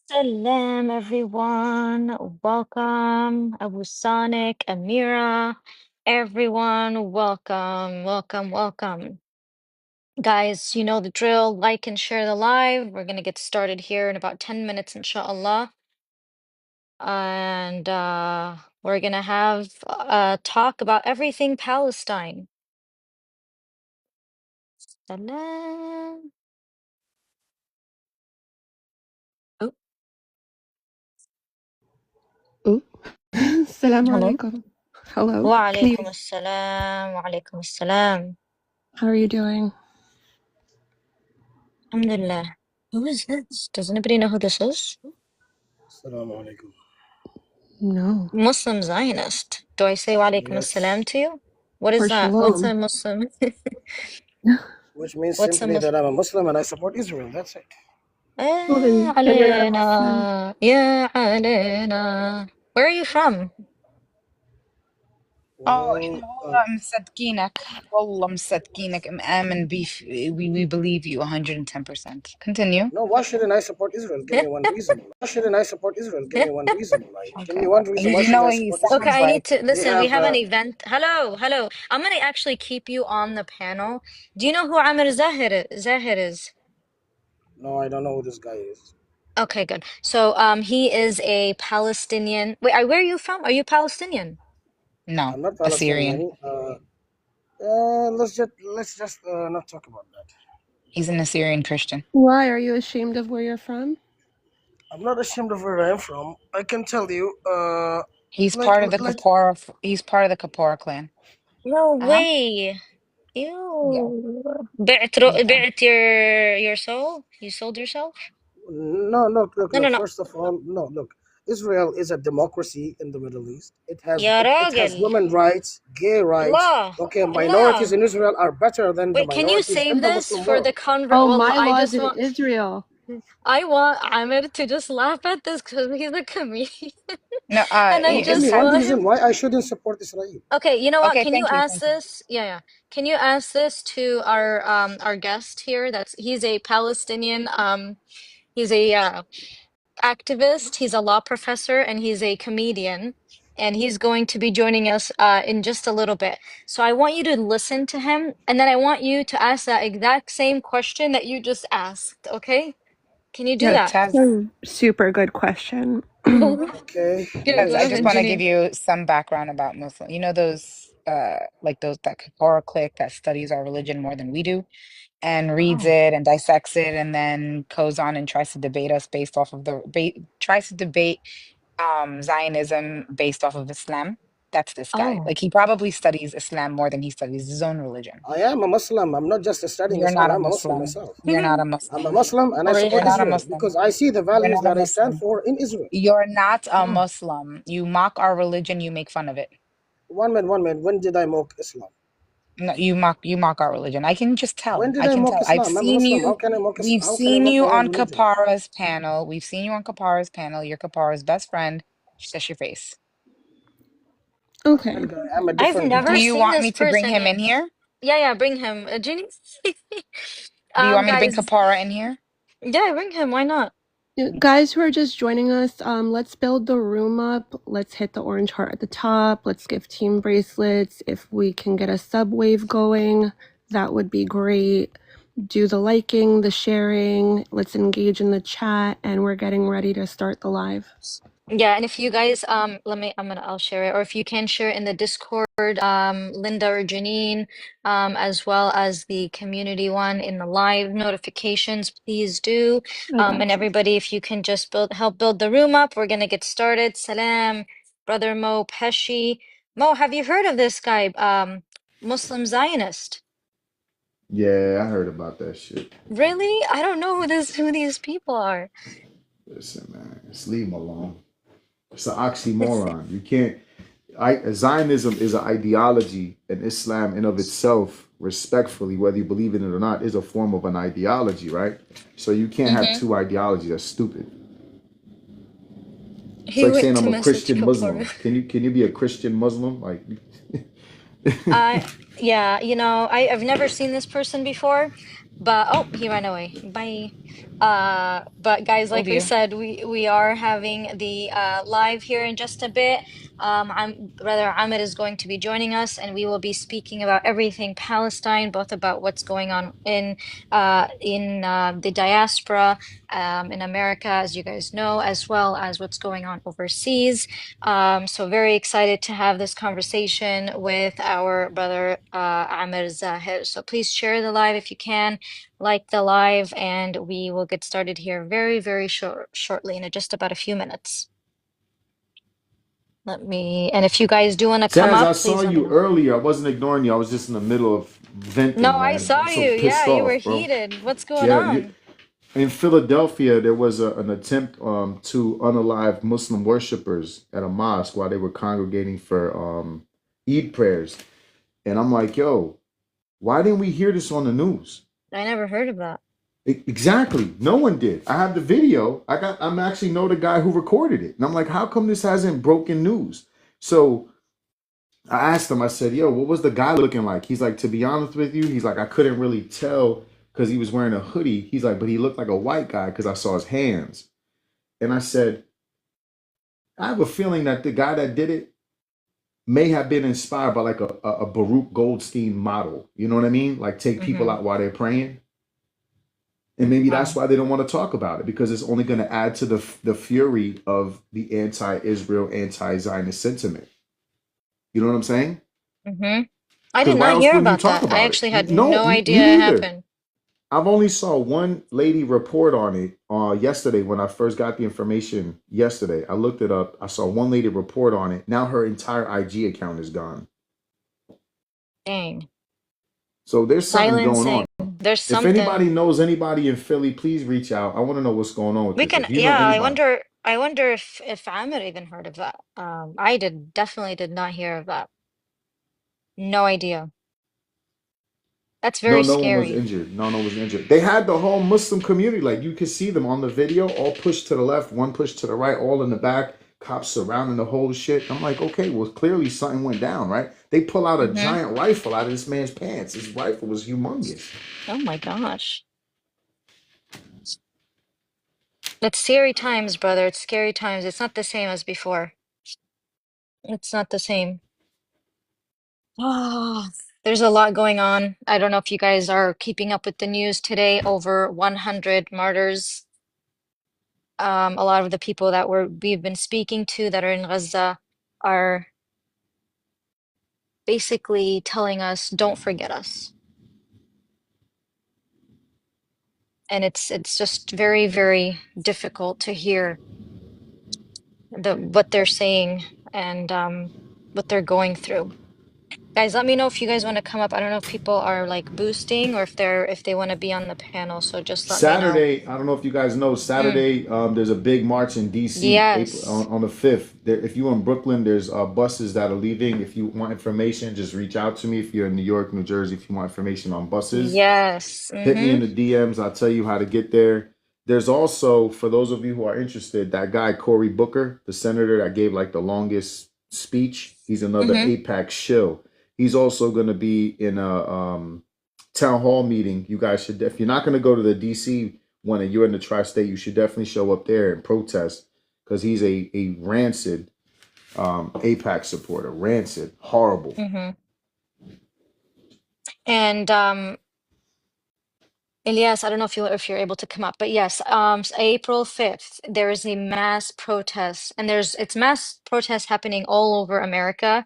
Salam, everyone. Welcome, Abu Sonic, Amira, everyone. Welcome, welcome, welcome. Guys, you know the drill. Like and share the live. We're gonna get started here in about 10 minutes, inshallah. And we're gonna have a talk about everything Palestine. Salam. Oh, Oh, Assalamu hello. alaikum. Hello. Wa Can you? alaikum assalam. Wa alaikum assalam. How are you doing? Alhamdulillah. Who is this? Does anybody know who this is? Assalamu alaikum. No. Muslim Zionist. Do I say wa alaikum Yes, assalam to you? What is Or that? What's a shalom. Muslim? which means What's a simply that Muslim? I'm a Muslim and I support Israel. That's it. Well then, you're not a Muslim. علينا يا علينا. Where are you from? Well, احنا والله مصدقينك والله مصدقينك مآمن بيف we believe you 110%. Continue. no, why shouldn't I support Israel? Give me one reason. Why shouldn't I support Israel? Give me one reason. Like, give me Okay. one reason. Why You should know I what he support Israel? Okay, sounds I need like? to They listen. We have, have an event. Hello, hello. I'm gonna actually keep you on the panel. Do you know who Amer Zahr is? no, I don't know who this guy is. Okay, good. So, he is a Palestinian. Wait, where are you from? Are you Palestinian? No, I'm not Assyrian. Palestinian. Let's just not talk about that. He's an Assyrian Christian. Why are you ashamed of where you're from? I'm not ashamed of where I'm from. I can tell you, He's like, part of the like, Kaporah. He's part of the Kaporah clan. No Uh-huh. way. Yeah. Ew. Yeah. بعت your soul? You sold yourself? No, look, look, No, no, look. no. First of all, no, look. Israel is a democracy in the Middle East. يا It has راجل. women rights, gay rights. Allah. Okay, minorities Allah. in Israel are better than the Wait, can you minorities in save the this Muslim for the world. convert? Oh, Well, my laws in Israel. I want Amir to just laugh at this because he's a comedian. No, And I No, give me just it's one want him. reason why I shouldn't support Israel. Okay, you know what? okay, Can you thank you. ask Thank you. this? Yeah, yeah. Can you ask this to our guest here? He's a Palestinian he's a activist, he's a law professor, and he's a comedian. And he's going to be joining us in just a little bit. So I want you to listen to him, and then I want you to ask that exact same question that you just asked, okay? Can you do Yeah, So that? that's Taz, a super good question. Go, Okay, Taz, go I let's just ahead, want to see. give Janine. you some background about Muslim. You know those like those that Kaporah clique that studies our religion more than we do, and reads Oh. it and dissects it and then goes on and tries to debate us based off of tries to debate Zionism based off of Islam. That's this guy. Oh. Like he probably studies Islam more than he studies his own religion. I am a Muslim. I'm not just studying You're Islam. not a I'm a Muslim Muslim. myself. You're not a I'm a Muslim. Muslim and I You're support not a Original. Israel Muslim. because I see the You're values not a that I stand Muslim. for in Israel. You're not a Oh. Muslim. You mock our religion, you make fun of it. One minute, one minute. When did I mock Islam? No, you mock our religion. I can just When tell. did I I can mock tell. I've Islam? I'm a seen Muslim. you. We've How can I seen mock you my own on religion? Kapara's panel. We've seen you on Kapara's panel. You're Kapara's best friend. Shush your face. Okay. I'm a I've different Do never guy. you seen want this me to bring person him yet. in here? Yeah, yeah, bring him. Ginny. Do you want me to bring Guys. Kapara in here? Yeah, bring him. Why not? Guys who are just joining us, let's build the room up. Let's hit the orange heart at the top. Let's give team bracelets. If we can get a sub wave going, that would be great. Do the liking, the sharing. Let's engage in the chat, and we're getting ready to start the live. Yeah, and if you guys I'll share it, or if you can share it in the Discord, Linda or Janine, as well as the community one in the live notifications, please do. I And got you. everybody, if you can just help build the room up, we're gonna get started. Salam, brother Mo Pesci. Mo, have you heard of this guy? Muslim Zionist. Yeah, I heard about that shit. Really? I don't know who these people are. Listen, man, just leave him alone. It's an oxymoron. You can't. Zionism is an ideology, and Islam, in of itself, respectfully, whether you believe in it or not, is a form of an ideology, right? So you can't have Mm-hmm. two ideologies. That's stupid. It's He like went saying to I'm a message Christian Kapoor. Muslim. Can you be a Christian Muslim? Like, Yeah, I've never seen this person before. But oh, he ran away. Bye. But guys, Told like we you. said, we are having the live here in just a bit. Brother Amir is going to be joining us, and we will be speaking about everything Palestine, both about what's going on in the diaspora in America, as you guys know, as well as what's going on overseas. So very excited to have this conversation with our brother Amer Zahr. So please share the live if you can, like the live, and we will get started here very shortly in just about a few minutes. And if you guys do want to come Taz, I up, saw please let me you know. earlier. I wasn't ignoring you. I was just in the middle of No, venting, I man. saw I'm so you. pissed Yeah, you were off, bro. heated. What's going Yeah, you, on? in Philadelphia, there was an attempt to unalive Muslim worshippers at a mosque while they were congregating for Eid prayers. And I'm like, yo, why didn't we hear this on the news? I never heard of that. Exactly. No one did. I have the video. I'm actually know the guy who recorded it. And I'm like, how come this hasn't broken news? So I asked him, I said, yo, what was the guy looking like? He's like, to be honest with you, he's like, I couldn't really tell because he was wearing a hoodie. He's like, but he looked like a white guy because I saw his hands. And I said, I have a feeling that the guy that did it may have been inspired by like a Baruch Goldstein model. You know what I mean? Like take people out while they're praying. And maybe that's Wow. why they don't want to talk about it, because it's only going to add to the fury of the anti-Israel, anti-Zionist sentiment. You know what I'm saying? I Because did why not else hear would you about talk that. I about it? actually had No, no me idea it neither. happened. I've only saw one lady report on it yesterday when I first got the information yesterday. I looked it up. I saw one lady report on it. Now her entire IG account is gone. Dang. So there's something going Silencing. on. There's If anybody something. knows anybody in Philly, please reach out. I want to know what's going on with We this. can, If you know yeah, anybody. I wonder if Amir even heard of that. I definitely did not hear of that. No idea. That's No, very no one was scary. injured. No one was injured. They had the whole Muslim community. Like you could see them on the video, all pushed to the left, one pushed to the right, all in the back, cops surrounding the whole shit. I'm like, okay, well, clearly something went down, right? They pull out a giant rifle out of this man's pants. His rifle was humongous. Oh my gosh. It's scary times, brother. It's scary times. It's not the same as before. It's not the same. Oh, there's a lot going on. I don't know if you guys are keeping up with the news today. Over 100 martyrs. A lot of the people that we've been speaking to that are in Gaza are basically telling us, don't forget us. And it's just very difficult to hear what they're saying and what they're going through. Guys, let me know if you guys want to come up. I don't know if people are like boosting or if they want to be on the panel, so just let me know. Saturday, I don't know if you guys know, Mm, Saturday, there's a big march in DC, April yes. on the 5th. There, if you're in Brooklyn, there's buses that are leaving. If you want information, just reach out to me. If you're in New York, New Jersey, if you want information on buses, Yes. hit me in the DMs. I'll tell you how to get there. There's also, for those of you who are interested, that guy, Cory Booker, the senator that gave like the longest speech. He's another Mm-hmm. AIPAC shill. He's also going to be in a town hall meeting. You guys should, if you're not going to go to the DC one and you're in the tri-state, you should definitely show up there and protest, because he's a rancid AIPAC supporter. Rancid. Horrible. Mm-hmm. And Elias, I don't know if you're able to come up, but yes, April 5th, there is a mass protest, and it's mass protest happening all over America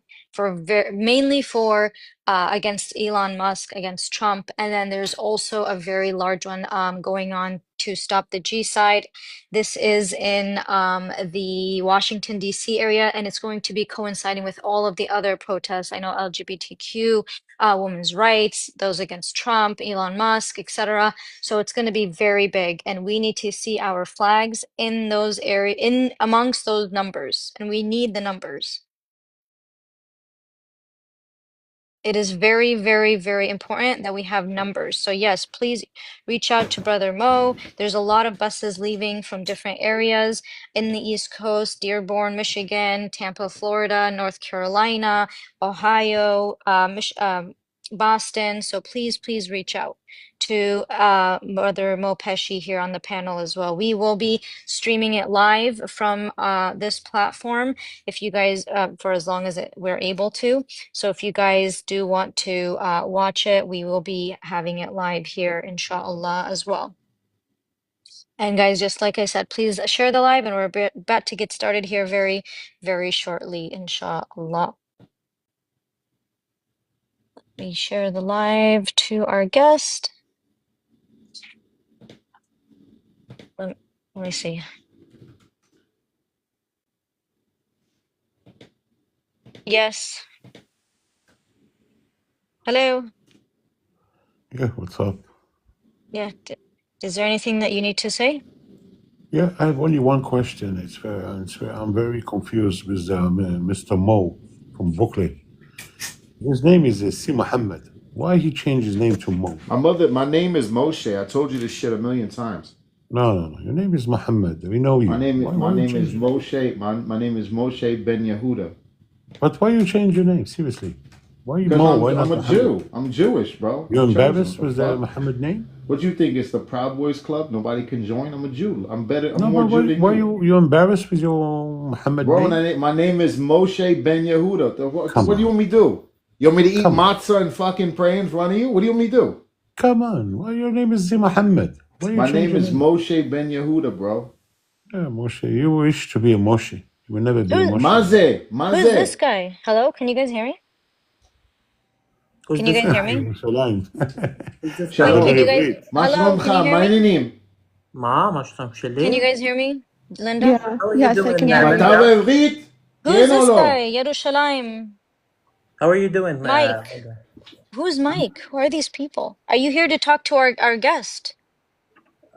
mainly for against Elon Musk, against Trump, and then there's also a very large one going on to stop the G side. This is in the Washington, D.C. area, and it's going to be coinciding with all of the other protests. I know LGBTQ, women's rights, those against Trump, Elon Musk, etc. So it's going to be very big, and we need to see our flags in those area in amongst those numbers, and we need the numbers. It is very important that we have numbers. So yes, please reach out to Brother Mo. There's a lot of buses leaving from different areas in the East Coast: Dearborn, Michigan, Tampa, Florida, North Carolina, Ohio, Boston. So please, please reach out to Brother Mopeshi here on the panel as well. We will be streaming it live from this platform if you guys, for as long as we're able to. So if you guys do want to watch it, we will be having it live here, inshallah, as well. And guys, just like I said, please share the live, and we're about to get started here very, very shortly, inshallah. We share the live to our guest. Let me see. Yes. Hello. Yeah, what's up? Yeah. Is there anything that you need to say? Yeah, I have only one question. I'm very confused with Mr. Mo from Brooklyn. His name is Si Muhammad. Why he changed his name to Mo? My name is Moshe. I told you this shit a million times. No. Your name is Muhammad. We know you. My name you is change it? Moshe. My name is Moshe Ben Yehuda. But why you change your name? Seriously. Why you Because Mo? Why not I'm a Muhammad? Jew. I'm Jewish, bro. You're I'm embarrassed chosen. with the Muhammad name? What do you think? It's the Proud Boys Club? Nobody can join? I'm a Jew. I'm better. I'm No, more but Jew than why you. you embarrassed with your Muhammad Bro, name? my name is Moshe Ben Yehuda. What Come do you on. want me to do? You want me to eat Come on. matzah and fucking pray in front of you? What do you want me to do? Come on. Why your name is Si Muhammad? Why you My change name your is name? Moshe Ben Yehuda, bro. Yeah, Moshe. You wish to be a Moshe. You will never be a Who, Moshe. who's this Maze. guy? Hello? Can you guys hear me? Who's Can you this guys guy? hear me? Salam. Who's this guy? Wait, Shalom. can you guys? Great. Hello? Can you Mashmomcha, hear me? Maininim. Ma, Mashtam Can you Shali. guys hear me? Linda? Yeah. How are you Yes, I doing, can Yeah. hear you. Batava Linda? Evrit? Who's Ken or this lo? guy? Yerushalayim. How are you doing, Mike. Linda? Who's Mike? Who are these people? Are you here to talk to our guest?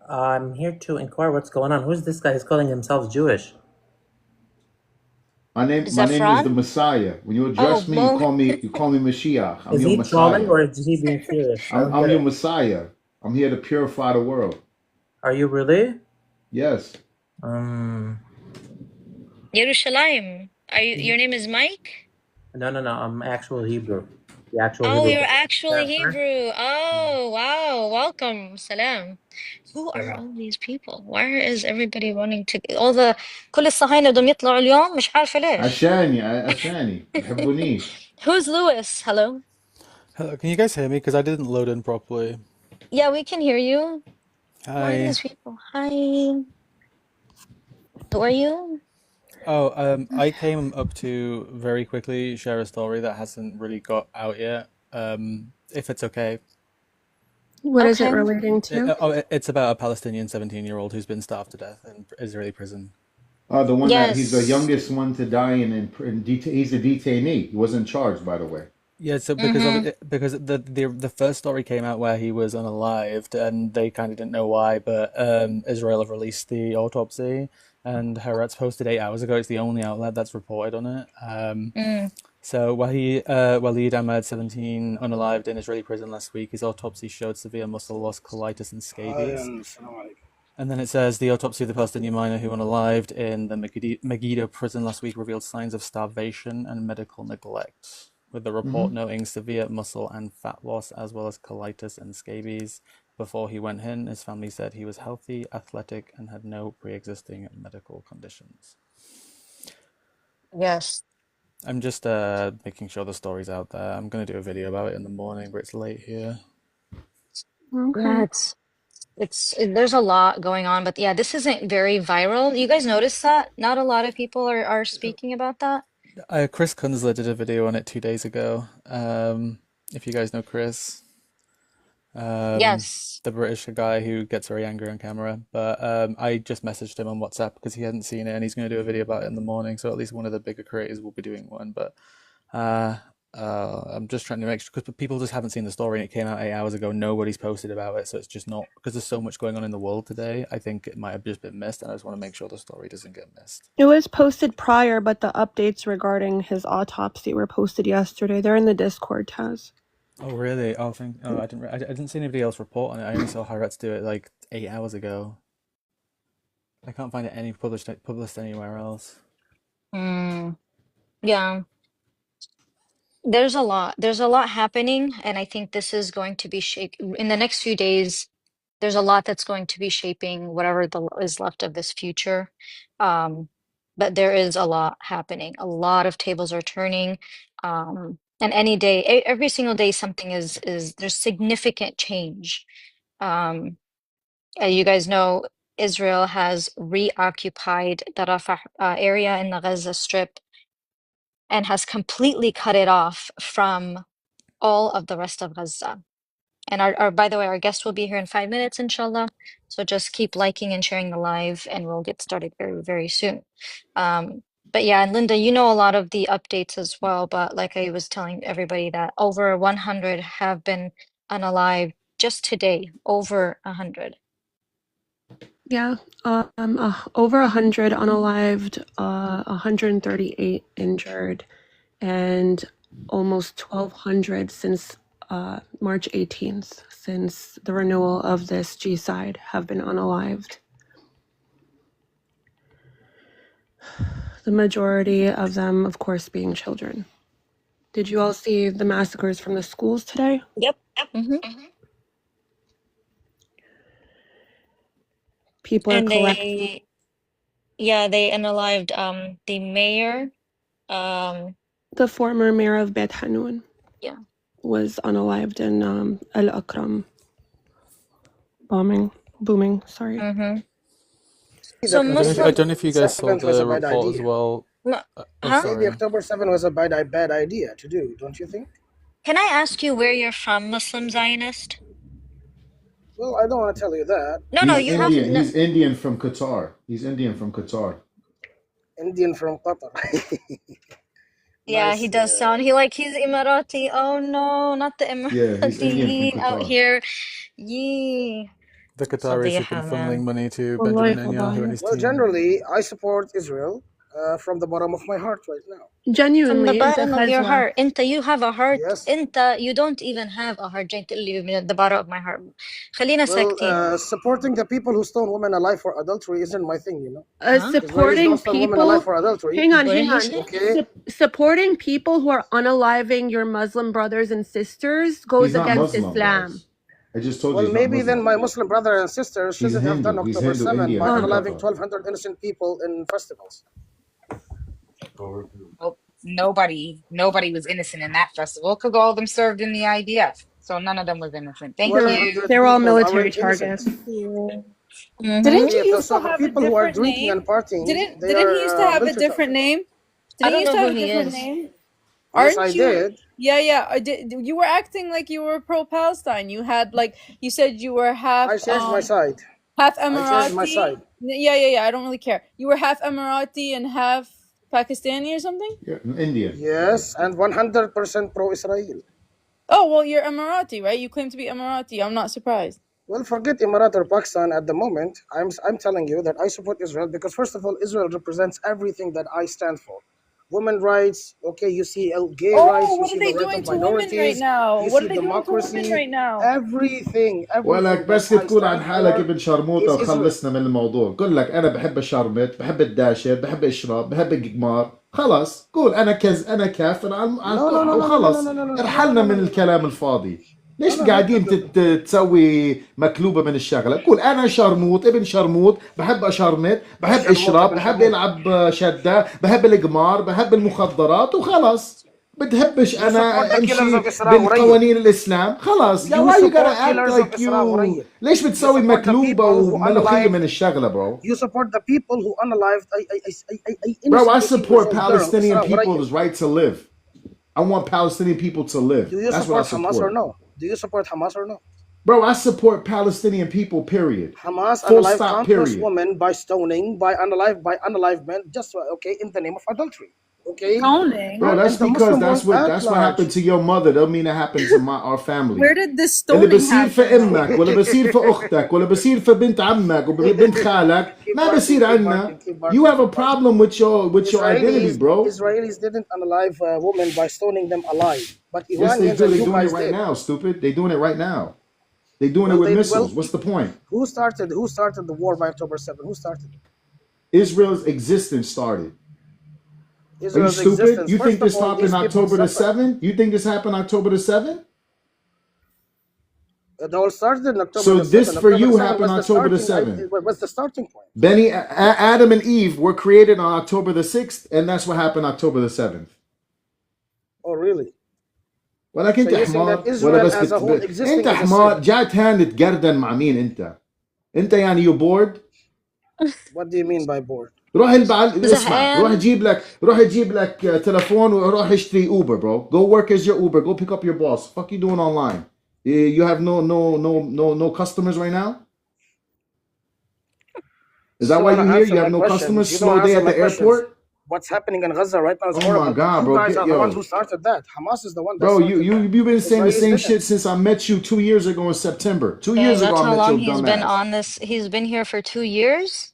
I'm here to inquire what's going on. Who's this guy? He's calling himself Jewish. My name is the Zafran? Messiah. When you Oh, address me, Mo. you call me Mashiach. I'm Is your he trolling Messiah. or is he being serious? I don't I'm get your it. Messiah. I'm here to purify the world. Are you really? Yes. Yerushalayim. Your name is Mike? No. I'm actual Hebrew. The actual Oh, Hebrew. you're actually Transfer? Hebrew. Oh, wow. Welcome. Salam. Who are all these people? Why is everybody wanting to all the كل الصهاينة بدهم يطلعوا اليوم مش عارفة ليش. عشاني بحبونيش. Who's Lewis? Hello? Hello, can you guys hear me? Because I didn't load in properly. Yeah, we can hear you. Who are Hi. these people? Hi. Who are you? Oh, I came up to very quickly share a story that hasn't really got out yet. If it's okay. What is it Okay. relating to? It's about a Palestinian 17-year-old who's been starved to death in Israeli prison. The one that he's the Yes. youngest one to die he's a detainee. He wasn't charged, by the way. Yeah, so because the first story came out where he was unalived, and they kind of didn't know why, but Israel have released the autopsy, and Haaretz posted 8 hours ago. It's the only outlet that's reported on it. So Walid Ahmed, 17, unalived in Israeli prison last week. His autopsy showed severe muscle loss, colitis, and scabies. And then it says the autopsy of the Palestinian miner who unalived in the Megiddo prison last week revealed signs of starvation and medical neglect, with the report noting severe muscle and fat loss as well as colitis and scabies. Before he went in, his family said he was healthy, athletic, and had no pre-existing medical conditions. Yes. I'm just making sure the story's out there. I'm going to do a video about it in the morning, but it's late here. Okay. Yeah, there's a lot going on, but yeah, this isn't very viral. You guys notice that? Not a lot of people are speaking about that. Chris Kunzler did a video on it 2 days ago. If you guys know Chris. Yes. The British guy who gets very angry on camera. But I just messaged him on WhatsApp because he hadn't seen it and he's going to do a video about it in the morning. So at least one of the bigger creators will be doing one. But I'm just trying to make sure because people just haven't seen the story and it came out 8 hours ago. Nobody's posted about it. So it's just not because there's so much going on in the world today. I think it might have just been missed. And I just want to make sure the story doesn't get missed. It was posted prior, but the updates regarding his autopsy were posted yesterday. They're in the Discord, Taz. Oh really? I didn't see anybody else report on it. I only saw Haaretz do it like 8 hours ago. I can't find it published anywhere else. Yeah. There's a lot. There's a lot happening, and I think this is going to be in the next few days. There's a lot that's going to be shaping whatever is left of this future. But there is a lot happening. A lot of tables are turning. And any day, every single day, something is there's significant change. You guys know Israel has reoccupied the Rafah area in the Gaza Strip and has completely cut it off from all of the rest of Gaza. And by the way, our guest will be here in 5 minutes, inshallah. So just keep liking and sharing the live, and we'll get started very, very soon. But yeah, and Linda, you know a lot of the updates as well. But like I was telling everybody that over 100 have been unalived just today, over 100. Yeah, over 100 unalived, 138 injured, and almost 1,200 since March 18th, since the renewal of this G-side, have been unalived. The majority of them, of course, being children. Did you all see the massacres from the schools today? Yep. People are And collecting. they unalived the mayor. The former mayor of Beit Hanun. Yeah. Was unalived in Al Akram booming. Sorry. So I don't know if you guys saw 7th was a the bad report as idea. well. Maybe October 7 was a bad idea to do, don't you think? Can I ask you where you're from, Muslim Zionist? Well, I don't want to tell you that. No, you have Indian. He's Indian from Qatar. Indian from Qatar. Yeah, Nice, he does sound. He's Emirati. Oh no, not the Yeah, he's Indian from Emirati out Qatar. here. Yee. The Qataris have been funneling money to Benjamin Netanyahu and his Well, team. generally, I support Israel from the bottom of my heart right now. Genuinely, from the bottom of your heart. Inta, you have a heart. Yes. Inta, you don't even have a heart. جاي تقول لي من the bottom of my heart. خلينا ساكتين. Supporting the people who stone women alive for adultery isn't my thing, you know. Supporting people. For adultery. Hang on. Okay. Supporting people who are unaliving your Muslim brothers and sisters goes against Muslim, Islam. guys. I just told you. Well, maybe then my Muslim brother and sister shouldn't have done October 7 by unaliving 1,200 innocent people in festivals. Well, nobody was innocent in that festival because all of them served in the IDF. So none of them was innocent. Thank you. They're all military targets. Didn't you used to have a different name? Didn't he used to have a different name? I don't know who he is. Yes, I did. Yeah. You were acting like you were pro-Palestine. You had you said you were half. I changed my side. Half Emirati. I changed my side. Yeah. I don't really care. You were half Emirati and half Pakistani or something? Yeah, Indian. Yes, and 100% pro-Israel. Oh, well, you're Emirati, right? You claim to be Emirati. I'm not surprised. Well, forget Emirat or Pakistan at the moment. I'm telling you that I support Israel because, first of all, Israel represents everything that I stand for. Women rights, okay, you see gay rights, you see the right of minorities, right now? you What see are they democracy, doing to women right now? everything. ولك بس تقول عن حالك ابن شرموطة وخلصنا من الموضوع. قل لك أنا بحب الشرمط، بحب الداشة، بحب الشراب، بحب القمار. خلاص قول أنا كافر على وخلص. ارحلنا من الكلام الفاضي. ليش قاعدين تسوي مقلوبة من الشغلة؟ قول أنا شرموط ابن شرموط، بحب أشرمط، بحب أشرب، بحب ألعب شدة، بحب القمار، بحب المخدرات وخلص. بتهبش أنا أمشي بالقوانين الإسلام خلاص. يا why you gotta act like you. ليش بتسوي مقلوبة وملوخية من الشغلة bro? You support the people who unalived Bro, I support Palestinian people's right to live. I want Palestinian people to live. Do you support Hamas or no? Do you support Hamas or no? Bro, I support Palestinian people, period. Hamas Full unalived stop, countless period. women by stoning, by unalived men, just in the name of adultery. Okay. Stoning. Bro, that's because that's what happened to your mother. Don't mean it happened to our family. Where did this اللي stoning بصير في happen? امك ولا بصير في اختك ولا بصير في بنت عمك وبنت خالك ما بصير عنا. You have a problem with your identity, bro. Israelis didn't unalive women by stoning them alive, but Yes, Iranians they're and you doing guys it right did. now, stupid. They're doing it right now. They're doing it with missiles. What's the point? Who started the war by October 7? Who started? Israel's existence started. Are you Israel's stupid? existence. You think First of this all, happened these people October the suffer. 7th? You think this happened October the 7th? It all started in October So the 7th. this for October the you 7th happened was the October the starting. 7th. Was the starting point. Adam and Eve were created on October the 6th, and that's what happened October the 7th. Oh, really? ولكن So انت you think that حمار ولا Israel بس as a whole existing انت is a حمار sin? جاي تهاند تقردن مع مين انت يعني you bored. What do you mean by bored? اسمع Zahan. روح تجيب لك تلفون وروح اشتري اوبر bro. Go work as your Uber. Go pick up your boss. Fuck you doing online? You have no customers right now? Is that You why don't you want to here? answer You have my no questions. customers? You don't Slow want to day answer at my the questions. airport? What's happening in Gaza right now is Oh horrible. my God, You bro. guys are the ones who started that. Hamas is the one that Bro, started that. you've been saying the Israelis same didn't. shit since I met you 2 years ago in September. 2 years Dang, ago that's I how met long your he's dumb been ass. on this. He's been here for 2 years?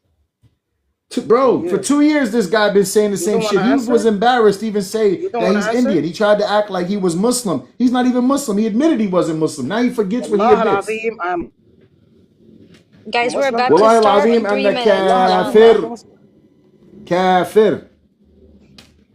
For Bro, for years. 2 years this guy been saying the You same don't want shit. to He answer? was embarrassed to even say You don't that want to he's answer? Indian. He tried to act like he was Muslim. He's not even Muslim. He admitted he wasn't Muslim. Now he forgets what he Wallah admits. al-Azim, I'm Guys, we're Muslim. about to والله start in العظيم 3 أنك minutes. Wallah Calm al-Azim, down. كافر. Muslim. كافر.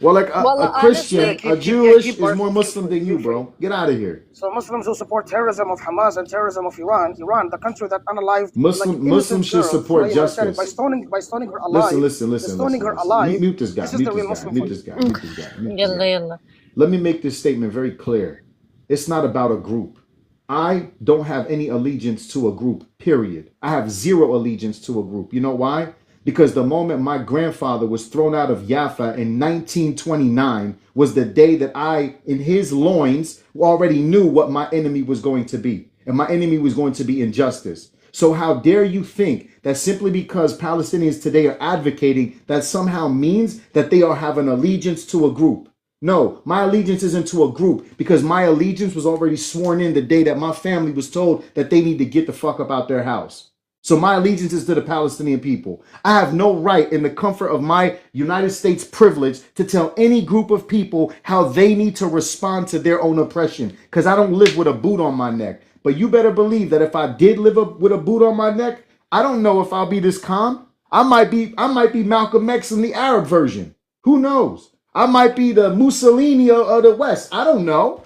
Well, like a Well, Christian, honestly, a Jewish is more Muslim than you, bro. Get out of here. So Muslims who support terrorism of Hamas and terrorism of Iran, the country that unalived like Muslims innocent should girls, support by justice. stoning her alive, Listen. stoning her alive. Mute this guy. This is the real Muslim for Mute you. this guy. Mute this guy. Mute this yalla, guy. yalla. Let me make this statement very clear. It's not about a group. I don't have any allegiance to a group, period. I have zero allegiance to a group. You know why? Because the moment my grandfather was thrown out of Jaffa in 1929 was the day that I, in his loins, already knew what my enemy was going to be. And my enemy was going to be injustice. So how dare you think that simply because Palestinians today are advocating that somehow means that they are having allegiance to a group? No, my allegiance isn't to a group because my allegiance was already sworn in the day that my family was told that they need to get the fuck up out their house. So my allegiance is to the Palestinian people. I have no right in the comfort of my United States privilege to tell any group of people how they need to respond to their own oppression because I don't live with a boot on my neck. But you better believe that if I did live with a boot on my neck, I don't know if I'll be this calm. I might be Malcolm X in the Arab version. Who knows? I might be the Mussolini of the West. I don't know.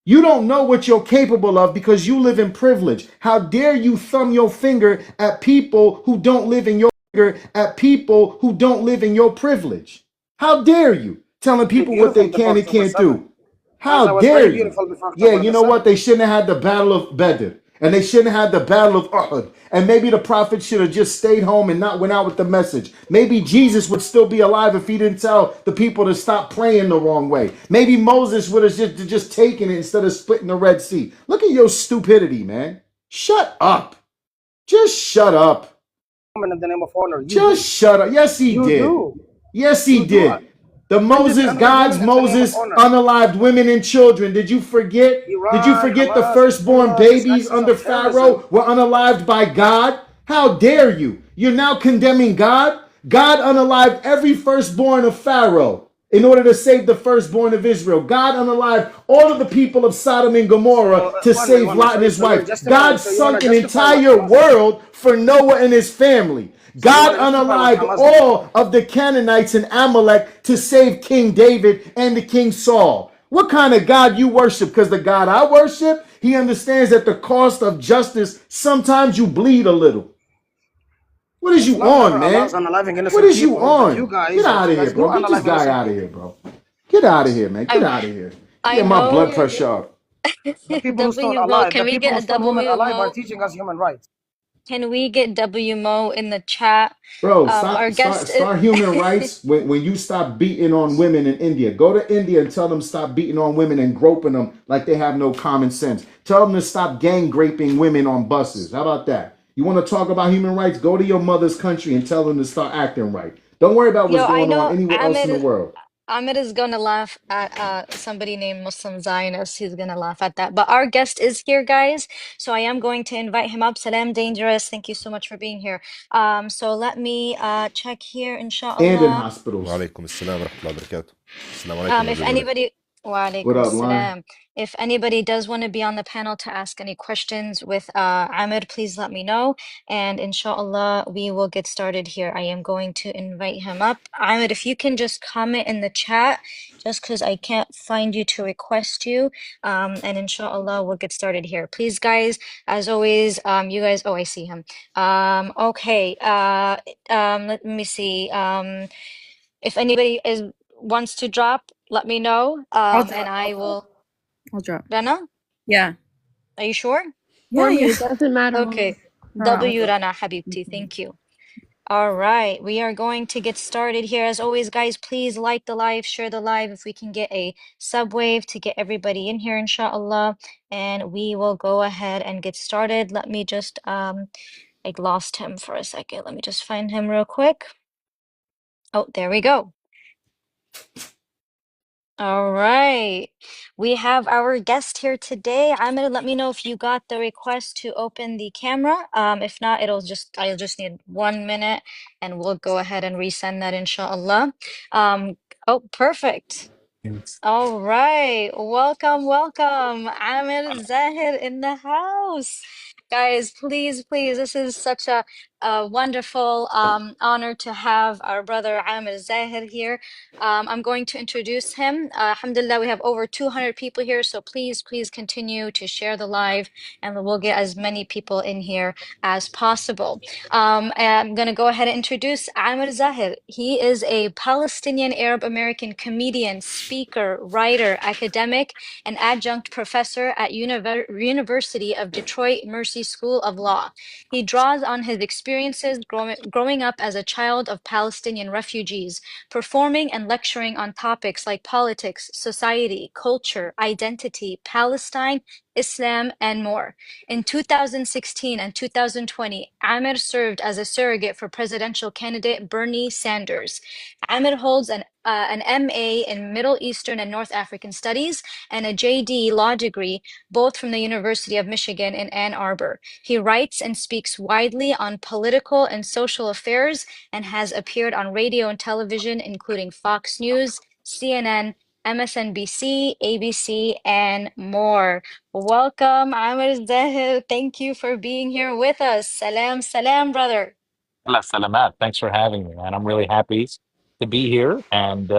You don't know what you're capable of because you live in privilege. How dare you thumb your finger at people who don't live in your privilege? How dare you telling people what they can and can't do? How dare you? Yeah, you know what? They shouldn't have had the Battle of Badr. And they shouldn't have had the Battle of Uhud. And maybe the prophet should have just stayed home and not went out with the message. Maybe Jesus would still be alive if he didn't tell the people to stop praying the wrong way. Maybe Moses would have just taken it instead of splitting the Red Sea. Look at your stupidity, man. Shut up. Just shut up. In the name of honor. Just shut up. Yes, he did. Yes, he did. The Moses, God's Moses, unalived women and children. Did you forget? Did you forget the firstborn babies under Pharaoh were unalived by God? How dare you? You're now condemning God? God unalived every firstborn of Pharaoh in order to save the firstborn of Israel. God unalived all of the people of Sodom and Gomorrah to save Lot and his wife. God sunk an entire world for Noah and his family. God unalived all of the Canaanites and Amalek to save King David and the King Saul. What kind of God you worship? Because the God I worship, he understands that the cost of justice, sometimes you bleed a little. What is you on, man? What is you on? Get out of here, bro. Get this guy out of here, bro. Get out of here, man. Get out of here. Get my blood pressure up. The people who stone W Mo, alive, can the we people who get a stone women W alive are Mo? teaching us human rights. Can we get W Mo in the chat? Bro, Our guest is start human rights when you stop beating on women in India. Go to India and tell them stop beating on women and groping them like they have no common sense. Tell them to stop gang raping women on buses. How about that? You want to talk about human rights? Go to your mother's country and tell them to start acting right. Don't worry about what's I going on know anywhere else in the world. Ahmed is gonna laugh at somebody named Muslim Zionist. He's gonna laugh at that. But our guest is here, guys. So I am going to invite him up. Salam Dangerous. Thank you so much for being here. So let me check here, And in inshallah. hospitals. وعليكم السلام ورحمة الله وبركاته. السلام عليكم يا If زملاء. Wa What alaikum up, Lion? salam. If anybody does want to be on the panel to ask any questions with Amer, please let me know. And inshallah, we will get started here. I am going to invite him up. Amer, if you can just comment in the chat, just because I can't find you to request you. And inshallah, we'll get started here. Please, guys, as always, you guys, oh, I see him. Okay, let me see. If anybody wants to drop, let me know. I'll And drop. I will. I'll drop. Rana, Yeah. are you sure? For Yeah, me, yeah. it doesn't matter. Okay. All right, I'll W drop. Rana Habibti, thank you. All right, we are going to get started here. As always, guys, please like the live, share the live if we can get a subwave to get everybody in here, inshallah. And we will go ahead and get started. Let me just I lost him for a second. Let me just find him real quick. Oh, there we go. All right. We have our guest here today. Amir, let me know if you got the request to open the camera. If not, I'll just need 1 minute and we'll go ahead and resend that, inshallah. Oh, perfect. Thanks. All right. Welcome, welcome. Amer Zahr in the house. Guys, please, please, this is such a wonderful honor to have our brother Amer Zahr here. I'm going to introduce him. Alhamdulillah, we have over 200 people here, so please, please continue to share the live and we'll get as many people in here as possible. I'm going to go ahead and introduce Amer Zahr. He is a Palestinian Arab American comedian, speaker, writer, academic, and adjunct professor at University of Detroit Mercy School of Law. He draws on his experiences growing up as a child of Palestinian refugees, performing and lecturing on topics like politics, society, culture, identity, Palestine, Islam, and more. In 2016 and 2020, Amer served as a surrogate for presidential candidate Bernie Sanders. Amer holds an MA in Middle Eastern and North African Studies and a JD law degree, both from the University of Michigan in Ann Arbor. He writes and speaks widely on political and social affairs and has appeared on radio and television, including Fox News, CNN, MSNBC, ABC, and more. Welcome, Amer Zahr. Thank you for being here with us. Salam, salam, brother. Allah salamat. Thanks for having me, man. I'm really happy to be here and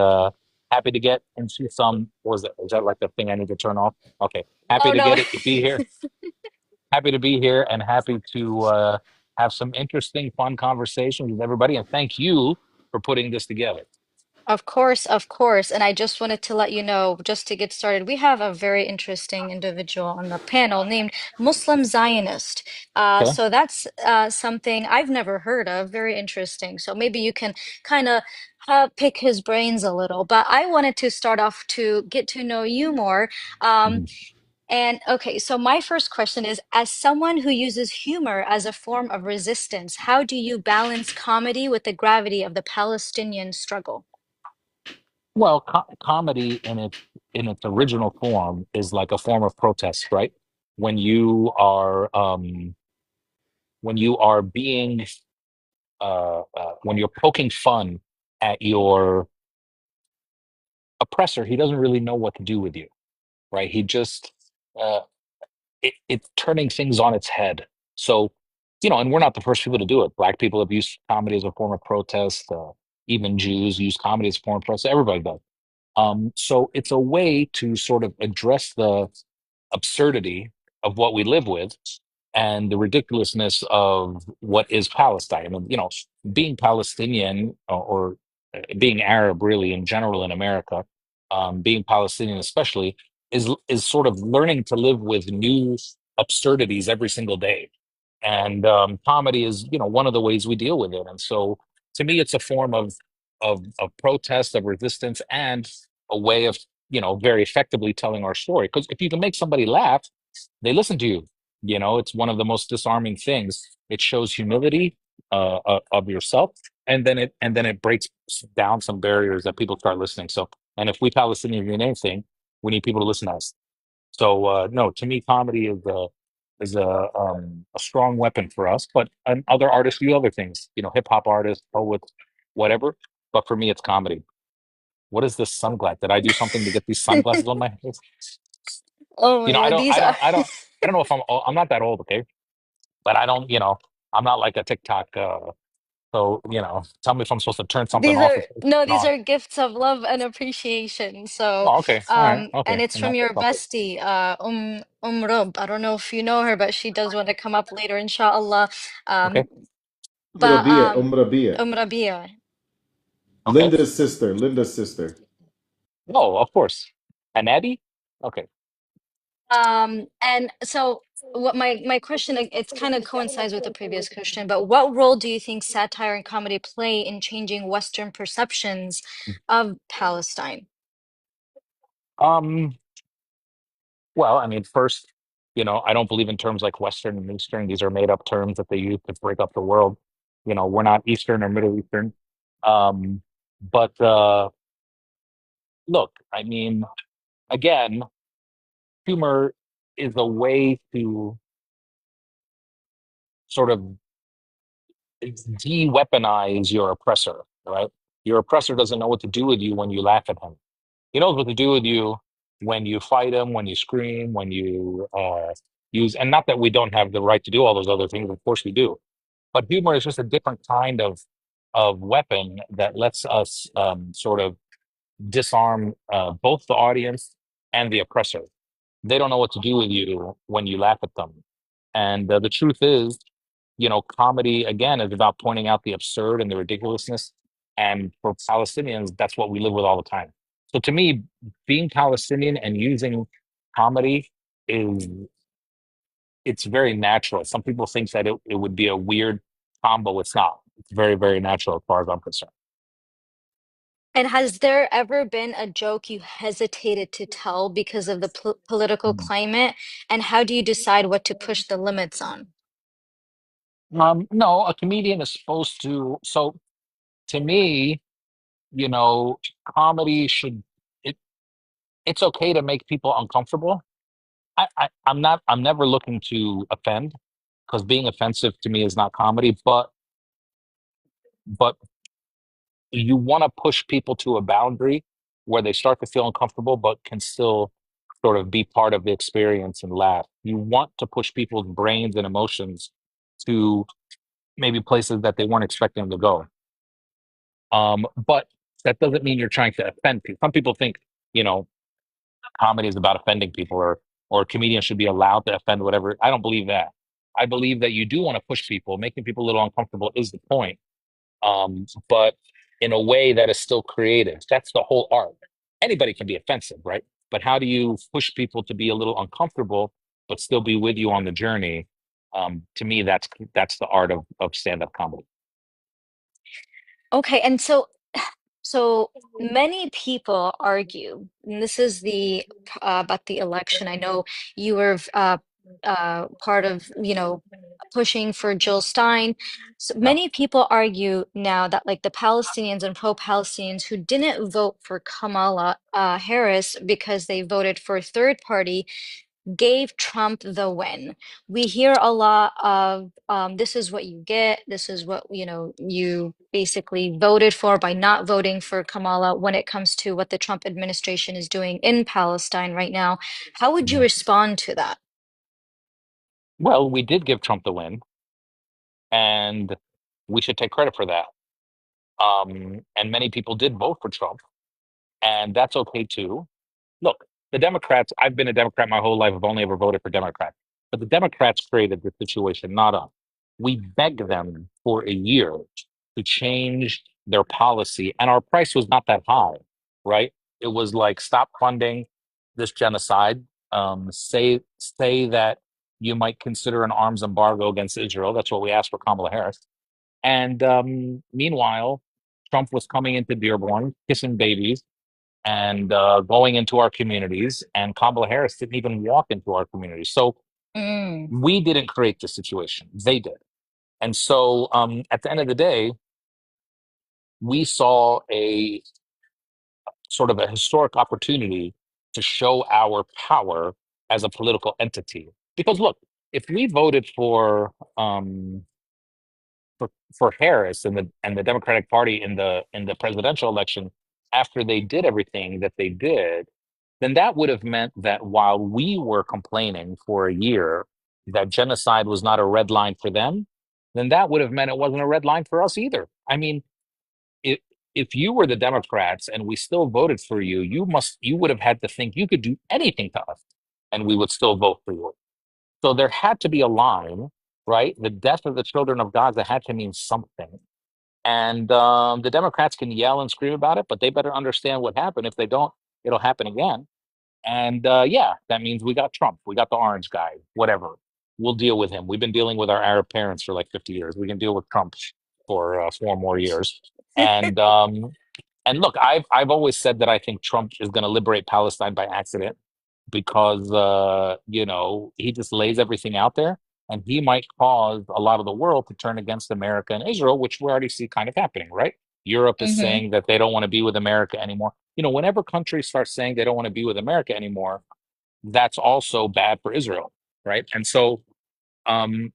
happy to get into some. What was it? Is that like the thing I need to turn off? Okay. Happy Oh to no. get it, be here. Happy to be here and happy to have some interesting, fun conversations with everybody. And thank you for putting this together. Of course, of course. And I just wanted to let you know, just to get started, we have a very interesting individual on the panel named Muslim Zionist. Okay. So that's something I've never heard of. Very interesting. So maybe you can kind of pick his brains a little. But I wanted to start off to get to know you more. Mhm. And okay, so my first question is, as someone who uses humor as a form of resistance, how do you balance comedy with the gravity of the Palestinian struggle? Well, comedy in its original form is like a form of protest, right? When you are when you are being when you're poking fun at your oppressor, he doesn't really know what to do with you, right? He just uh, it's turning things on its head. So, and we're not the first people to do it. Black people have used comedy as a form of protest. Even Jews use comedy as a form of protest. Everybody does. So it's a way to sort of address the absurdity of what we live with and the ridiculousness of what is Palestine. I mean, being Palestinian or being Arab really in general in America, being Palestinian especially, is sort of learning to live with new absurdities every single day. And comedy is, one of the ways we deal with it. And so to me, it's a form of protest, of resistance, and a way of, very effectively telling our story. Because if you can make somebody laugh, they listen to you. It's one of the most disarming things. It shows humility of yourself, and then it breaks down some barriers that people start listening. So, and if we Palestinians need anything, we need people to listen to us. So, no, to me, comedy is a strong weapon for us. But other artists do other things. Hip hop artists, poets, whatever. But for me, it's comedy. What is this sunglass? Did I do something to get these sunglasses on my head? Oh You my know, God, these are I don't know if I'm not that old, okay? But I don't, I'm not like a TikTok. So, tell me if I'm supposed to turn something these off are or turn no, it these on. are gifts of love and appreciation. So, Oh, okay. All right. and Okay. it's In from that your case, I'll take it. bestie, Rob. I don't know if you know her, but she does want to come up later, inshallah. Okay. Um, but Rabia, Rabia. Rabia. Okay. Linda's sister. Oh, of course. An Abby? Okay. And so what my question, it's kind of coincides with the previous question, but what role do you think satire and comedy play in changing Western perceptions of Palestine? Um, well, I mean, first, I don't believe in terms like Western and Eastern. These are made up terms that they use to break up the world. We're not Eastern or Middle Eastern. Um, but look, I mean, again, humor is a way to sort of de-weaponize your oppressor, right? Your oppressor doesn't know what to do with you when you laugh at him. He knows what to do with you when you fight him, when you scream, when you use, and not that we don't have the right to do all those other things, of course we do. But humor is just a different kind of weapon that lets us sort of disarm both the audience and the oppressor. They don't know what to do with you when you laugh at them. And the truth is, comedy again is about pointing out the absurd and the ridiculousness. And for Palestinians, that's what we live with all the time. So to me, being Palestinian and using comedy is it's very natural. Some people think that it would be a weird combo. It's not. It's very, very natural as far as I'm concerned. And has there ever been a joke you hesitated to tell because of the political climate? And how do you decide what to push the limits on? No, a comedian is supposed to. So to me, you know, comedy should it it's okay to make people uncomfortable. I'm never looking to offend because being offensive to me is not comedy, but you want to push people to a boundary where they start to feel uncomfortable but can still sort of be part of the experience and laugh. You want to push people's brains and emotions to maybe places that they weren't expecting to go. But that doesn't mean you're trying to offend people. Some people think, you know, comedy is about offending people or comedians should be allowed to offend whatever. I don't believe that. I believe that you do want to push people. Making people a little uncomfortable is the point. But in a way that is still creative. That's the whole art. Anybody can be offensive, right? But how do you push people to be a little uncomfortable but still be with you on the journey? To me, that's the art of stand-up comedy. Okay, and so many people argue, and this is the about the election. I know you were part of, pushing for Jill Stein. So Yeah. many people argue now that like the Palestinians and pro-Palestinians who didn't vote for Kamala Harris because they voted for a third party gave Trump the win. We hear a lot of this is what you get, this is what you basically voted for by not voting for Kamala when it comes to what the Trump administration is doing in Palestine right now. How would you Mhm. respond to that? Well, we did give Trump the win, and we should take credit for that. And many people did vote for Trump, and that's okay too. Look, the Democrats, I've been a Democrat my whole life. I've only ever voted for Democrats. But the Democrats created the situation, not us. We begged them for a year to change their policy, and our price was not that high, right? It was like stop funding this genocide. Say that you might consider an arms embargo against Israel. That's what we asked for Kamala Harris. And meanwhile, Trump was coming into Dearborn, kissing babies, and going into our communities. And Kamala Harris didn't even walk into our communities. So Mm. we didn't create the situation; they did. And so at the end of the day, we saw a sort of a historic opportunity to show our power as a political entity. Because look, if we voted for Harris and the Democratic Party in the presidential election, after they did everything that they did, then that would have meant that while we were complaining for a year that genocide was not a red line for them, then that would have meant it wasn't a red line for us either. I mean, if if you were the Democrats and we still voted for you, you would have had to think you could do anything to us and we would still vote for you. So there had to be a line, right? The death of the children of Gaza had to mean something. And the Democrats can yell and scream about it, but they better understand what happened. If they don't, it'll happen again. And yeah, that means we got Trump, we got the orange guy, whatever. We'll deal with him. We've been dealing with our Arab parents for like 50 years. We can deal with Trump for 4 more years. And and look, I've always said that I think Trump is going to liberate Palestine by accident because he just lays everything out there, and he might cause a lot of the world to turn against America and Israel, which we already see kind of happening, right? Europe is Mm-hmm. saying that they don't want to be with America anymore. Whenever countries start saying they don't want to be with America anymore, that's also bad for Israel, right? And so um,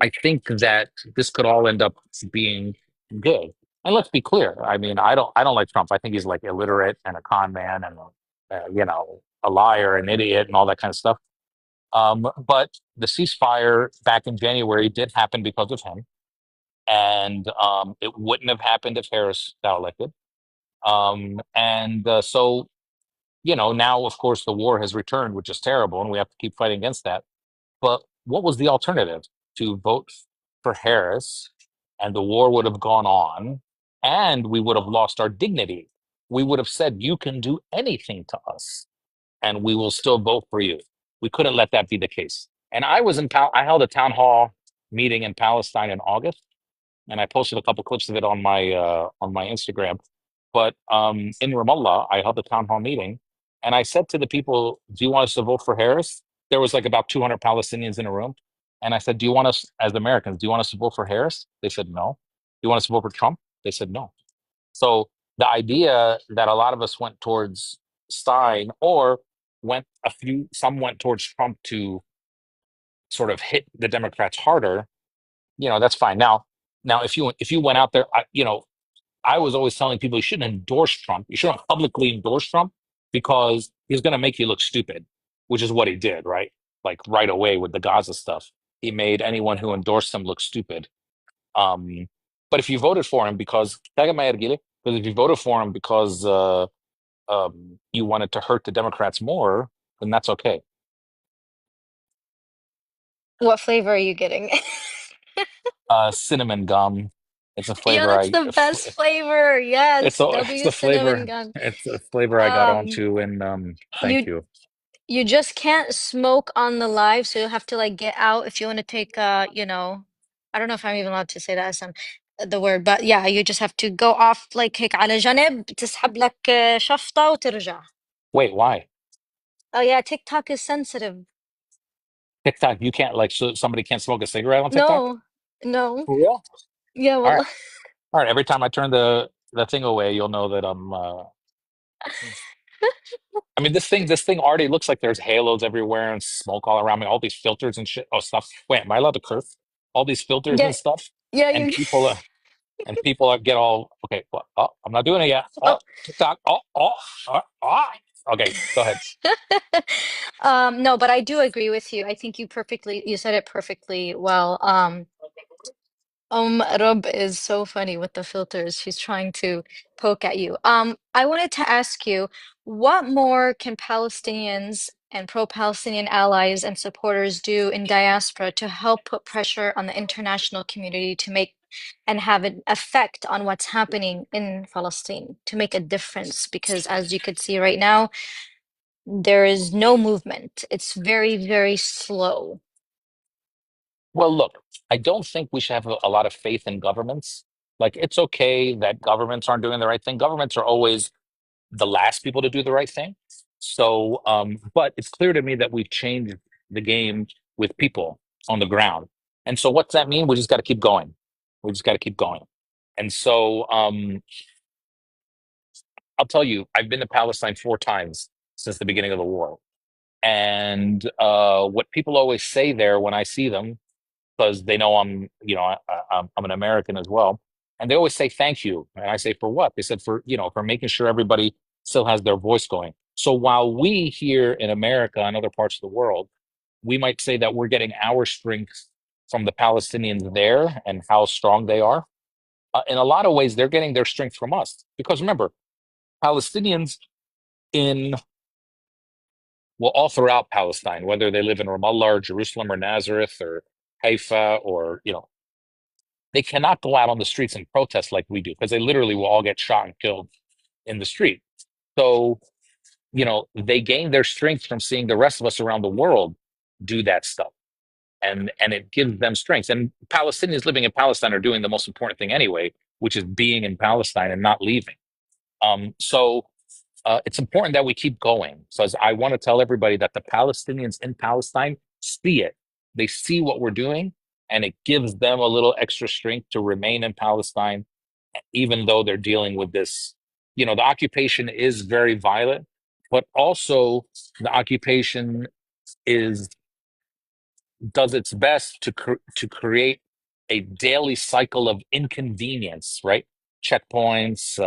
I think that this could all end up being good. And let's be clear. I mean, I don't like Trump. I think he's like illiterate and a con man and a liar, an idiot, and all that kind of stuff. But the ceasefire back in January did happen because of him, and it wouldn't have happened if Harris got elected. And so now of course the war has returned, which is terrible, and we have to keep fighting against that. But what was the alternative? To vote for Harris, and the war would have gone on, and we would have lost our dignity. We would have said, you can do anything to us, and we will still vote for you. We couldn't let that be the case. And I held a town hall meeting in Palestine in August, and I posted a couple clips of it on my Instagram. But in Ramallah, I held a town hall meeting, and I said to the people, "Do you want us to vote for Harris?" There was like about 200 Palestinians in a room, and I said, "Do you want us, as Americans, do you want us to vote for Harris?" They said no. "Do you want us to vote for Trump?" They said no. So the idea that a lot of us went towards Stein, or some went towards Trump to sort of hit the Democrats harder, that's fine. Now, if you went out there, I was always telling people you shouldn't endorse Trump. You shouldn't publicly endorse Trump because he's going to make you look stupid, which is what he did, right? Like right away with the Gaza stuff, he made anyone who endorsed him look stupid. Um, but if you voted for him because if you voted for him because you wanted to hurt the Democrats more, then that's okay. What flavor are you getting? Cinnamon gum. It's a Yeah, flavor that's the best flavor. Yes, it's W the cinnamon flavor. gun. It's a flavor I got Um, onto, and thank you you. you just can't smoke on the live, so you have to like get out if you want to take I don't know if I'm even allowed to say that some the word, but yeah, you just have to go off like هيك على جنب تسحب لك شفطة وترجع. Wait, why? Oh yeah, TikTok is sensitive. TikTok, you can't so somebody can't smoke a cigarette on TikTok? No, no. For real? Yeah, All well, right. All right. Every time I turn the thing away, you'll know that I'm I mean this thing already looks like there's halos everywhere and smoke all around me, all these filters and shit. Oh stuff. Wait, am I allowed to curse? All these filters yeah, and stuff, yeah, and you. people get all okay. What? Oh, I'm not doing it yet. Oh. Oh, TikTok. Okay, go ahead. No, but I do agree with you. I think you said it perfectly well. Rob is so funny with the filters. She's trying to poke at you. I wanted to ask you, what more can Palestinians and pro-Palestinian allies and supporters do in diaspora to help put pressure on the international community to make and have an effect on what's happening in Palestine, to make a difference? Because as you could see right now, there is no movement. It's very, very slow. Well, look, I don't think we should have a lot of faith in governments. Like, it's okay that governments aren't doing the right thing. Governments are always the last people to do the right thing. So, but it's clear to me that we've changed the game with people on the ground. And so, what's that mean? We just got to keep going. We just got to keep going. And so, I'll tell you, I've been to Palestine 4 times since the beginning of the war. And what people always say there when I see them, because they know I'm an American as well. And they always say thank you. And I say, for what? They said, for, for making sure everybody still has their voice going. So while we here in America and other parts of the world, we might say that we're getting our strength from the Palestinians there and how strong they are. In a lot of ways, they're getting their strength from us. Because remember, Palestinians in, well, all throughout Palestine, whether they live in Ramallah or Jerusalem or Nazareth or Haifa or, they cannot go out on the streets and protest like we do because they literally will all get shot and killed in the street. So, they gain their strength from seeing the rest of us around the world do that stuff. And it gives them strength. And Palestinians living in Palestine are doing the most important thing anyway, which is being in Palestine and not leaving. So it's important that we keep going. So as I want to tell everybody that the Palestinians in Palestine see it. They see what we're doing, and it gives them a little extra strength to remain in Palestine, even though they're dealing with this. The occupation is very violent, but also the occupation does its best to create a daily cycle of inconvenience, right? Checkpoints,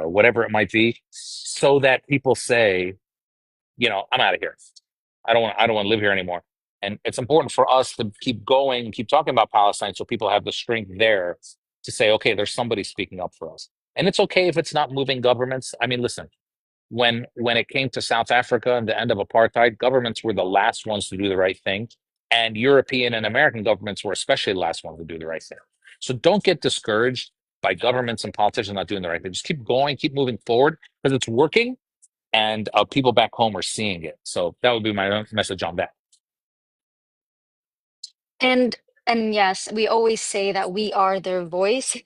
whatever it might be, so that people say, I'm out of here. I don't want to live here anymore. And it's important for us to keep going, keep talking about Palestine, so people have the strength there to say, okay, there's somebody speaking up for us. And it's okay if it's not moving governments. I mean, listen, when it came to South Africa and the end of apartheid, governments were the last ones to do the right thing, and European and American governments were especially the last ones to do the right thing. So don't get discouraged by governments and politicians not doing the right thing. Just keep going, keep moving forward because it's working, and people back home are seeing it. So that would be my message on that. And yes, we always say that we are their voice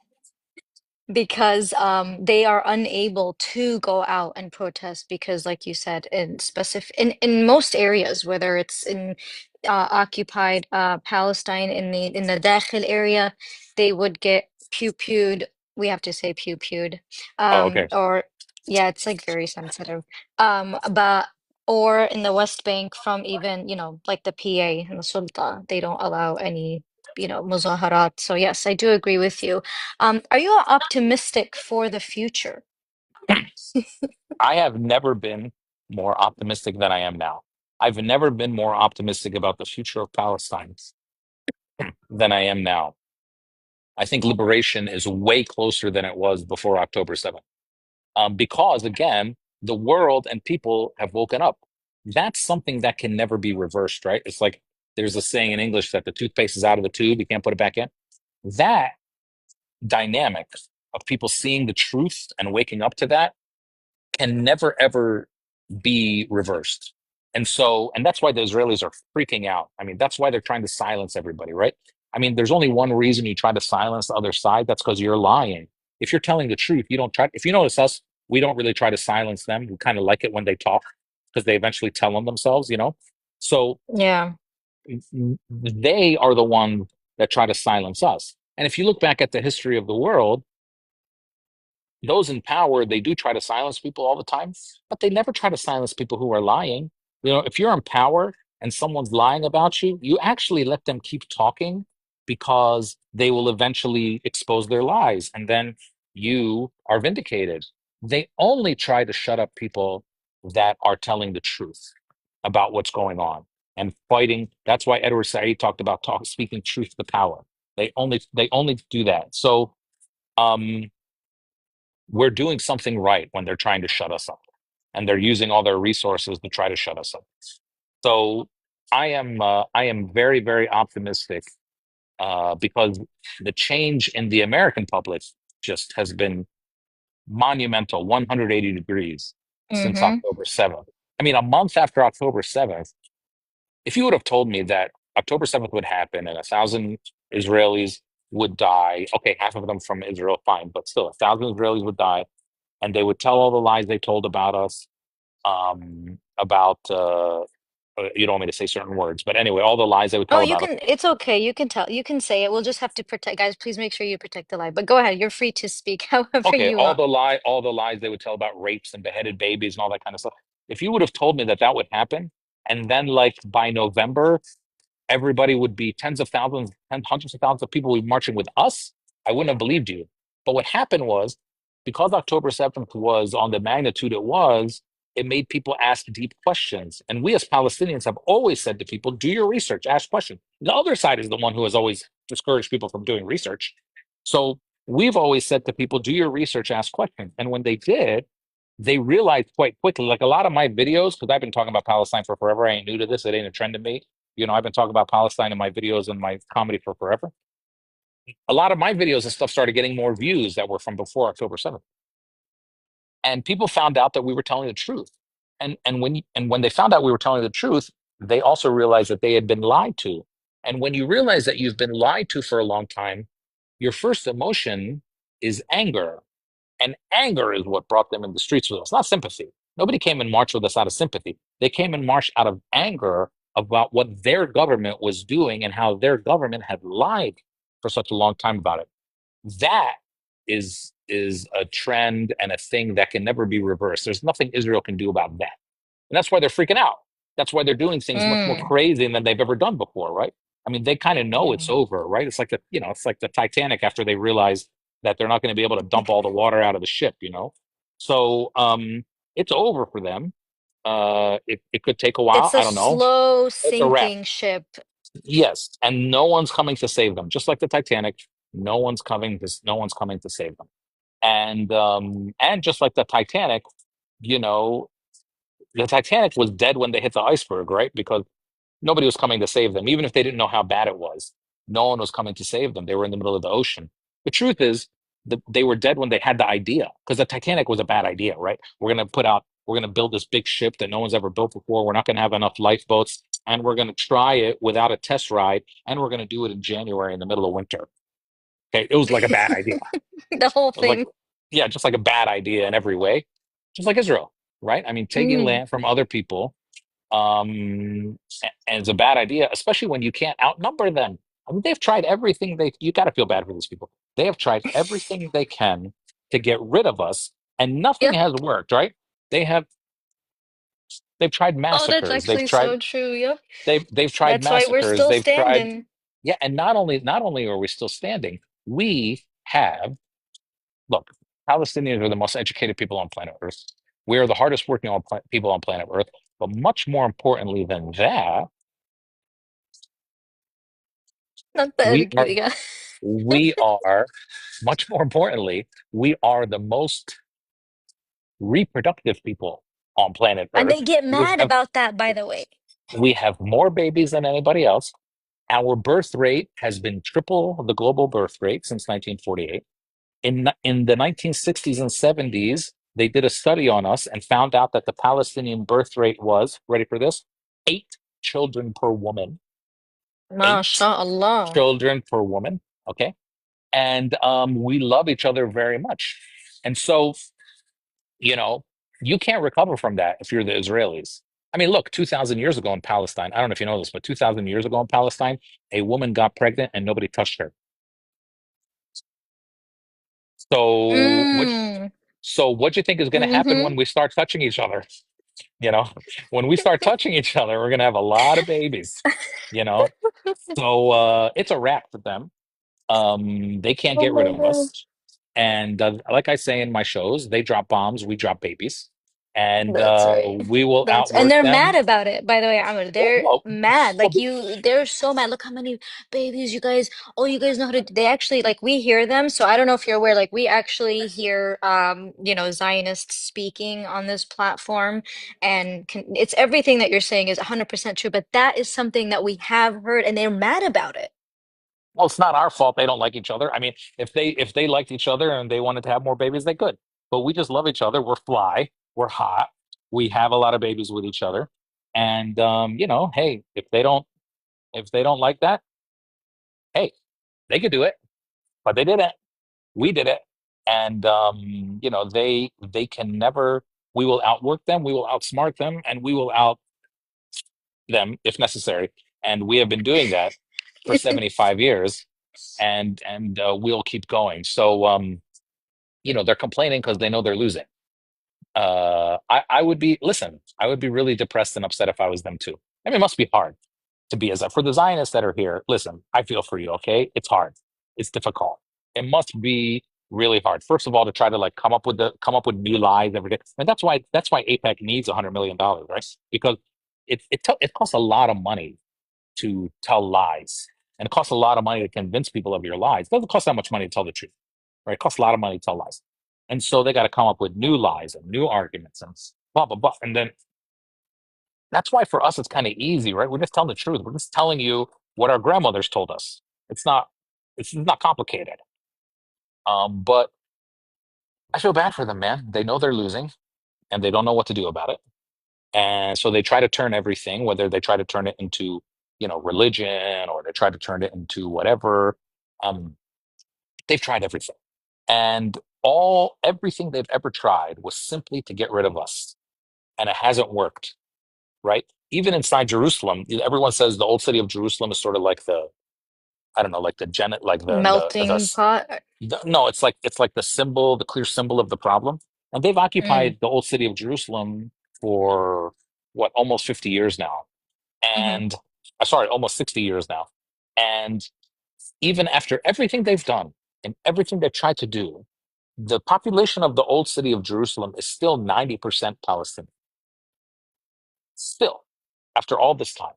because they are unable to go out and protest because, like you said, in most areas, whether it's in occupied Palestine in the Dakhil area, they would get pew-pewed. We have to say pew-pewed. Oh, okay. Or yeah, it's like very sensitive. But or in the West Bank from even, like the PA and the Sulta, they don't allow any, muzaharat. So yes, I do agree with you. Are you optimistic for the future? I have never been more optimistic than I am now. I've never been more optimistic about the future of Palestine than I am now. I think liberation is way closer than it was before October 7th. Because again, the world and people have woken up. That's something that can never be reversed, right? It's like there's a saying in English that the toothpaste is out of the tube, you can't put it back in. That dynamic of people seeing the truth and waking up to that can never ever be reversed. And that's why the Israelis are freaking out. I mean, that's why they're trying to silence everybody, right? I mean, there's only one reason you try to silence the other side. That's because you're lying. If you're telling the truth, you don't try. If you notice us, we don't really try to silence them. We kind of like it when they talk because they eventually tell them themselves. So Yeah. they are the ones that try to silence us. And if you look back at the history of the world, those in power, they do try to silence people all the time, but they never try to silence people who are lying. If you're in power and someone's lying about you, you actually let them keep talking because they will eventually expose their lies and then you are vindicated. They only try to shut up people that are telling the truth about what's going on and fighting. That's why Edward Said talked about speaking truth to power. They only do that. So we're doing something right when they're trying to shut us up and they're using all their resources to try to shut us up. So I am very, very optimistic because the change in the American public just has been monumental, 180 degrees since Mm-hmm. October 7th. I mean, a month after October 7th, if you would have told me that October 7th would happen and 1,000 Israelis would die, okay, half of them from Israel, fine, but still 1,000 Israelis would die, and they would tell all the lies they told about us, about you don't want me to say certain words, but anyway, all the lies they would Oh, tell you about us. can, it's okay. You can tell, you can say it. We'll just have to protect, guys, please make sure you protect the life. But go ahead, you're free to speak however Okay, you want. all the lies they would tell about rapes and beheaded babies and all that kind of stuff. If you would have told me that that would happen, and then like by November, everybody would be tens of thousands, hundreds of thousands of people would be marching with us, I wouldn't have believed you. But what happened was, because October 7th was on the magnitude it was, it made people ask deep questions. And we as Palestinians have always said to people, do your research, ask questions. The other side is the one who has always discouraged people from doing research. So we've always said to people, do your research, ask questions. And when they did, they realized quite quickly, like a lot of my videos, because I've been talking about Palestine for forever. I ain't new to this. It ain't a trend to me. You know, I've been talking about Palestine in my videos and my comedy for forever. A lot of my videos and stuff started getting more views that were from before October 7th. And people found out that we were telling the truth. And when they found out we were telling the truth, they also realized that they had been lied to. And when you realize that you've been lied to for a long time, your first emotion is anger. And anger is what brought them in the streets with us, not sympathy. Nobody came and marched with us out of sympathy. They came and marched out of anger about what their government was doing and how their government had lied for such a long time about it. That is a trend and a thing that can never be reversed. There's nothing Israel can do about that. And that's why they're freaking out. That's why they're doing things much more Mm. crazy than they've ever done before, right? I mean, they kind of know it's over, right? It's like it's like the Titanic after they realize that they're not going to be able to dump all the water out of the ship, you know? So it's over for them. It could take a while. It's a I don't know. slow It's a wrap. sinking ship. Yes, and no one's coming to save them. Just like the Titanic, no one's coming to save them. And just like the Titanic, you know, the Titanic was dead when they hit the iceberg, right? Because nobody was coming to save them, even if they didn't know how bad it was. No one was coming to save them. They were in the middle of the ocean. The truth is that they were dead when they had the idea, because the Titanic was a bad idea, right? We're going to build this big ship that no one's ever built before. We're not going to have enough lifeboats, and we're going to try it without a test ride, and we're going to do it in January in the middle of winter. Okay, it was like a bad idea. The whole It was like, thing. yeah, just like a bad idea in every way, just like Israel, right? I mean, taking Mm. land from other people, and it's a bad idea, especially when you can't outnumber them. I mean, they've tried everything you got to feel bad for these people. They have tried everything they can to get rid of us, and nothing Yep. has worked, right? They have, they've tried Oh, that's massacres. actually so true. Yep. They've tried That's why we're massacres. still They've tried, standing. yeah, and not only are we still standing, we have, look, Palestinians are the most educated people on planet Earth. We are the hardest working people on planet Earth. But much more importantly than that, Not the we are, educated guy. we are, much more importantly, we are the most reproductive people on planet And Earth. they get We mad have, about that, by the way. we have more babies than anybody else. Our birth rate has been triple the global birth rate since 1948. In the 1960s and 70s, they did a study on us and found out that the Palestinian birth rate was, ready for this, 8 children per woman. 8 MashaAllah. children per woman. Okay. And we love each other very much. And so, you know, you can't recover from that if you're the Israelis. I mean, look, 2,000 years ago in Palestine, I don't know if you know this, but 2,000 years ago in Palestine, a woman got pregnant and nobody touched her. So what? Mm. So what do you think is going to happen Mm-hmm. when we start touching each other? You know, when we start touching each other, we're going to have a lot of babies. You know, so it's a wrap for them. They can't Oh get rid my of us. gosh. And like I say in my shows, they drop bombs, we drop babies, and That's right. we will And outwork they're mad them. about it, by the way, Amr. Well, They're well, mad. well, Like they're so mad. Look how many babies you guys, oh, you guys know how to, they actually, like, we hear them. So I don't know if you're aware, like we actually hear, Zionists speaking on this platform, and it's everything that you're saying is 100% true, but that is something that we have heard and they're mad about it. well, it's not our fault they don't like each other. I mean, if they liked each other and they wanted to have more babies, they could. But we just love each other. We're fly. We're hot. We have a lot of babies with each other. And hey, if they don't like that, hey, they could do it. But they didn't. We did it. And they can never. We will outwork them. We will outsmart them, and we will out them if necessary. And we have been doing that for 75 years, and we'll keep going. So they're complaining because they know they're losing. I would be, listen, I would be really depressed and upset if I was them too. I mean, it must be hard to be as a, for the Zionists that are here. Listen, I feel for you. Okay, it's hard, it's difficult. It must be really hard. First of all, to try to like come up with new lies every day, and that's why APEC needs $100 million, right? Because it costs a lot of money to tell lies, and it costs a lot of money to convince people of your lies. It doesn't cost that much money to tell the truth, right? It costs a lot of money to tell lies, and so they got to come up with new lies and new arguments and blah blah blah, and then that's why for us it's kind of easy, right? We're just telling the truth. We're just telling you what our grandmothers told us. It's not complicated. But I feel bad for them, man. They know they're losing and they don't know what to do about it. And so they try to turn everything, whether they try to turn it into, religion, or they try to turn it into whatever. Um, they've tried everything. And everything they've ever tried was simply to get rid of us. And it hasn't worked, right? Even inside Jerusalem, everyone says the old city of Jerusalem is sort of like I don't know, like the Janet, like Melting pot. no, it's like the symbol, the clear symbol of the problem. And they've Mm, occupied the old city of Jerusalem for what, almost 50 years now. mm-hmm. And sorry, almost 60 years now. And even after everything they've done and everything they've tried to do, the population of the old city of Jerusalem is still 90% Palestinian. Still, after all this time.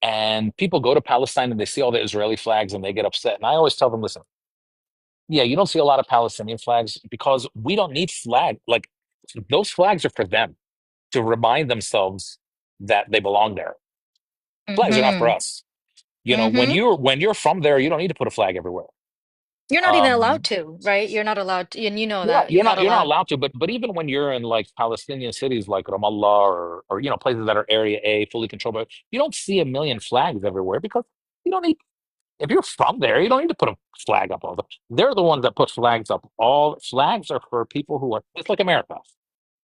And people go to Palestine and they see all the Israeli flags and they get upset. And I always tell them, listen, yeah, you don't see a lot of Palestinian flags because we don't need flag. Like, those flags are for them to remind themselves that they belong there. Flags are not for Mm-hmm. us. When Mm-hmm. you're from there, you don't need to put a flag everywhere. You're not even allowed Um, to, right? You're not allowed to, and you know you're not that you're you're not not you're not allowed. allowed to. But even when you're in like Palestinian cities like Ramallah, or places that are Area A, fully controlled, but you don't see a million flags everywhere because you don't need. If you're from there, you don't need to put a flag up all the. They're the ones that put flags up. All flags are for people who are. It's like America.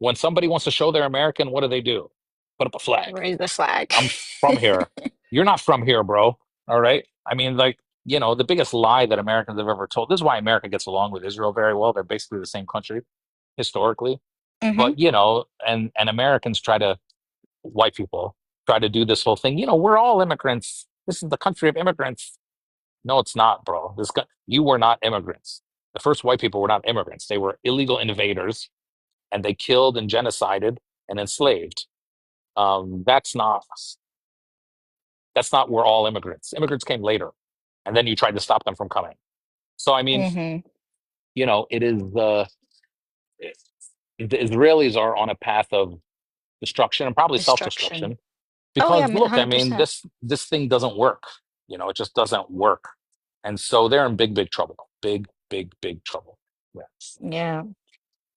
When somebody wants to show they're American, what do? Put up a flag. Raise the flag. I'm from here. You're not from here, bro. All right. I mean, like, the biggest lie that Americans have ever told. This is why America gets along with Israel very well. They're basically the same country historically. Mm-hmm. But, and Americans white people try to do this whole thing. We're all immigrants. This is the country of immigrants. No, it's not, bro. You were not immigrants. The first white people were not immigrants. They were illegal invaders, and they killed and genocided and enslaved. That's not. We're all immigrants. Immigrants came later, and then you tried to stop them from coming. So I mean, Mm-hmm. it is the Israelis are on a path of destruction and probably Destruction. self-destruction Oh yeah, because look, I mean, 100%. this thing doesn't work. It just doesn't work, and so they're in big, big trouble. Big, big, big trouble. Yeah. Yeah.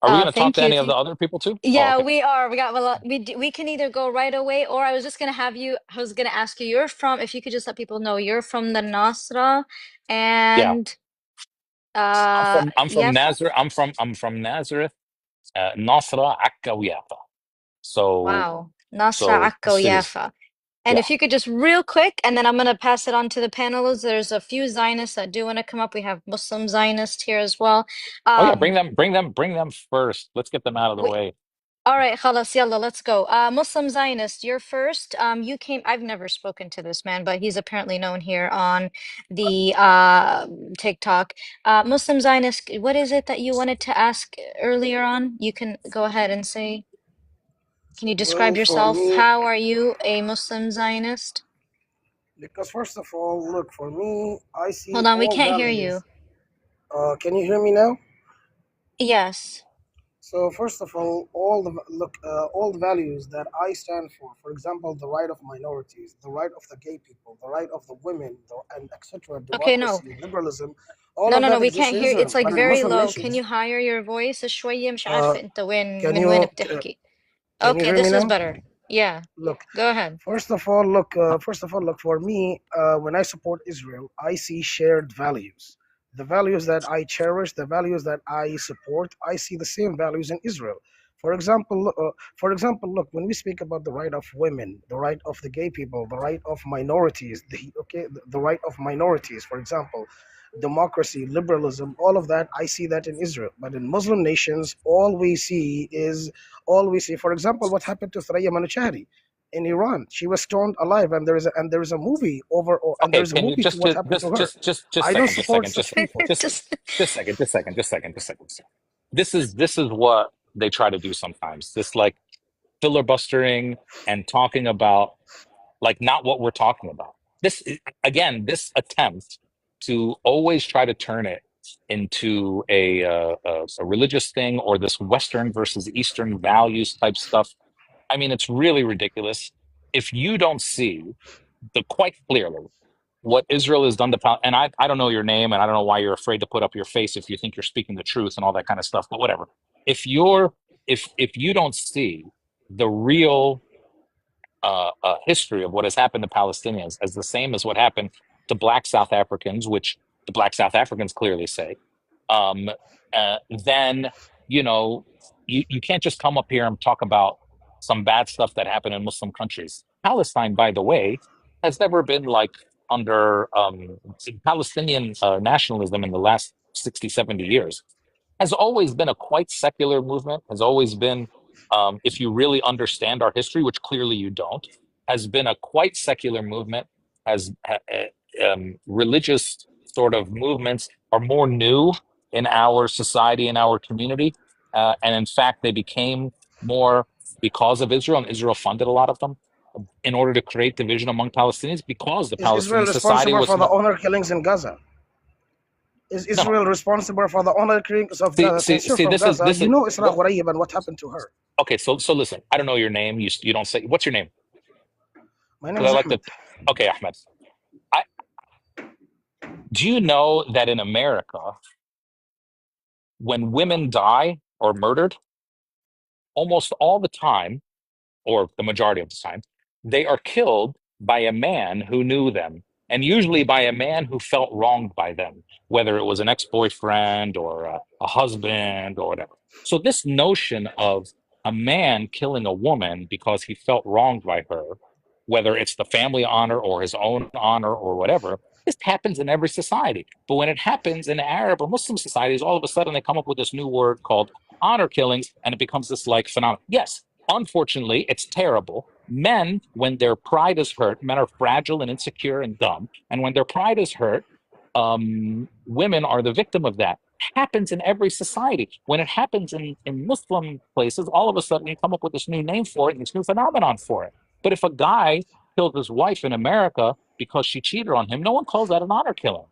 Are we going to talk Thank to you. any of the other people too? Oh, Yeah, okay. we are. We got a lot. We can either go right away, or I was just gonna have you. I was gonna ask you. You're from. If you could just let people know, you're from the Nasra, Yeah. and I'm from Yafa. Nazareth. I'm from Nazareth, Nasra Akka Yafa. So Wow, Nasra, so Akko, cities. Yafa. And Yeah. if you could just real quick, and then I'm gonna pass it on to the panelists. There's a few Zionists that do want to come up. We have Muslim Zionists here as well. Oh yeah, Um, bring them first. Let's get them out of the we, way. All right, Khalas, yalla, let's go. Muslim Zionist, you're first. You came, I've never spoken to this man, but he's apparently known here on the TikTok. Muslim Zionist, what is it that you wanted to ask earlier on? You can go ahead and say, can you Well, describe for yourself? me, How are you a Muslim Zionist? because first of all, look, for me, I see Hold on, we all can't hear you. values. Can you hear me now? Yes. So first of all the values that I stand for example, the right of minorities, the right of the gay people, the right of the women, and etc., Okay, no. democracy, liberalism, all No, of no, no, that we exists can't in hear. It's Israel. like But in very Muslim low. Can you nations, higher your voice شوية؟ مش uh, عارفة انت وين can من وين you بتحكي. can you Okay, hear me this is now? better. Yeah, Look, go ahead. first of all, look, for me, when I support Israel, I see shared values. The values that I cherish, the values that I support, I see the same values in Israel. Look, when we speak about the right of women, the right of the gay people, the right of minorities, the right of minorities, for example, democracy, liberalism, all of that, I see that in Israel. But in Muslim nations, all we see, for example, what happened to Thuraya Manuchehri. in Iran. She was stoned alive, and there is a movie and there Okay, is a can you movie to what happened to her. just I don't second, just support second, such people. Just just second. This is what they try to do sometimes. This like filibustering and talking about like not what we're talking about. Again, this attempt to always try to turn it into a religious thing or this Western versus Eastern values type stuff. I mean, it's really ridiculous. If you don't see the quite clearly what Israel has done to and I don't know your name and I don't know why you're afraid to put up your face if you think you're speaking the truth and all that kind of stuff, but whatever. If you don't see the real history of what has happened to Palestinians as the same as what happened to Black South Africans, which the Black South Africans clearly say, um, then you can't just come up here and talk about some bad stuff that happened in Muslim countries. Palestine, by the way, has never been like under Palestinian nationalism in the last 60, 70 years has always been a quite secular movement, has always been, if you really understand our history, which clearly you don't, has been a quite secular movement, religious sort of movements are more new in our society, in our community. And in fact, they became more because of Israel, and Israel funded a lot of them in order to create division among Palestinians because the Is Israel Palestinian society responsible was for the not. honor killings in Gaza? Is No, Israel responsible for the honor killings of see, Gaza? see, Since you're see. from This is Gaza, this you is know Isra what. Ghuraib and what happened to her. Okay, so listen. I don't know your name. You don't say. What's your name? My name Because I is like to. Ahmed. Okay, Ahmed. I Do you know that in America, when women die or murdered, almost all the time, or the majority of the time, they are killed by a man who knew them, and usually by a man who felt wronged by them, whether it was an ex-boyfriend or a husband or whatever. So this notion of a man killing a woman because he felt wronged by her, whether it's the family honor or his own honor or whatever, this happens in every society. But when it happens in Arab or Muslim societies, all of a sudden they come up with this new word called honor killings, and it becomes this like phenomenon. Yes, unfortunately, it's terrible. Men, when their pride is hurt, men are fragile and insecure and dumb. And when their pride is hurt, women are the victim of that. Happens in every society. When it happens in Muslim places, all of a sudden you come up with this new name for it and this new phenomenon for it. But if a guy killed his wife in America because she cheated on him, no one calls that an honor killing.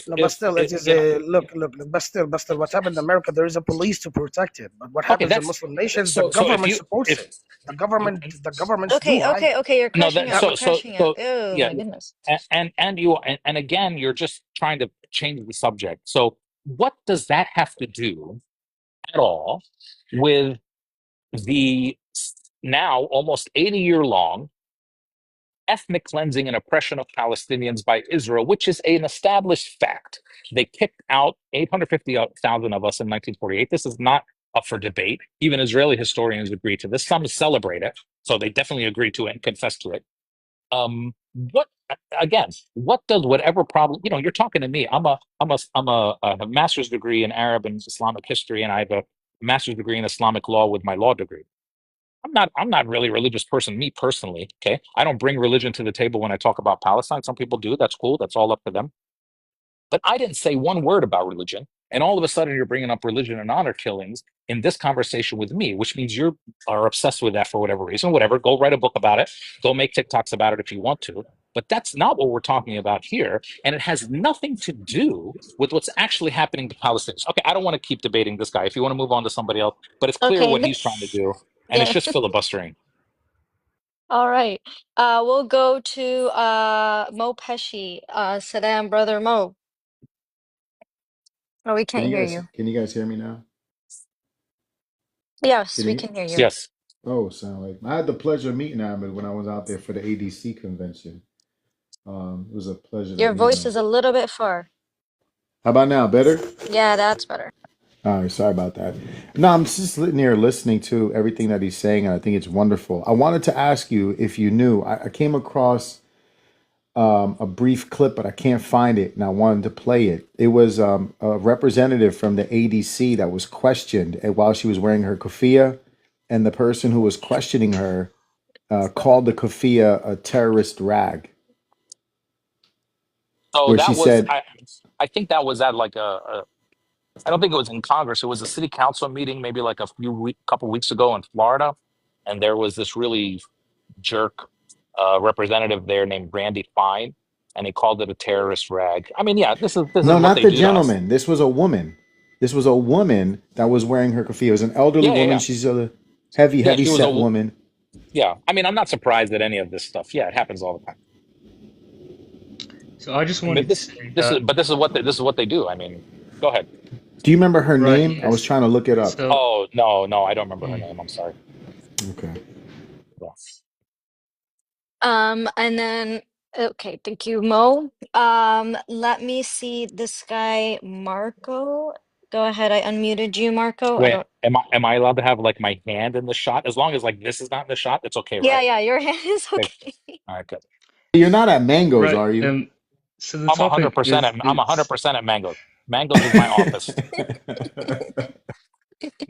No, but still, it is a look. But still, what happened in America? There is a police to protect it. But what okay, happens in Muslim nations? The so if government you supports if it. The governments do hide it. okay. You're no crushing that it. You're so so crushing it. so Oh yeah my goodness. and again you're just trying to change the subject. So what does that have to do at all with the now almost 80-year long ethnic cleansing and oppression of Palestinians by Israel, which is an established fact? They kicked out 850,000 of us in 1948. This is not up for debate. Even Israeli historians agree to this. Some celebrate it, so they definitely agree to it and confess to it. What again? What does whatever problem? You're talking to me. I have a master's degree in Arab and Islamic history, and I have a master's degree in Islamic law with my law degree. I'm not really a religious person, me personally. Okay, I don't bring religion to the table when I talk about Palestine. Some people do. That's cool. That's all up to them. But I didn't say one word about religion. And all of a sudden, you're bringing up religion and honor killings in this conversation with me, which means you are obsessed with that for whatever reason. Whatever, go write a book about it. Go make TikToks about it if you want to. But that's not what we're talking about here. And it has nothing to do with what's actually happening to Palestinians. Okay, I don't want to keep debating this guy. If you want to move on to somebody else, but it's clear Okay. what he's trying to do. And it's Yeah. just filibustering. All right. We'll go to Mo Pesci. Saddam, brother Mo. Oh, we can't hear you. Can you guys hear me now? Yes, Can we you? can hear you. Yes. Oh, sound like I had the pleasure of meeting Ahmed when I was out there for the ADC convention. It was a pleasure to Your meet voice him. is a little bit far. How about now? Better? Yeah, that's better. All right, sorry about that. No, I'm just sitting here listening to everything that he's saying, and I think it's wonderful. I wanted to ask you if you knew. I came across a brief clip, but I can't find it, and I wanted to play it. It was a representative from the ADC that was questioned while she was wearing her keffiyeh, and the person who was questioning her called the keffiyeh a terrorist rag, So where she that was, said, I think that was at like I don't think it was in Congress. It was a city council meeting, maybe like couple weeks ago in Florida, and there was this really jerk representative there named Randy Fine, and he called it a terrorist rag. I mean, yeah, this is no, what not they the do to us. gentleman. This was a woman. This was a woman that was wearing her keffiyeh. It was an elderly Yeah, yeah, woman. yeah. She's a heavy, Yeah, heavy she was set woman. yeah. I mean, I'm not surprised at any of this stuff. Yeah, it happens all the time. So I just I mean, wanted to say that, this is what they do. I mean, go ahead. Do you remember her right, name? I was yes. trying to look it up. So, Oh no, I don't remember her name. I'm sorry. Okay. Yeah. And then okay, thank you, Mo. Let me see this guy, Marco. Go ahead, I unmuted you, Marco. I Wait, don't. am I allowed to have like my hand in the shot? As long as like this is not in the shot, it's okay, Yeah, right? yeah, your hand is Okay. okay. All right, good. You're not at Mango's, right, are you? so the I'm topic 100% is, at I'm it's 100% at Mango's. Mango's is my office. Go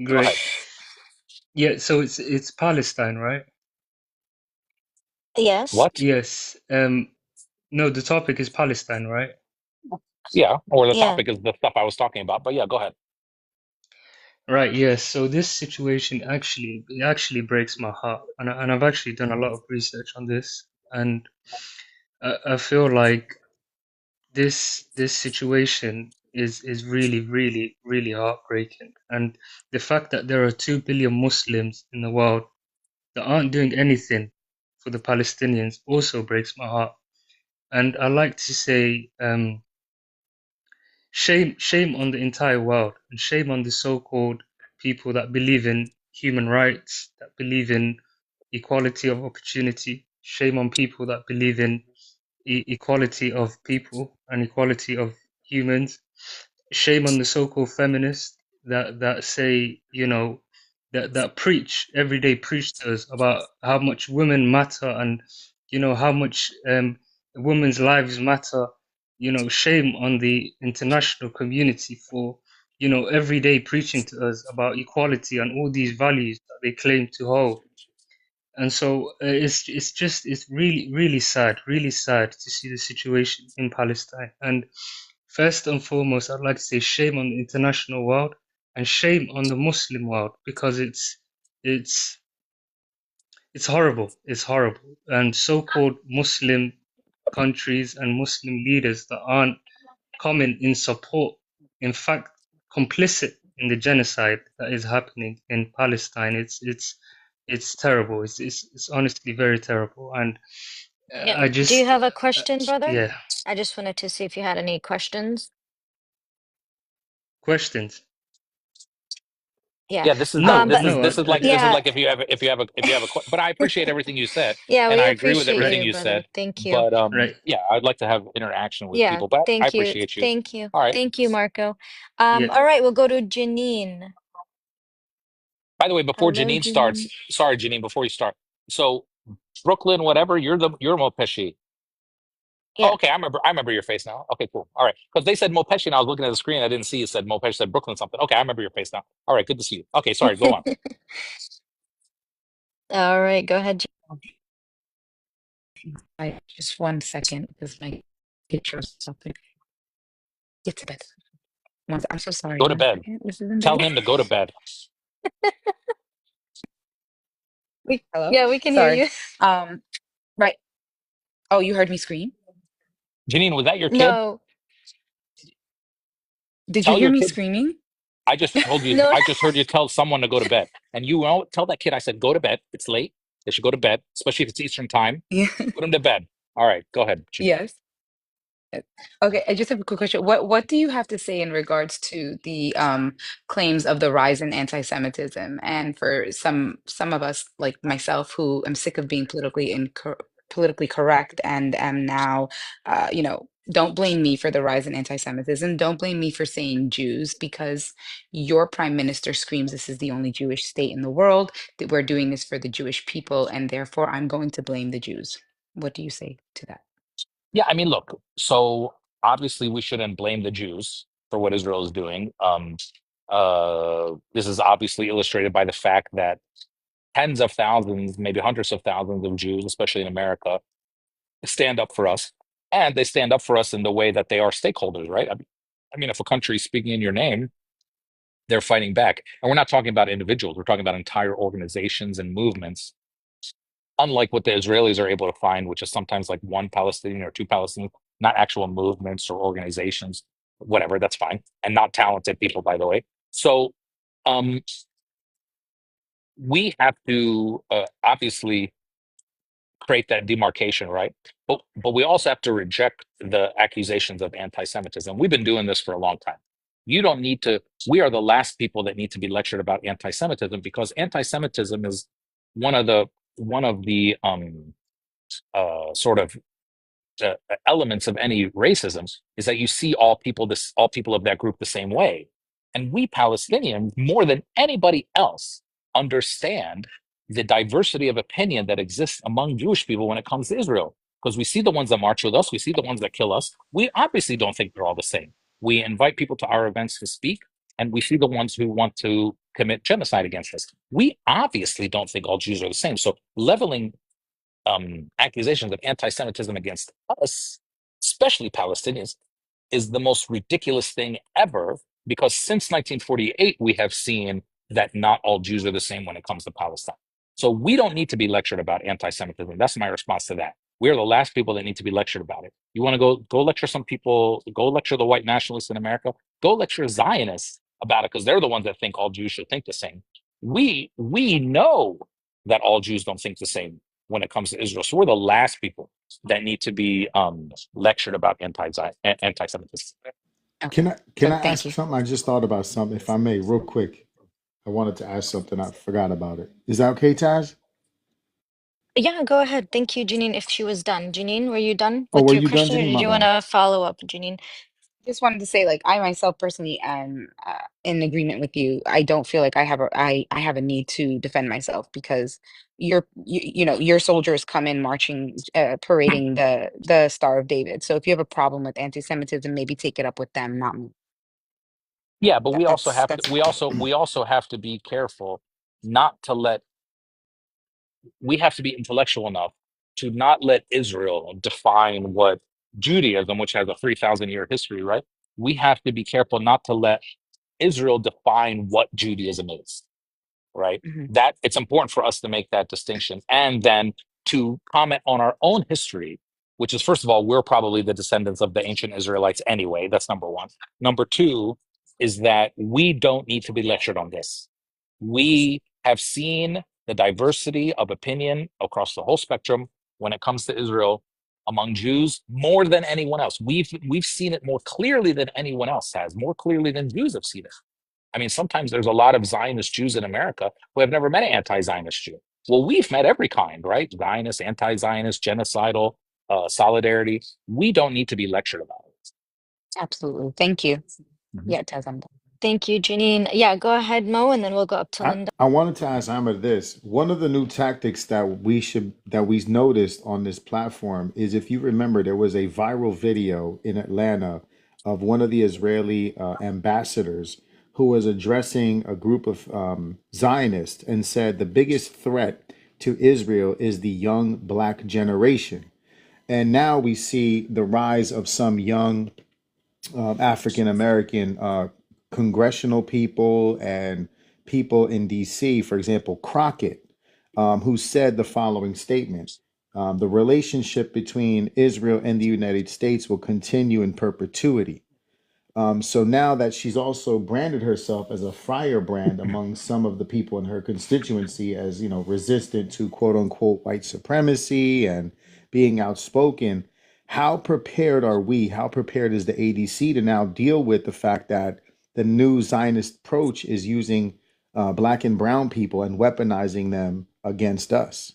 great. ahead. Yeah, so it's Palestine, right? Yes. What? Yes. No, the topic is Palestine, right? Yeah, or the Yeah. topic is the stuff I was talking about. But yeah, go ahead. Right, yes. So this situation actually breaks my heart, and I've actually done a lot of research on this, and I feel like this situation is really, really, really heartbreaking. And the fact that there are 2 billion Muslims in the world that aren't doing anything for the Palestinians also breaks my heart. And I like to say, shame on the entire world, and shame on the so-called people that believe in human rights, that believe in equality of opportunity. Shame on people that believe in equality of people and equality of humans. Shame on the so-called feminists that say, that preach every day, preach to us about how much women matter, and how much women's lives matter. Shame on the international community for every day preaching to us about equality and all these values that they claim to hold. And so it's really sad to see the situation in Palestine. And first and foremost, I'd like to say shame on the international world and shame on the Muslim world, because it's it's horrible. It's horrible. And so-called Muslim countries and Muslim leaders that aren't coming in support, in fact, complicit in the genocide that is happening in Palestine. It's terrible. It's honestly very terrible. And Yeah. I Do you just have a question, brother? yeah, I just wanted to see if you had any questions. questions. Yeah. Yeah, this is no, No, this is no. this is like Yeah. but I appreciate everything you said, Yeah, and we I agree with appreciate Right, everything you, you brother. said. Thank you. But right. yeah, I'd like to have interaction with Yeah, people, but I thank you. appreciate you. Thank you. All right. Thank you, Marco. Yeah. All right, we'll go to Janine. By the way, before Hello, Janine starts, Janine. sorry, Janine, before you start. So Brooklyn, whatever, you're Mopeshi. Oh, Yeah. okay, I remember your face now. Okay, cool. All right. Because they said Mopeshi and I was looking at the screen, I didn't see it said Mopeshi, it said Brooklyn something. Okay, I remember your face now. All right, good to see you. Okay, sorry, go on. All right, go ahead. I just 1 second because my picture or something. Get to bed. I'm so sorry. Go to 1 bed. second. This is Tell invading. him to go to bed. Hello. Yeah, we can hear Sorry. you. Right. Oh, you heard me scream? Janine, was that your kid? No, Did you Tell hear your me kid. screaming? I just told you, no. I just heard you tell someone to go to bed. And you won't tell that kid, I said, go to bed. It's late. They should go to bed, especially if it's Eastern time. Yeah. Put them to bed. All right, go ahead, Janine. Yes. Okay, I just have a quick question. What do you have to say in regards to the claims of the rise in anti-Semitism? And for some of us, like myself, who am sick of being politically correct and am now, don't blame me for the rise in anti-Semitism. Don't blame me for saying Jews because your prime minister screams this is the only Jewish state in the world, that we're doing this for the Jewish people, and therefore I'm going to blame the Jews. What do you say to that? Yeah, I mean, look, so obviously we shouldn't blame the Jews for what Israel is doing. This is obviously illustrated by the fact that tens of thousands, maybe hundreds of thousands of Jews, especially in America, stand up for us. And they stand up for us in the way that they are stakeholders, right? I mean, if a country is speaking in your name, they're fighting back. And we're not talking about individuals, we're talking about entire organizations and movements, unlike what the Israelis are able to find, which is sometimes like one Palestinian or two Palestinians, not actual movements or organizations, whatever, that's fine. And not talented people, by the way. So um, we have to obviously create that demarcation, right? But we also have to reject the accusations of anti-Semitism. We've been doing this for a long time. You don't need to. We are the last people that need to be lectured about anti-Semitism, because anti-Semitism is one of the sort of elements of any racism is that you see all people of that group the same way. And we Palestinians, more than anybody else, understand the diversity of opinion that exists among Jewish people when it comes to Israel. Because we see the ones that march with us, we see the ones that kill us. We obviously don't think they're all the same. We invite people to our events to speak, and we see the ones who want to commit genocide against us. We obviously don't think all Jews are the same. So leveling accusations of anti-Semitism against us, especially Palestinians, is the most ridiculous thing ever. Because since 1948, we have seen that not all Jews are the same when it comes to Palestine. So we don't need to be lectured about anti-Semitism. That's my response to that. We're the last people that need to be lectured about it. You want to go lecture some people, go lecture the white nationalists in America, go lecture Zionists about it, because they're the ones that think all Jews should think the same. We know that all Jews don't think the same when it comes to Israel. So we're the last people that need to be lectured about anti-Semitism. Can Okay. I So thank ask you. something? I just thought about something, if I may, real quick. I wanted to ask something. I forgot about it. Is that okay, Taj? Yeah, go ahead. Thank you, Janine, if she was done. Janine, were you done Oh, with were your you done, question, or Janine? did My you want bad. to follow up, Janine? Just wanted to say, like, I myself personally am in agreement with you. I don't feel like I have a need to defend myself, because your soldiers come in marching, parading the Star of David. So if you have a problem with anti-Semitism, maybe take it up with them, not me. Yeah, but we also have to That's we also have to be careful not to let we have to be intellectual enough to not let Israel define what Judaism, which has a 3,000-year history, right? We have to be careful not to let Israel define what Judaism is, right? Mhm. That it's important for us to make that distinction, and then to comment on our own history, which is, first of all, we're probably the descendants of the ancient Israelites anyway. That's number one. Number two is that we don't need to be lectured on this. We have seen the diversity of opinion across the whole spectrum when it comes to Israel among Jews more than anyone else. We've seen it more clearly than anyone else has, more clearly than Jews have seen it. I mean, sometimes there's a lot of Zionist Jews in America who have never met an anti-Zionist Jew. Well, we've met every kind, right? Zionist, anti-Zionist, genocidal, solidarity. We don't need to be lectured about it. Absolutely. Thank you. Mhm. Yeah, Taz, I'm done. Thank you, Janine. Yeah, go ahead, Mo, and then we'll go up to Linda. I wanted to ask Amer this. One of the new tactics that we noticed on this platform is, if you remember, there was a viral video in Atlanta of one of the Israeli ambassadors who was addressing a group of Zionists and said the biggest threat to Israel is the young black generation. And now we see the rise of some young African American congressional people and people in DC, for example, Crockett, who said the following statement: the relationship between Israel and the United States will continue in perpetuity. So now that she's also branded herself as a firebrand among some of the people in her constituency as, resistant to quote unquote white supremacy and being outspoken, how prepared are we? How prepared is the ADC to now deal with the fact that the new Zionist approach is using black and brown people and weaponizing them against us?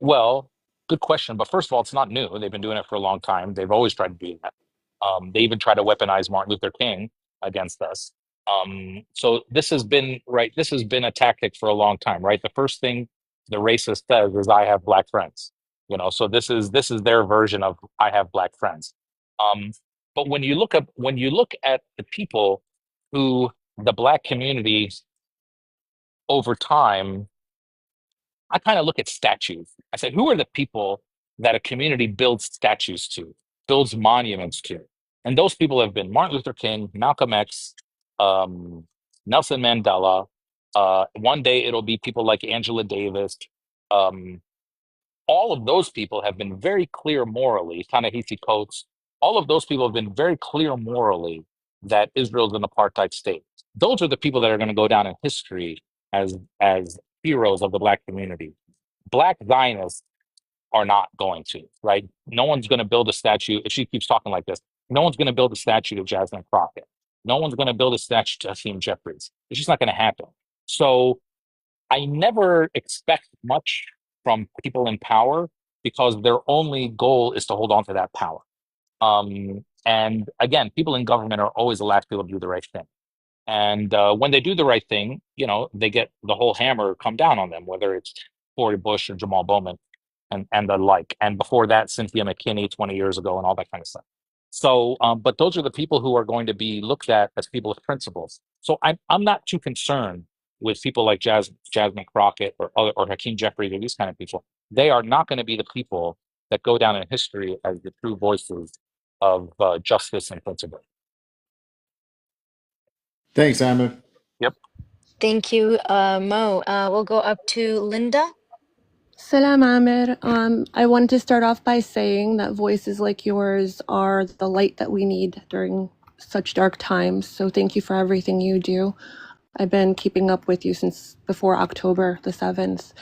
Well, good question. But first of all, it's not new. They've been doing it for a long time. They've always tried to do that. They even try to weaponize Martin Luther King against us. So this has been right. This has been a tactic for a long time, right? The first thing the racist says is, "I have black friends." So this is their version of "I have black friends." Um, but when you look at the people who the black community over time I kind of look at statues. I said, who are the people that a community builds statues to, builds monuments to? And those people have been Martin Luther King, Malcolm X, um, Nelson Mandela. One day it'll be people like Angela Davis. Um, all of those people have been very clear morally, Ta-Nehisi Coates, all of those people have been very clear morally that Israel's an apartheid state. Those are the people that are going to go down in history as heroes of the Black community. Black Zionists are not going to, right? No one's going to build a statue. If she keeps talking like this, no one's going to build a statue to Jasmine Crockett. No one's going to build a statue to Hakeem Jeffries. It's just not going to happen. So I never expect much from people in power because their only goal is to hold on to that power. And again, people in government are always the last people to do the right thing. And when they do the right thing, they get the whole hammer come down on them, whether it's Cori Bush or Jamal Bowman and the like. And before that, Cynthia McKinney 20 years ago and all that kind of stuff. So, but those are the people who are going to be looked at as people with principles. So I'm not too concerned with people like Jasmine Crockett or Hakeem Jeffries or these kind of people. They are not going to be the people that go down in history as the true voices of justice and principle. Thanks, Amer. Yep. Thank you, Mo. We'll go up to Linda. Salam Amer. I wanted to start off by saying that voices like yours are the light that we need during such dark times. So thank you for everything you do. I've been keeping up with you since before October the 7th.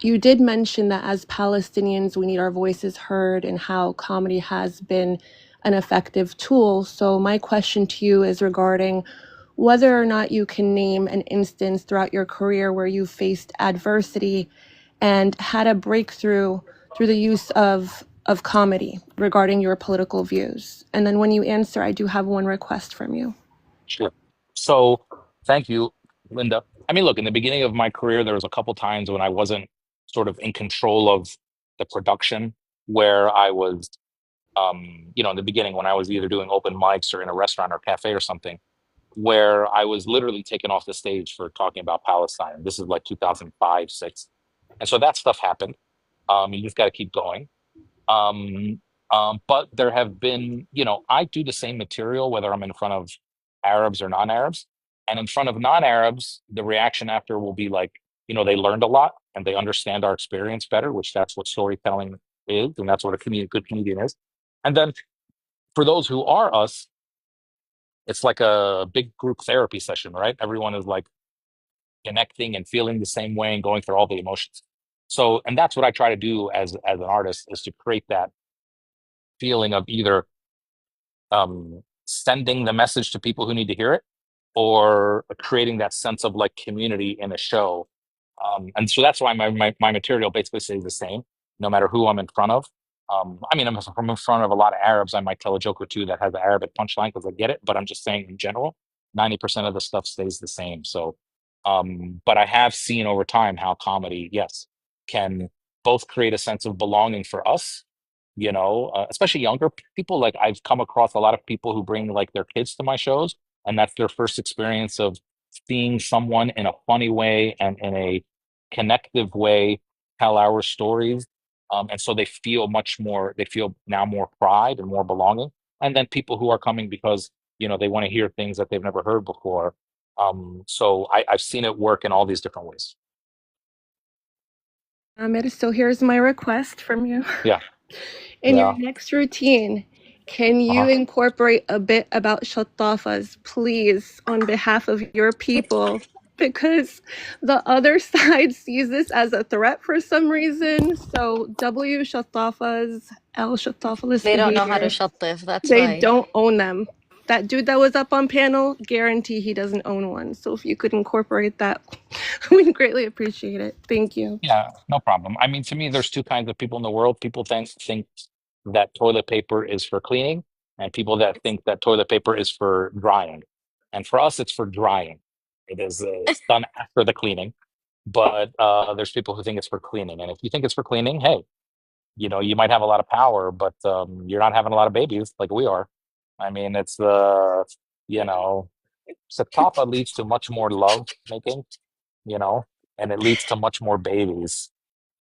You did mention that as Palestinians, we need our voices heard and how comedy has been an effective tool. So my question to you is regarding whether or not you can name an instance throughout your career where you faced adversity and had a breakthrough through the use of comedy regarding your political views. And then when you answer, I do have one request from you. Sure. So thank you, Linda. I mean, look, in the beginning of my career, there was a couple times when I wasn't sort of in control of the production, where I was, in the beginning when I was either doing open mics or in a restaurant or cafe or something, where I was literally taken off the stage for talking about Palestine. This is like 2005, six. And so that stuff happened. You just got to keep going. But there have been, I do the same material, whether I'm in front of Arabs or non-Arabs. And in front of non-Arabs, the reaction after will be like, they learned a lot and they understand our experience better, which that's what storytelling is. And that's what good comedian is. And then for those who are us, it's like a big group therapy session, right? Everyone is like connecting and feeling the same way and going through all the emotions. So, and that's what I try to do as an artist, is to create that feeling of either sending the message to people who need to hear it, or creating that sense of like community in a show. And so that's why my material basically stays the same, no matter who I'm in front of. I mean, if I'm in front of a lot of Arabs, I might tell a joke or two that has an Arabic punchline because I get it. But I'm just saying in general, 90% of the stuff stays the same. So, but I have seen over time how comedy, yes, can both create a sense of belonging for us, especially younger people. Like I've come across a lot of people who bring like their kids to my shows, and that's their first experience of seeing someone in a funny way and in a connective way tell our stories. And so they feel now more pride and more belonging. And then people who are coming because, they want to hear things that they've never heard before. So I've seen it work in all these different ways. So here's my request from you. Yeah. In your next routine, can you incorporate a bit about shatafas, please, on behalf of your people? Because the other side sees this as a threat for some reason. So W shatafas, L shatafalist They don't know how to behavior. shatif, that's They why. don't own them. That dude that was up on panel, guarantee he doesn't own one. So if you could incorporate that, we'd greatly appreciate it. Thank you. Yeah, no problem. I mean, to me, there's two kinds of people in the world. People think that toilet paper is for cleaning, and people that think that toilet paper is for drying. And for us, it's for drying. It's done after the cleaning, but there's people who think it's for cleaning. And if you think it's for cleaning, hey, you might have a lot of power, but you're not having a lot of babies like we are. I mean, it's Satapa leads to much more love making, and it leads to much more babies.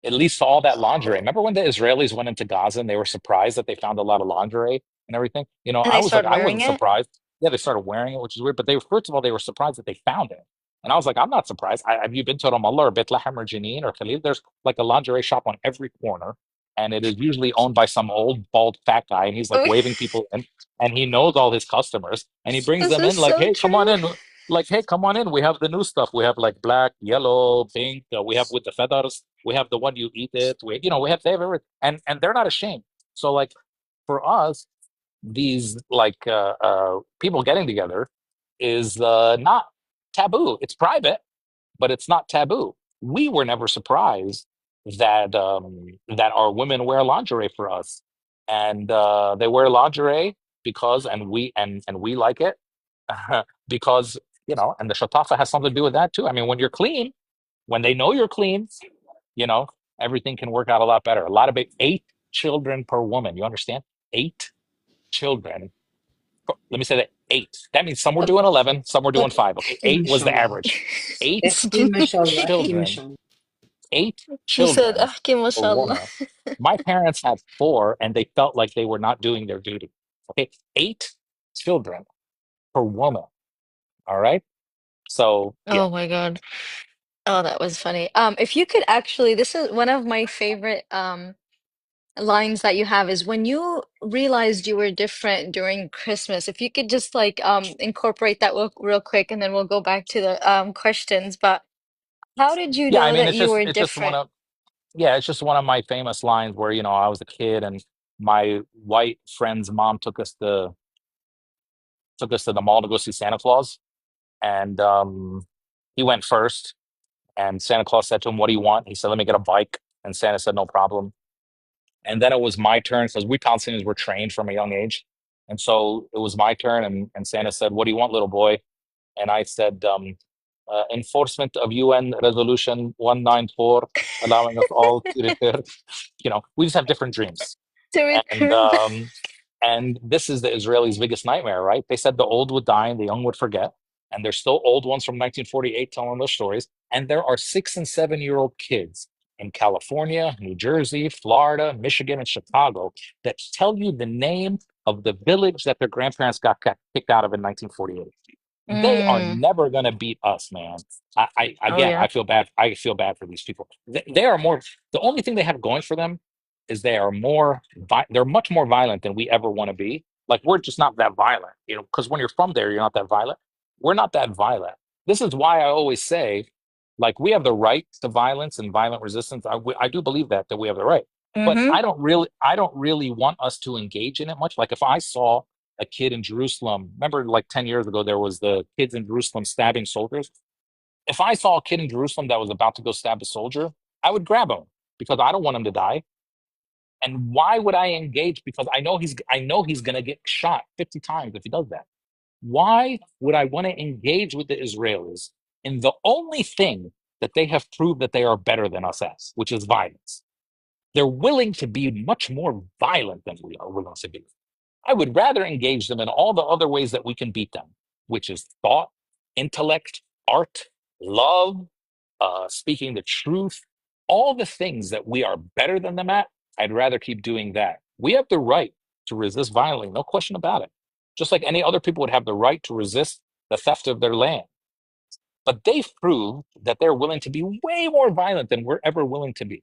at least all that lingerie. Remember when the Israelis went into Gaza and they were surprised that they found a lot of lingerie and everything? You know, And I they was like, started I wearing wasn't it. surprised. Yeah, they started wearing it, which is weird. But they, first of all, they were surprised that they found it. And I was like, I'm not surprised. Have you been to Ramallah or Bethlehem or Jenin or Khalil? There's like a lingerie shop on every corner. And it is usually owned by some old, bald, fat guy. And he's like Oh, waving people in. And he knows all his customers. And he brings this them is in like, so hey, come on true. in. Like, hey, come on in. We have the new stuff. We have like black, yellow, pink. We have with the feathers. We have the one you eat it. They have everything, and they're not ashamed. So like, for us, these like people getting together is not taboo. It's private, but it's not taboo. We were never surprised that our women wear lingerie for us, and they wear lingerie because, and we like it because and the shatafa has something to do with that too. I mean, when you're clean, when they know you're clean, you know everything can work out a lot better. A lot of 8 children per woman. You understand? 8 children. Let me say that 8. That means some were doing 11, some were doing 5. Okay, 8 was the Mashallah. average. Eight احكي ما شاء الله احكي ما children. شاء الله. Eight He said, children "Ahki per mashallah." woman. My parents had 4, and they felt like they were not doing their duty. Okay, 8 children per woman. All right. So yeah, Oh my God. Oh, that was funny. If you could actually, this is one of my favorite lines that you have is when you realized you were different during Christmas. If you could just like incorporate that real quick, and then we'll go back to the questions. But how did you yeah. I know mean, that you were it's just one different? of yeah, it's just one of my famous lines where I was a kid and my white friend's mom took us to the mall to go see Santa Claus, and he went first, and Santa Claus said to him, "What do you want?" He said, "Let me get a bike," and Santa said, "No problem." And then it was my turn because we Palestinians were trained from a young age, and so it was my turn, and Santa said, "What do you want, little boy?" And I said, enforcement of UN Resolution 194, allowing us all to return. We just have different dreams. To And return. um, and this is the Israelis' biggest nightmare, right? They said the old would die and the young would forget. And there's still old ones from 1948 telling those stories. And there are 6 and 7-year-old kids in California, New Jersey, Florida, Michigan, and Chicago that tell you the name of the village that their grandparents got kicked out of in 1948. They are Mm. never going to beat us, man. Oh Again, yeah. I feel bad. I feel bad for these people. They are more. The only thing they have going for them is they are more. They're much more violent than we ever want to be. Like we're just not that violent, because when you're from there, you're not that violent. We're not that violent. This is why I always say, like, we have the right to violence and violent resistance. I do believe that we have the right, but Mm-hmm. I don't really want us to engage in it much. Like if I saw a kid in Jerusalem. Remember, like 10 years ago, there was the kids in Jerusalem stabbing soldiers. If I saw a kid in Jerusalem that was about to go stab a soldier, I would grab him because I don't want him to die. And why would I engage? Because I know he's going to get shot 50 times if he does that. Why would I want to engage with the Israelis in the only thing that they have proved that they are better than us at, which is violence? They're willing to be much more violent than we are willing to be. I would rather engage them in all the other ways that we can beat them, which is thought, intellect, art, love, speaking the truth, all the things that we are better than them at. I'd rather keep doing that. We have the right to resist violently, no question about it. Just like any other people would have the right to resist the theft of their land. But they've proved that they're willing to be way more violent than we're ever willing to be.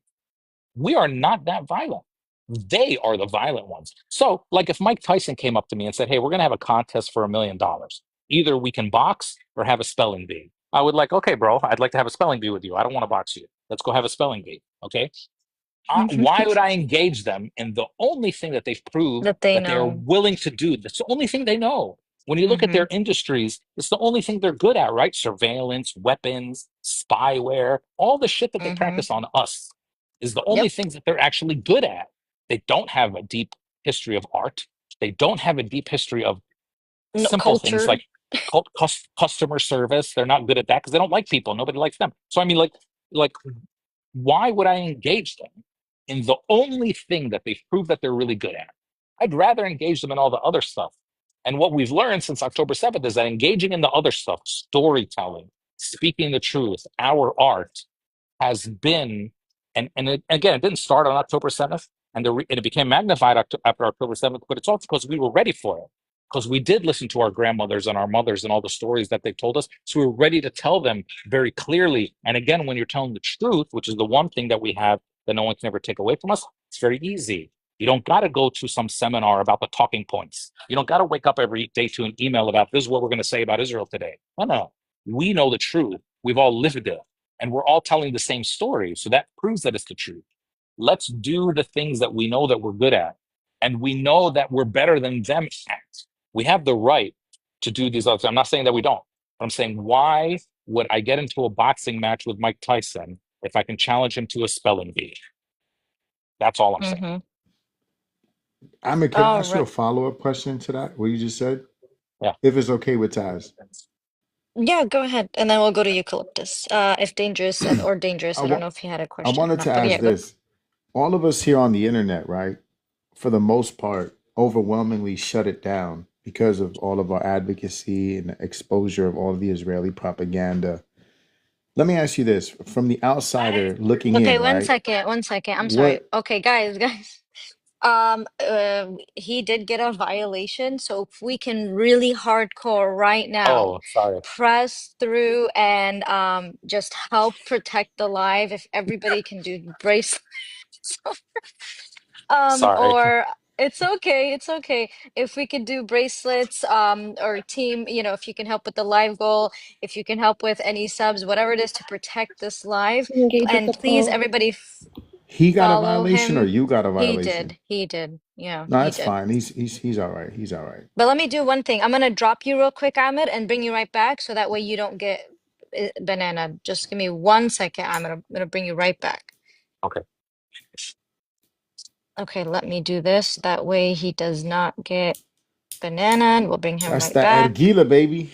We are not that violent. They are the violent ones. So, like if Mike Tyson came up to me and said, "Hey, we're going to have a contest for $1 million. Either we can box or have a spelling bee." I would like, okay, bro, I'd like to have a spelling bee with you. I don't want to box you. Let's go have a spelling bee. Okay. Why would I engage them in the only thing that they've proved That they that they are know. willing to do? That's the only thing they know. When you look at Mm-hmm. their industries, it's the only thing they're good at, right? Surveillance, weapons, spyware, all the shit that they Mm-hmm. practice on us is the only Yep. things that they're actually good at. They don't have a deep history of art. They don't have a deep history of No, simple things culture. like customer service. They're not good at that because they don't like people. Nobody likes them. So I mean, like why would I engage them in the only thing that they've proved that they're really good at? I'd rather engage them in all the other stuff. And what we've learned since October 7th is that engaging in the other stuff, storytelling, speaking the truth, our art, has been Again, it didn't start on October 7th, and it became magnified after October 7th, but it's also because we were ready for it. Because we did listen to our grandmothers and our mothers and all the stories that they told us. So we were ready to tell them very clearly. And again, when you're telling the truth, which is the one thing that we have that no one can ever take away from us, it's very easy. You don't got to go to some seminar about the talking points. You don't got to wake up every day to an email about this is what we're going to say about Israel today. No, no. We know the truth. We've all lived it. And we're all telling the same story. So that proves that it's the truth. Let's do the things that we know that we're good at. And we know that we're better than them at. We have the right to do these other things. I'm not saying that we don't. But I'm saying, why would I get into a boxing match with Mike Tyson if I can challenge him to a spelling bee? That's all I'm saying. Mm-hmm. Amer, can I All ask you right. a follow-up question to that, what you just said? Yeah. If it's okay with Taz. Yeah, go ahead. And then we'll go to Eucalyptus. If dangerous or dangerous. I, I don't wa- know if you had a I question or wanted to not, but ask yeah, go. this. All of us here on the internet, right, for the most part, overwhelmingly shut it down because of all of our advocacy and the exposure of all of the Israeli propaganda. Let me ask you this, from the outsider looking Okay, in, right? one second. I'm sorry. What Okay, guys. He did get a violation, so if we can really hardcore right now, Oh, sorry. press through and just help protect the live. If everybody can do bracelets, Sorry. or it's okay. If we could do bracelets, or team, if you can help with the live goal, if you can help with any subs, whatever it is to protect this live, Engage with and the please, poll. everybody. he got a Follow violation or him. you got a He violation? did. He did. Yeah, No, he that's did. fine. He's all right. He's all right. But let me do one thing. I'm gonna drop you real quick, Ahmed, and bring you right back so that way you don't get banana. Just give me 1 second. I'm gonna bring you right back. Okay. Okay, let me do this. That way he does not get banana, and we'll bring him That's right that back. Ergila, baby.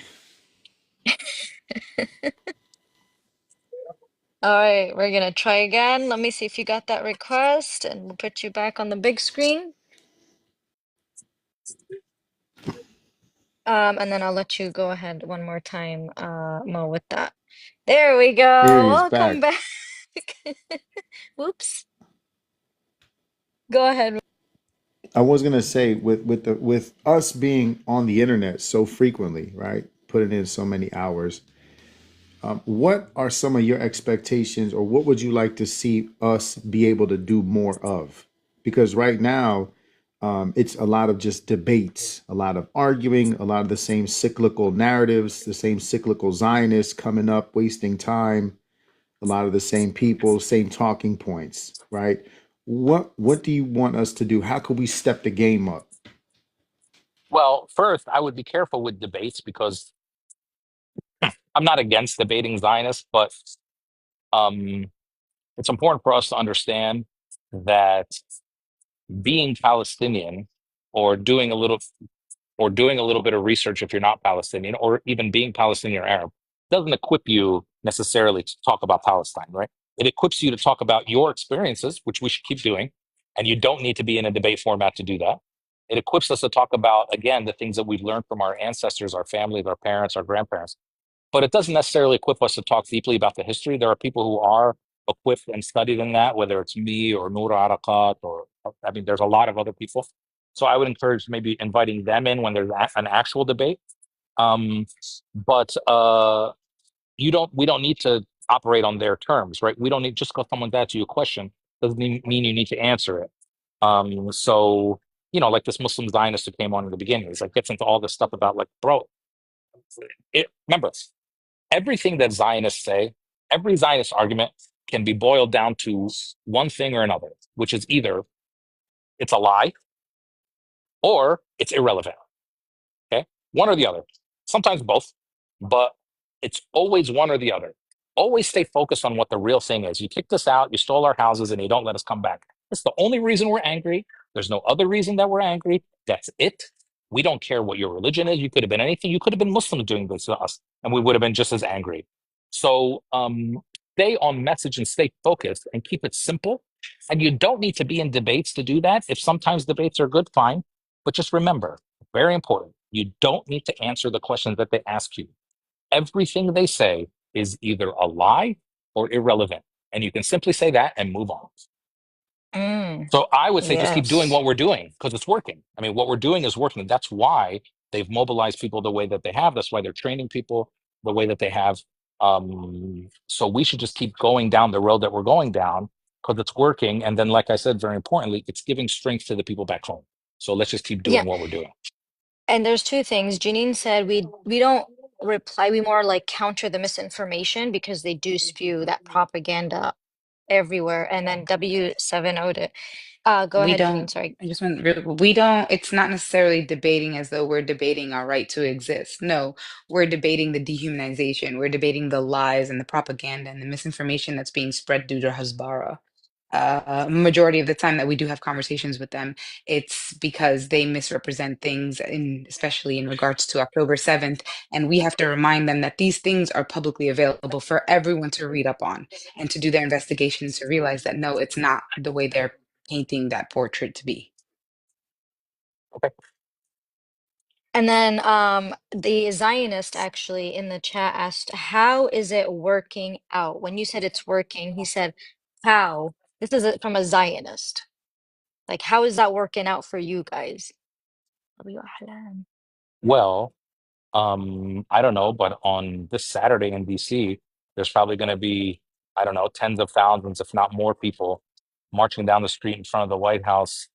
All right, we're gonna try again. Let me see if you got that request, and we'll put you back on the big screen. And then I'll let you go ahead one more time, Mo, with that. There we go. Here he is Welcome back. back. Whoops. Go ahead. I was gonna say with us being on the internet so frequently, right? Putting in so many hours. What are some of your expectations, or what would you like to see us be able to do more of? Because right now, it's a lot of just debates, a lot of arguing, a lot of the same cyclical narratives, the same cyclical Zionists coming up, wasting time, a lot of the same people, same talking points, right? What do you want us to do? How could we step the game up? Well, first, I would be careful with debates because I'm not against debating Zionists, but um, it's important for us to understand that being Palestinian or doing a little bit of research if you're not Palestinian, or even being Palestinian or Arab, doesn't equip you necessarily to talk about Palestine, right? It equips you to talk about your experiences, which we should keep doing, and you don't need to be in a debate format to do that. It equips us to talk about, again, the things that we've learned from our ancestors, our families, our parents, our grandparents. But it doesn't necessarily equip us to talk deeply about the history. There are people who are equipped and studied in that, whether it's me or Noor Arakat, or I mean, there's a lot of other people. So I would encourage maybe inviting them in when there's an actual debate. Um, but we don't need to operate on their terms, right? We don't need, just because someone's asked you a question doesn't mean you need to answer it. So like this Muslim Zionist who came on in the beginning, he's like gets into all this stuff about like, bro, remember, everything that Zionists say, every Zionist argument can be boiled down to one thing or another, which is either it's a lie or it's irrelevant. Okay. One or the other. Sometimes both, but it's always one or the other. Always stay focused on what the real thing is. You kicked us out, you stole our houses, and you don't let us come back. That's the only reason we're angry. There's no other reason that we're angry. That's it. We don't care what your religion is. You could have been anything. You could have been Muslim doing this to us, and we would have been just as angry. So stay on message and stay focused and keep it simple. And you don't need to be in debates to do that. If sometimes debates are good, fine. But just remember, very important, you don't need to answer the questions that they ask you. Everything they say is either a lie or irrelevant. And you can simply say that and move on. Mm, So I would say just keep doing yes. what we're doing because it's working. I mean, what we're doing is working. That's why they've mobilized people the way that they have. That's why they're training people the way that they have. So we should just keep going down the road that we're going down because it's working. And then, like I said, very importantly, it's giving strength to the people back home. So let's just keep Yeah. doing what we're doing. And there's two things. Janine said we don't reply, we more like counter the misinformation because they do spew that propaganda everywhere. And then W7 it. Go We ahead, don't, Janine, sorry. I just want we don't, it's not necessarily debating as though we're debating our right to exist. No, we're debating the dehumanization. We're debating the lies and the propaganda and the misinformation that's being spread due to Hasbara. Majority of the time that we do have conversations with them, it's because they misrepresent things, especially in regards to October 7th. And we have to remind them that these things are publicly available for everyone to read up on and to do their investigations to realize that no, it's not the way they're painting that portrait to be. Okay. And then the Zionist actually in the chat asked, how is it working out? When you said it's working, he said, how? This is from a Zionist. Like, how is that working out for you guys? Well, I don't know, but on this Saturday in DC, there's probably going to be, I don't know, tens of thousands, if not more people marching down the street in front of the White House,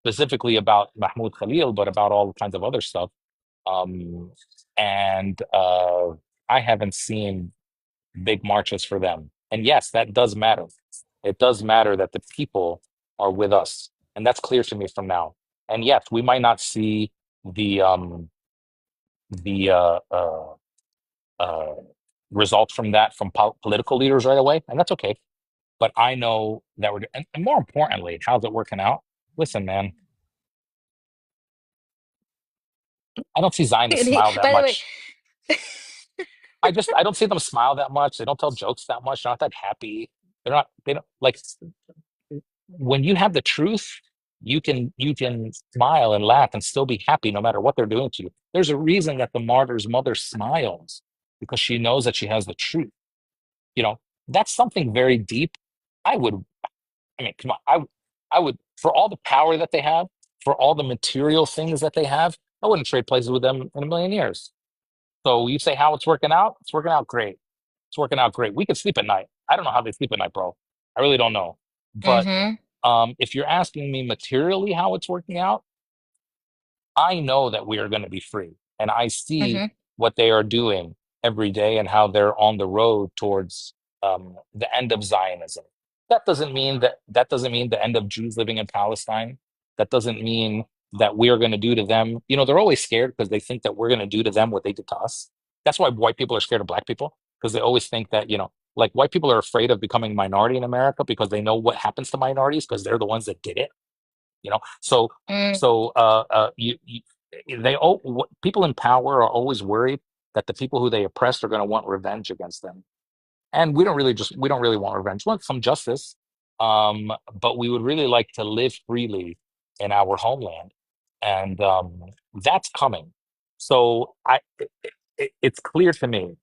specifically about Mahmoud Khalil, but about all kinds of other stuff. Um, and I haven't seen big marches for them. And yes, that does matter. It does matter that the people are with us. And that's clear to me from now. And yes, we might not see the uh, results from that from political leaders right away, and that's okay. But I know that and more importantly, how's it working out? Listen, man, I don't see Zionists smile that By the way, much. I don't see them smile that much. They don't tell jokes that much. They're not that happy. They don't like when you have the truth, you can smile and laugh and still be happy no matter what they're doing to you. There's a reason that the martyr's mother smiles because she knows that she has the truth. You know, that's something very deep. I would, I mean, come on, I would, for all the power that they have, for all the material things that they have, I wouldn't trade places with them in a million years. So you say how it's working out? It's working out great. It's working out great. We could sleep at night. I don't know how they sleep at night, bro. I really don't know. But mm-hmm, if you're asking me materially how it's working out, I know that we are going to be free. And I see mm-hmm, what they are doing every day and how they're on the road towards the end of Zionism. That doesn't mean the end of Jews living in Palestine. That doesn't mean that we are going to do to them. You know, they're always scared because they think that we're going to do to them what they did to us. That's why white people are scared of black people because they always think that, like white people are afraid of becoming minority in America because they know what happens to minorities because they're the ones that did it. So mm, people in power are always worried that the people who they oppressed are going to want revenge against them, and we don't really want revenge. We want some justice, but we would really like to live freely in our homeland, and that's coming. So it's clear to me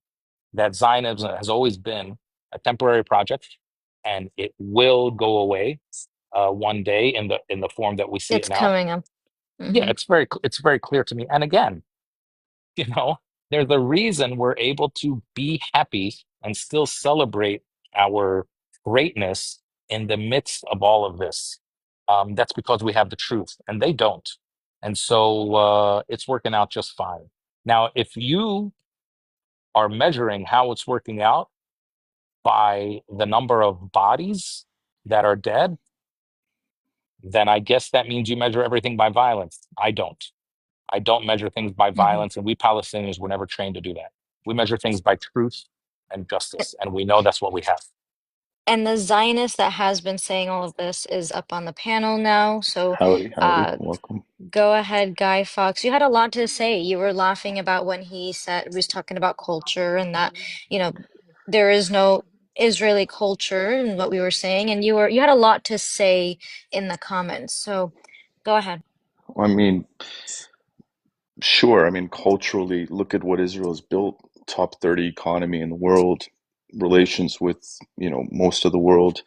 that Zionism has always been a temporary project, and it will go away one day in the form that we see it it's now. coming up. Yeah, Mm-hmm. it's very clear to me. And again, you know, there's a reason we're able to be happy and still celebrate our greatness in the midst of all of this. That's because we have the truth, and they don't. And so it's working out just fine. Now, if you are measuring how it's working out by the number of bodies that are dead, then I guess that means you measure everything by violence. I don't. I don't measure things by Mm-hmm. violence, and we Palestinians were never trained to do that. We measure things by truth and justice, and we know that's what we have. And the Zionist that has been saying all of this is up on the panel now. So Howdy, howdy, uh, welcome. go ahead, Guy Fawkes. You had a lot to say. You were laughing about when he was talking about culture and that, you know, there is no Israeli culture and what we were saying. And you had a lot to say in the comments. So go ahead. I mean, sure, I mean, culturally, look at what Israel's built, top 30 economy in the world. relations with, most of the world,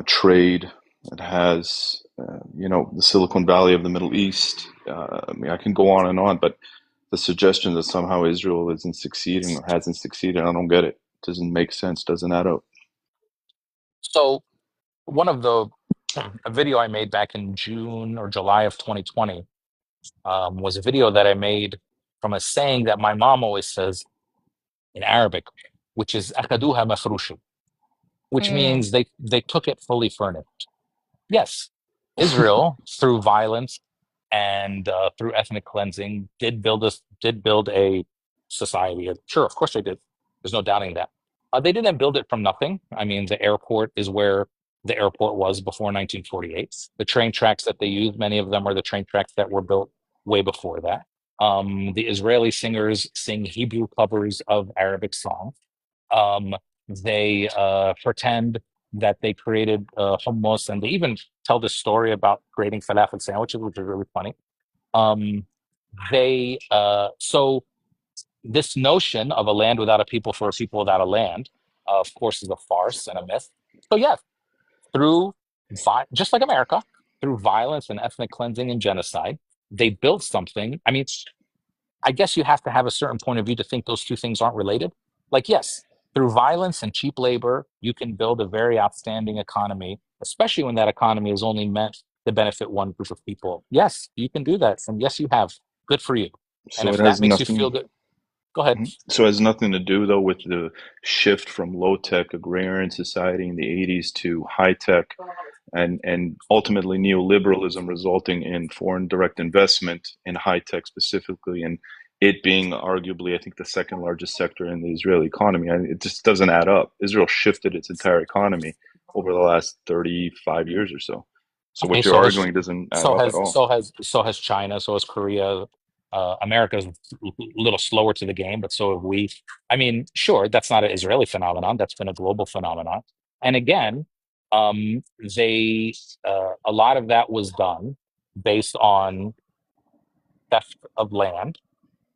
trade. It has, the Silicon Valley of the Middle East. I mean, I can go on and on, but the suggestion that somehow Israel isn't succeeding or hasn't succeeded, I don't get it. Doesn't make sense. Doesn't add up. So one of the a video I made back in June or July of 2020 was a video that I made from a saying that my mom always says in Arabic, which is "أخذوها مفروشة," which Mm. means they took it fully furnished. Yes, Israel, through violence and through ethnic cleansing, did build a society. Sure, of course they did. There's no doubting that. They didn't build it from nothing. I mean, the airport is where the airport was before 1948. The train tracks that they used, many of them are the train tracks that were built way before that. The Israeli singers sing Hebrew covers of Arabic songs. Um, they pretend that they created hummus, and they even tell this story about creating falafel sandwiches, which is really funny. Um, they so this notion of a land without a people for a people without a land, of course, is a farce and a myth. So yeah, through just like America, through violence and ethnic cleansing and genocide, they built something. I mean, I guess you have to have a certain point of view to think those two things aren't related. Like, yes, through violence and cheap labor, you can build a very outstanding economy, especially when that economy is only meant to benefit one group of people. Yes, you can do that. And yes, you have. Good for you. And So it if that has makes you feel nothing. good, go ahead. So it has nothing to do though with the shift from low tech agrarian society in the 80s to high tech and ultimately neoliberalism resulting in foreign direct investment in high tech specifically, and it being arguably, I think, the second largest sector in the Israeli economy. It just doesn't add up. Israel shifted its entire economy over the last 35 years or so. So Okay, what you're arguing doesn't add up at all. so has China, so has Korea. America's a little slower to the game, but so have we. I mean, sure, that's not an Israeli phenomenon. That's been a global phenomenon. And again, they a lot of that was done based on theft of land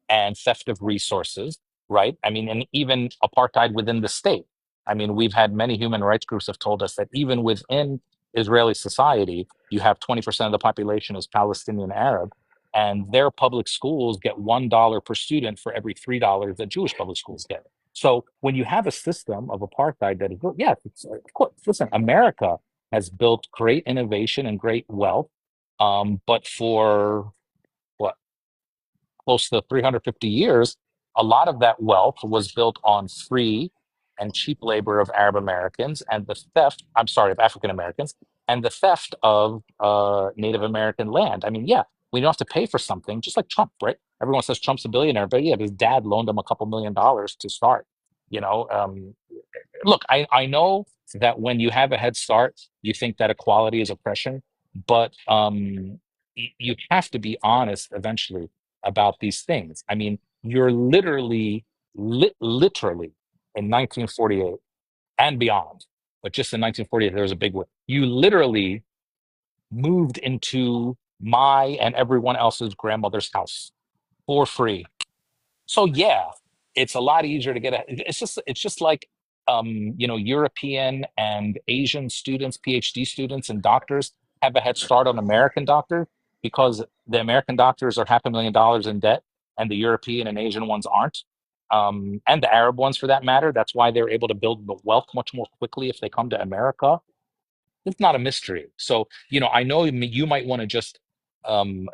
and theft of resources, right? I mean, and even apartheid within the state. I mean, we've had many human rights groups have told us that even within Israeli society, you have 20% of the population is Palestinian Arab, and their public schools get $1 per student for every $3 that Jewish public schools get. So when you have a system of apartheid that is, yeah, of course, listen, America has built great innovation and great wealth, but for what, close to 350 years, a lot of that wealth was built on free and cheap labor of Arab Americans and the theft, I'm sorry, of African Americans, and the theft of Native American land. I mean, yeah, we don't have to pay for something, just like Trump, right? Everyone says Trump's a billionaire, but yeah, his dad loaned him a couple $1 million to start. You know, look, I know that when you have a head start, you think that equality is oppression, but you have to be honest eventually about these things. I mean, you're literally, literally in 1948 and beyond, but just in 1948, there was a big one. You literally moved into my and everyone else's grandmother's house for free. So yeah, it's a lot easier to get a, it's just like European and Asian students, PhD students and doctors have a head start on American doctors because the American doctors are $500,000 in debt and the European and Asian ones aren't. And the Arab ones for that matter. That's why they're able to build the wealth much more quickly if they come to America. It's not a mystery. So, I know you might want to just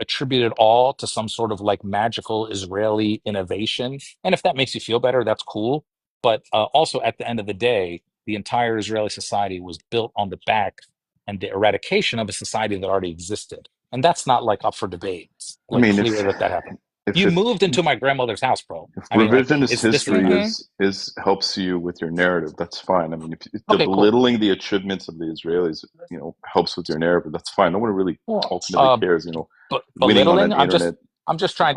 attribute it all to some sort of like magical Israeli innovation. And if that makes you feel better, that's cool. But also, at the end of the day, the entire Israeli society was built on the back and the eradication of a society that already existed. And that's not like up for debate. It's I like mean, clear that that happened. if You if moved into my grandmother's house, bro. if I mean, like, revisionist it's this is history not Mm-hmm. is helps you with your narrative, that's fine. I mean, if the okay, cool. belittling the achievements of the Israelis, helps with your narrative, that's fine. No one really Well, ultimately cares. but Winning on belittling. an internet. I'm just trying.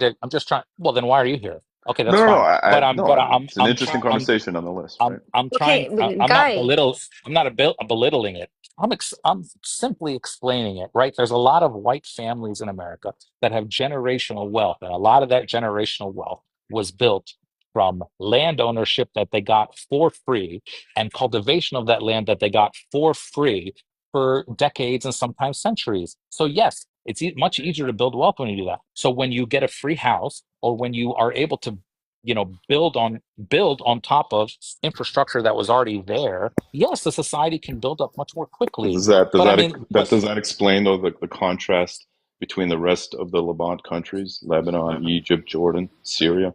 Well, then why are you here? Okay, No, that's no, no. fine. But No. It's an interesting conversation nonetheless, right? I'm trying. Okay, I'm not belittle. guys. I'm not belittling it. I'm simply explaining it. Right? There's a lot of white families in America that have generational wealth, and a lot of that generational wealth was built from land ownership that they got for free and cultivation of that land that they got for free for decades and sometimes centuries. So yes, it's much easier to build wealth when you do that. So when you get a free house or when you are able to, build on top of infrastructure that was already there, yes, the society can build up much more quickly. Does that does But I that mean, that does that explain though the contrast between the rest of the Levant countries, Lebanon, Egypt, Jordan, Syria,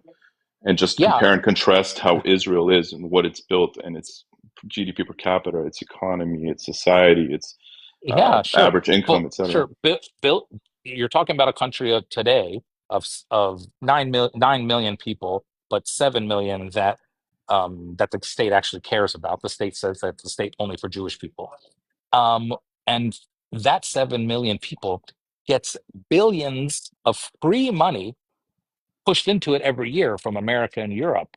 and just yeah, compare and contrast how Israel is and what it's built and its GDP per capita, its economy, its society, its yeah, sure. average income, But etc. sure, built. You're talking about a country of today of 9 million people, but 7 million that the state actually cares about. The state says that the state only for Jewish people, um, and that 7 million people gets billions of free money pushed into it every year from America and Europe.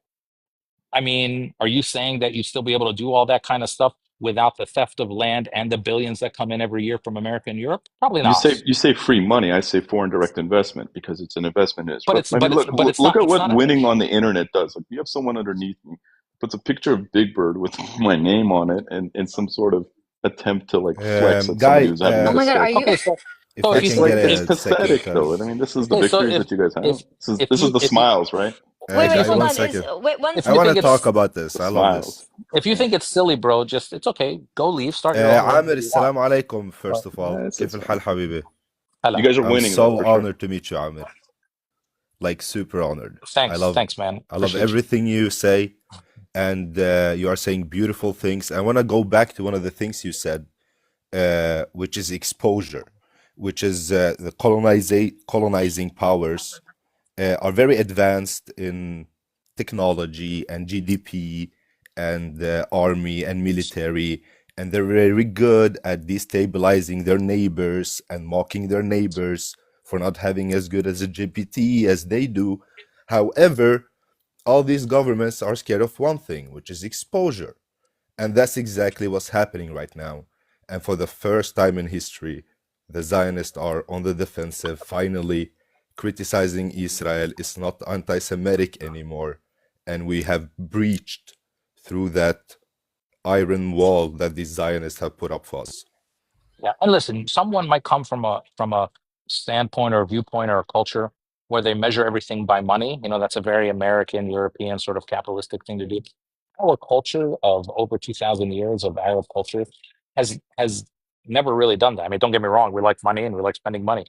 I mean, are you saying that you'd still be able to do all that kind of stuff without the theft of land and the billions that come in every year from America and Europe? Probably You not. say you say free money. I say foreign direct investment because it's an investment in But Israel. it's I mean, but it's look but it's look not at it's what not a winning on the internet does. Like, you have someone underneath me puts a picture of Big Bird with my name on it, and in some sort of attempt to like flex at somebody Guy, who's having a Oh my God, are mistake. you? okay. So if if I you It's can think like get it's if a second, pathetic, though. I cause mean, this is the okay, so victories that you guys have. if This is the if you smiles, right? Wait, wait, Guy, hold one on. second. Wait, one if I you want second, to think talk it's please. about this. The I love this. smiles. if you Yeah, think it's silly, bro, just it's okay. Go leave, start your own room, عامر do what you want. السلام عليكم. But First of all, كيف it's الحال fine. حبيبي? You hello. guys are I'm winning, though, so for sure. honored to meet you, Amir. Like super honored. Thanks, man. I love Appreciate you. everything you say, and you are saying beautiful things. I want to go back to one of the things you said, which is exposure, which is the colonizing powers are very advanced in technology and GDP and army and military, and they're very good at destabilizing their neighbors and mocking their neighbors for not having as good as a GPT as they do. However, all these governments are scared of one thing, which is exposure. And that's exactly what's happening right now. And for the first time in history, the Zionists are on the defensive. Finally, criticizing Israel is not anti Semitic anymore. And we have breached through that iron wall that the Zionists have put up for us. Yeah, and listen, someone might come from a standpoint or a viewpoint or a culture where they measure everything by money. That's a very American, European sort of capitalistic thing to do. Our culture of over 2,000 years of Arab culture has never really done that. I mean, don't get me wrong, we like money and we like spending money,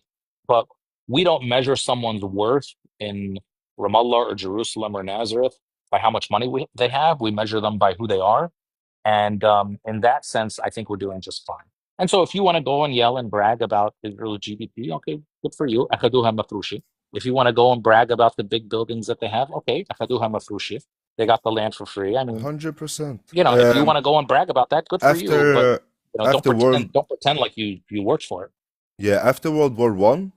but we don't measure someone's worth in Ramallah or Jerusalem or Nazareth by how much money they have. We measure them by who they are. And in that sense, I think we're doing just fine. And so if you want to go and yell and brag about Israel's GDP, okay, good for you. أخذوها مفروشة. If you want to go and brag about the big buildings that they have, okay, أخذوها مفروشة. They got the land for free. I mean, 100%. if you want to go and brag about that, good for you. But After don't after world pretend like you worked for it. yeah, after World War One,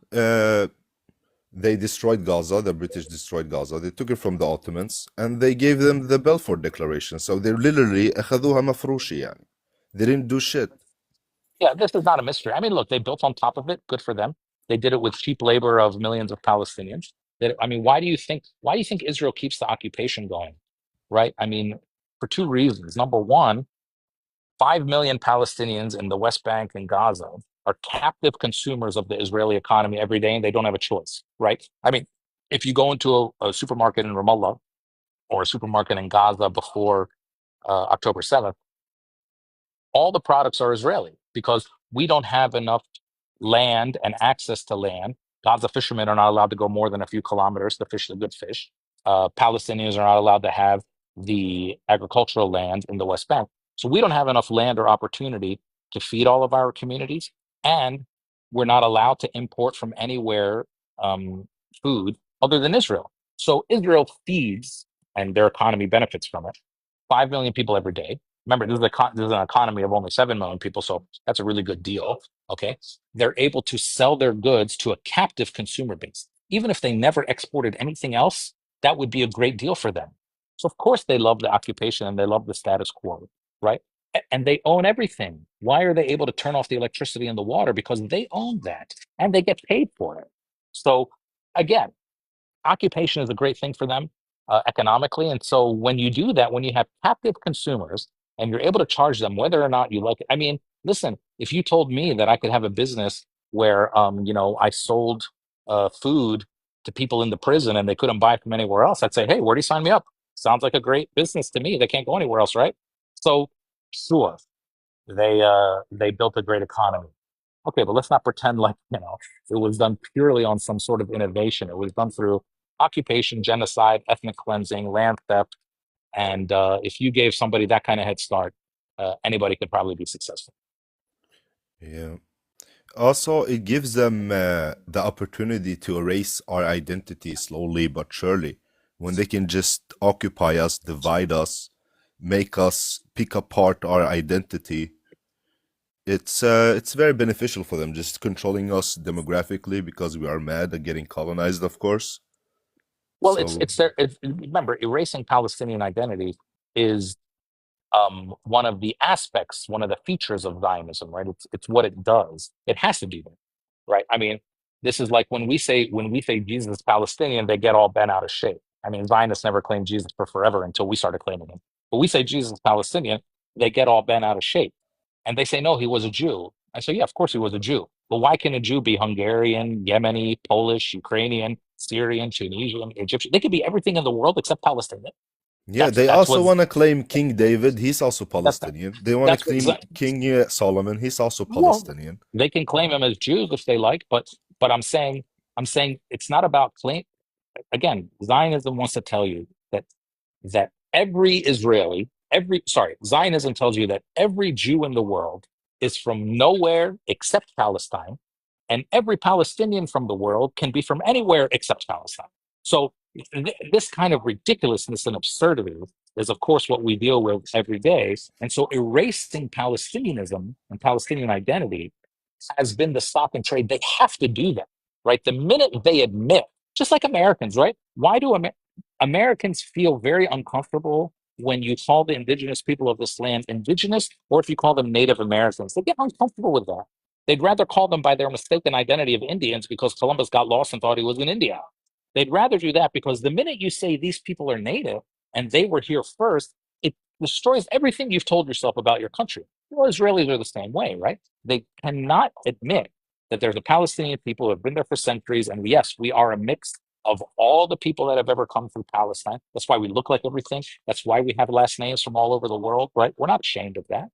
they destroyed Gaza. The British destroyed Gaza. They took it from the Ottomans and they gave them the Balfour Declaration. So they're literally أخذوها مفروشة يعني. They didn't do shit. Yeah, this is not a mystery. I mean, look, they built on top of it. Good for them. They did it with cheap labor of millions of Palestinians. I mean, why do you think Israel keeps the occupation going? Right? I mean, for two reasons. Number one, 5 million Palestinians in the West Bank and Gaza are captive consumers of the Israeli economy every day, and they don't have a choice, right? I mean, if you go into a supermarket in Ramallah or a supermarket in Gaza before October 7th, all the products are Israeli because we don't have enough land and access to land. Gaza fishermen are not allowed to go more than a few kilometers to fish the good fish. Palestinians are not allowed to have the agricultural land in the West Bank. So we don't have enough land or opportunity to feed all of our communities. And we're not allowed to import from anywhere food other than Israel. So Israel feeds, and their economy benefits from it, 5 million people every day. Remember, this is an economy of only 7 million people, so that's a really good deal. Okay. They're able to sell their goods to a captive consumer base. Even if they never exported anything else, that would be a great deal for them. So, of course, they love the occupation and they love the status quo, right? And they own everything. Why are they able to turn off the electricity and the water? Because they own that and they get paid for it. So, again, occupation is a great thing for them. economically. And so when you do that, when you have captive consumers and you're able to charge them whether or not you like it, I mean, listen, if you told me that I could have a business where, I sold food to people in the prison and they couldn't buy from anywhere else, I'd say, hey, where do you sign me up? Sounds like a great business to me. They can't go anywhere else, right? So sure, they built a great economy. Okay, but let's not pretend like, it was done purely on some sort of innovation. It was done through occupation, genocide, ethnic cleansing, land theft. And if you gave somebody that kind of head start, anybody could probably be successful. Yeah. Also, it gives them the opportunity to erase our identity slowly but surely. When they can just occupy us, divide us, make us pick apart our identity, it's very beneficial for them, just controlling us demographically because we are mad and getting colonized, of course. Well, So remember, erasing Palestinian identity is one of the aspects, one of the features of Zionism, right? It's what it does. It has to do that, right? I mean, this is like when we say Jesus is Palestinian, they get all bent out of shape. I mean, Zionists never claimed Jesus for forever until we started claiming him. But we say Jesus is Palestinian, they get all bent out of shape, and they say no, he was a Jew. I say yeah, of course he was a Jew. But why can a Jew be Hungarian, Yemeni, Polish, Ukrainian, Syrian, Tunisian, Egyptian? They could be everything in the world except Palestinian. yeah, That's they that's also what want to claim King David. He's also that's Palestinian. They want to that's what claim King Solomon. He's also well, Palestinian. they can claim them as Jews if they like, but I'm saying it's not about claim. Again, Zionism wants to tell you that every Israeli, Zionism tells you that every Jew in the world is from nowhere except Palestine, and every Palestinian from the world can be from anywhere except Palestine. So this kind of ridiculousness and absurdity is, of course, what we deal with every day. And so erasing Palestinianism and Palestinian identity has been the stock and trade. They have to do that, right? The minute they admit, just like Americans, right? Why do Americans feel very uncomfortable when you call the indigenous people of this land indigenous, or if you call them Native Americans? They get uncomfortable with that. They'd rather call them by their mistaken identity of Indians because Columbus got lost and thought he was in India. They'd rather do that because the minute you say these people are native and they were here first, it destroys everything you've told yourself about your country. Well, Israelis are the same way, right? They cannot admit that there's a Palestinian people who have been there for centuries. And yes, we are a mix of all the people that have ever come through Palestine. That's why we look like everything. That's why we have last names from all over the world, right? We're not ashamed of that.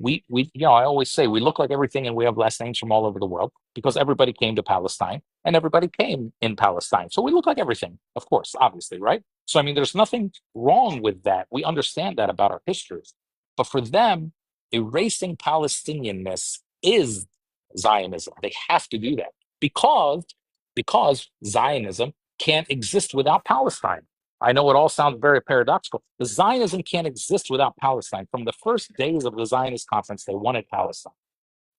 I always say we look like everything and we have last names from all over the world because everybody came to Palestine and everybody came in Palestine. So we look like everything, of course, obviously, right? So, I mean, there's nothing wrong with that. We understand that about our histories. But for them, erasing Palestinianness is Zionism. They have to do that because Zionism can't exist without Palestine. I know it all sounds very paradoxical. The Zionism can't exist without Palestine. From the first days of the Zionist conference, they wanted Palestine.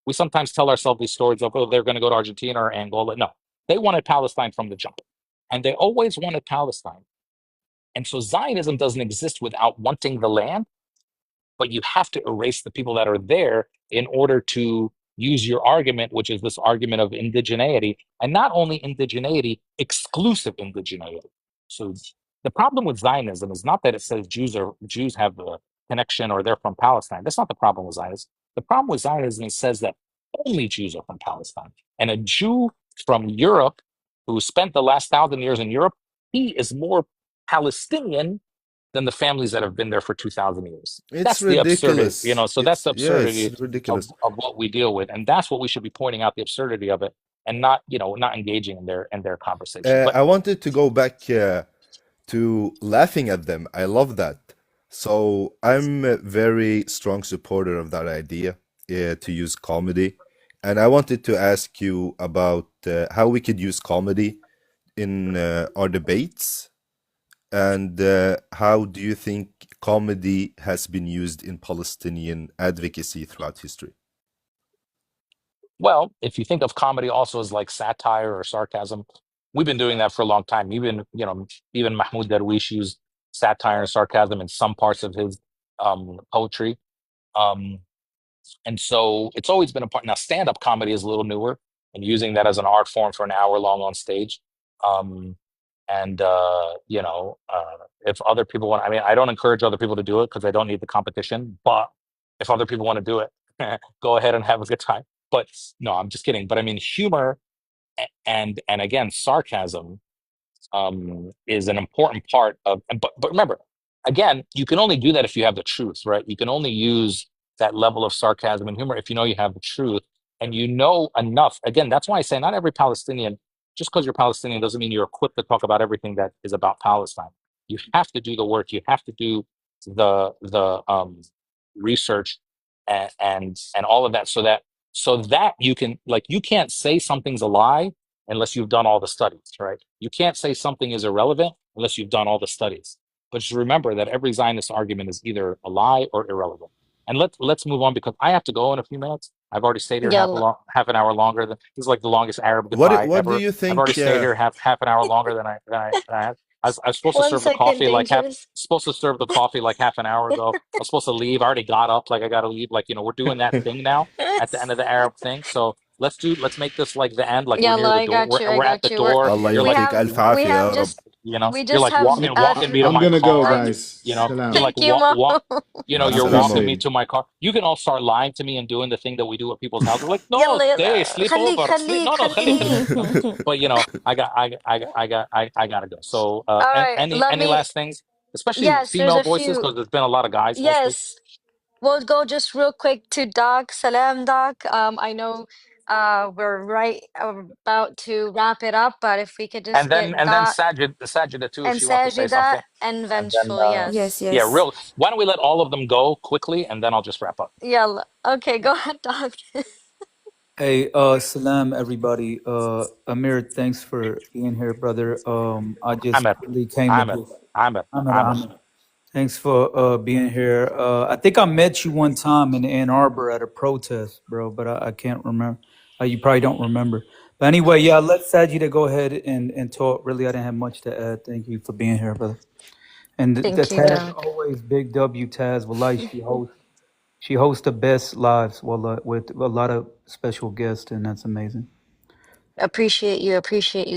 We sometimes tell ourselves these stories of, oh, they're going to go to Argentina or Angola. No, they wanted Palestine from the jump. And they always wanted Palestine. And so Zionism doesn't exist without wanting the land, but you have to erase the people that are there in order to use your argument, which is this argument of indigeneity, and not only indigeneity, exclusive indigeneity. So the problem with Zionism is not that it says Jews have a connection or they're from Palestine. That's not the problem with Zionism. The problem with Zionism is says that only Jews are from Palestine. And a Jew from Europe who spent the last 1,000 years in Europe, he is more Palestinian than the families that have been there for 2,000 years. It's That's the absurdity, ridiculous. so that's the It's absurdity ridiculous. of what we deal with. And that's what we should be pointing out, the absurdity of it, and not engaging in their conversation. But I wanted to go back to laughing at them. I love that. So I'm a very strong supporter of that idea to use comedy. And I wanted to ask you about how we could use comedy in our debates. And how do you think comedy has been used in Palestinian advocacy throughout history? well, if you think of comedy also as like satire or sarcasm, we've been doing that for a long time. Even Mahmoud Darwish used satire and sarcasm in some parts of his poetry. Um, And so it's always been a part. Now, stand-up comedy is a little newer and using that as an art form for an hour long on stage. Um, And if other people want, I mean, I don't encourage other people to do it because I don't need the competition. But if other people want to do it, go ahead and have a good time. But no, I'm just kidding. But I mean, humor and again, sarcasm is an important part of. But remember, again, you can only do that if you have the truth, right? You can only use that level of sarcasm and humor if you know you have the truth and you know enough. Again, that's why I say not every Palestinian, just because you're Palestinian doesn't mean you're equipped to talk about everything that is about Palestine. You have to do the work. You have to do the research and all of that so that you can, like, you can't say something's a lie unless you've done all the studies, right? You can't say something is irrelevant unless you've done all the studies. But just remember that every Zionist argument is either a lie or irrelevant. And let's move on because I have to go in a few minutes. I've already stayed here Yeah, half an hour longer than this is like the longest Arab What goodbye what do ever. you I've already think? stayed here half an hour longer than I had. I was supposed to one serve the second, coffee dangerous. supposed to serve the coffee like half an hour ago. I was supposed to leave. I already got up, like I gotta leave. Like, we're doing that thing now at the end of the Arab thing. So let's make this like the end, like we're Yalla, near the I door. got We're you. I we're at got the you. We're door. Allah You're we like يعطيك have ألف عافية we have يا رب. just we you're just like have walking me to I'm my gonna go, car. guys. Salam. You're like thank you, Mo. مع you're Stay السلامة. walking me safe. to my car. You can all start lying to me and doing the thing that we do at people's houses. Like, no, يلا stay, يلا sleep خليك over, sleep. خليك No, خليك. but I gotta go. So, All right, let any me. last things, especially Yes, there's female a voices, few. because there's been a lot of guys mostly. Yes, we'll go just real quick to Doc. Salam, Doc. I know we're right about to wrap it up, but if we could just get And then Doc Sajida too, if and she wants to say Sajida something. and And then, Vengeful, Yes, yes. yeah, yes. why don't we let all of them go quickly and then I'll just wrap up. Yalla. Okay, go ahead, Doc. Hey, salam everybody. Amir, thanks for being here, brother. I just Ahmed, really came to Ahmed, just Ahmed, Ahmed, Ahmed. Ahmed. Thanks for being here. I think I met you one time in Ann Arbor at a protest, bro, but I can't remember. You probably don't remember. But anyway, yeah, let Sajida go ahead and talk. Really, I didn't have much to add. Thank you for being here, brother. And the Thank you, Taz, Doc. always big W Taz. Wallahi, she hosts the best lives, with a lot of special guests, and that's amazing. Appreciate you,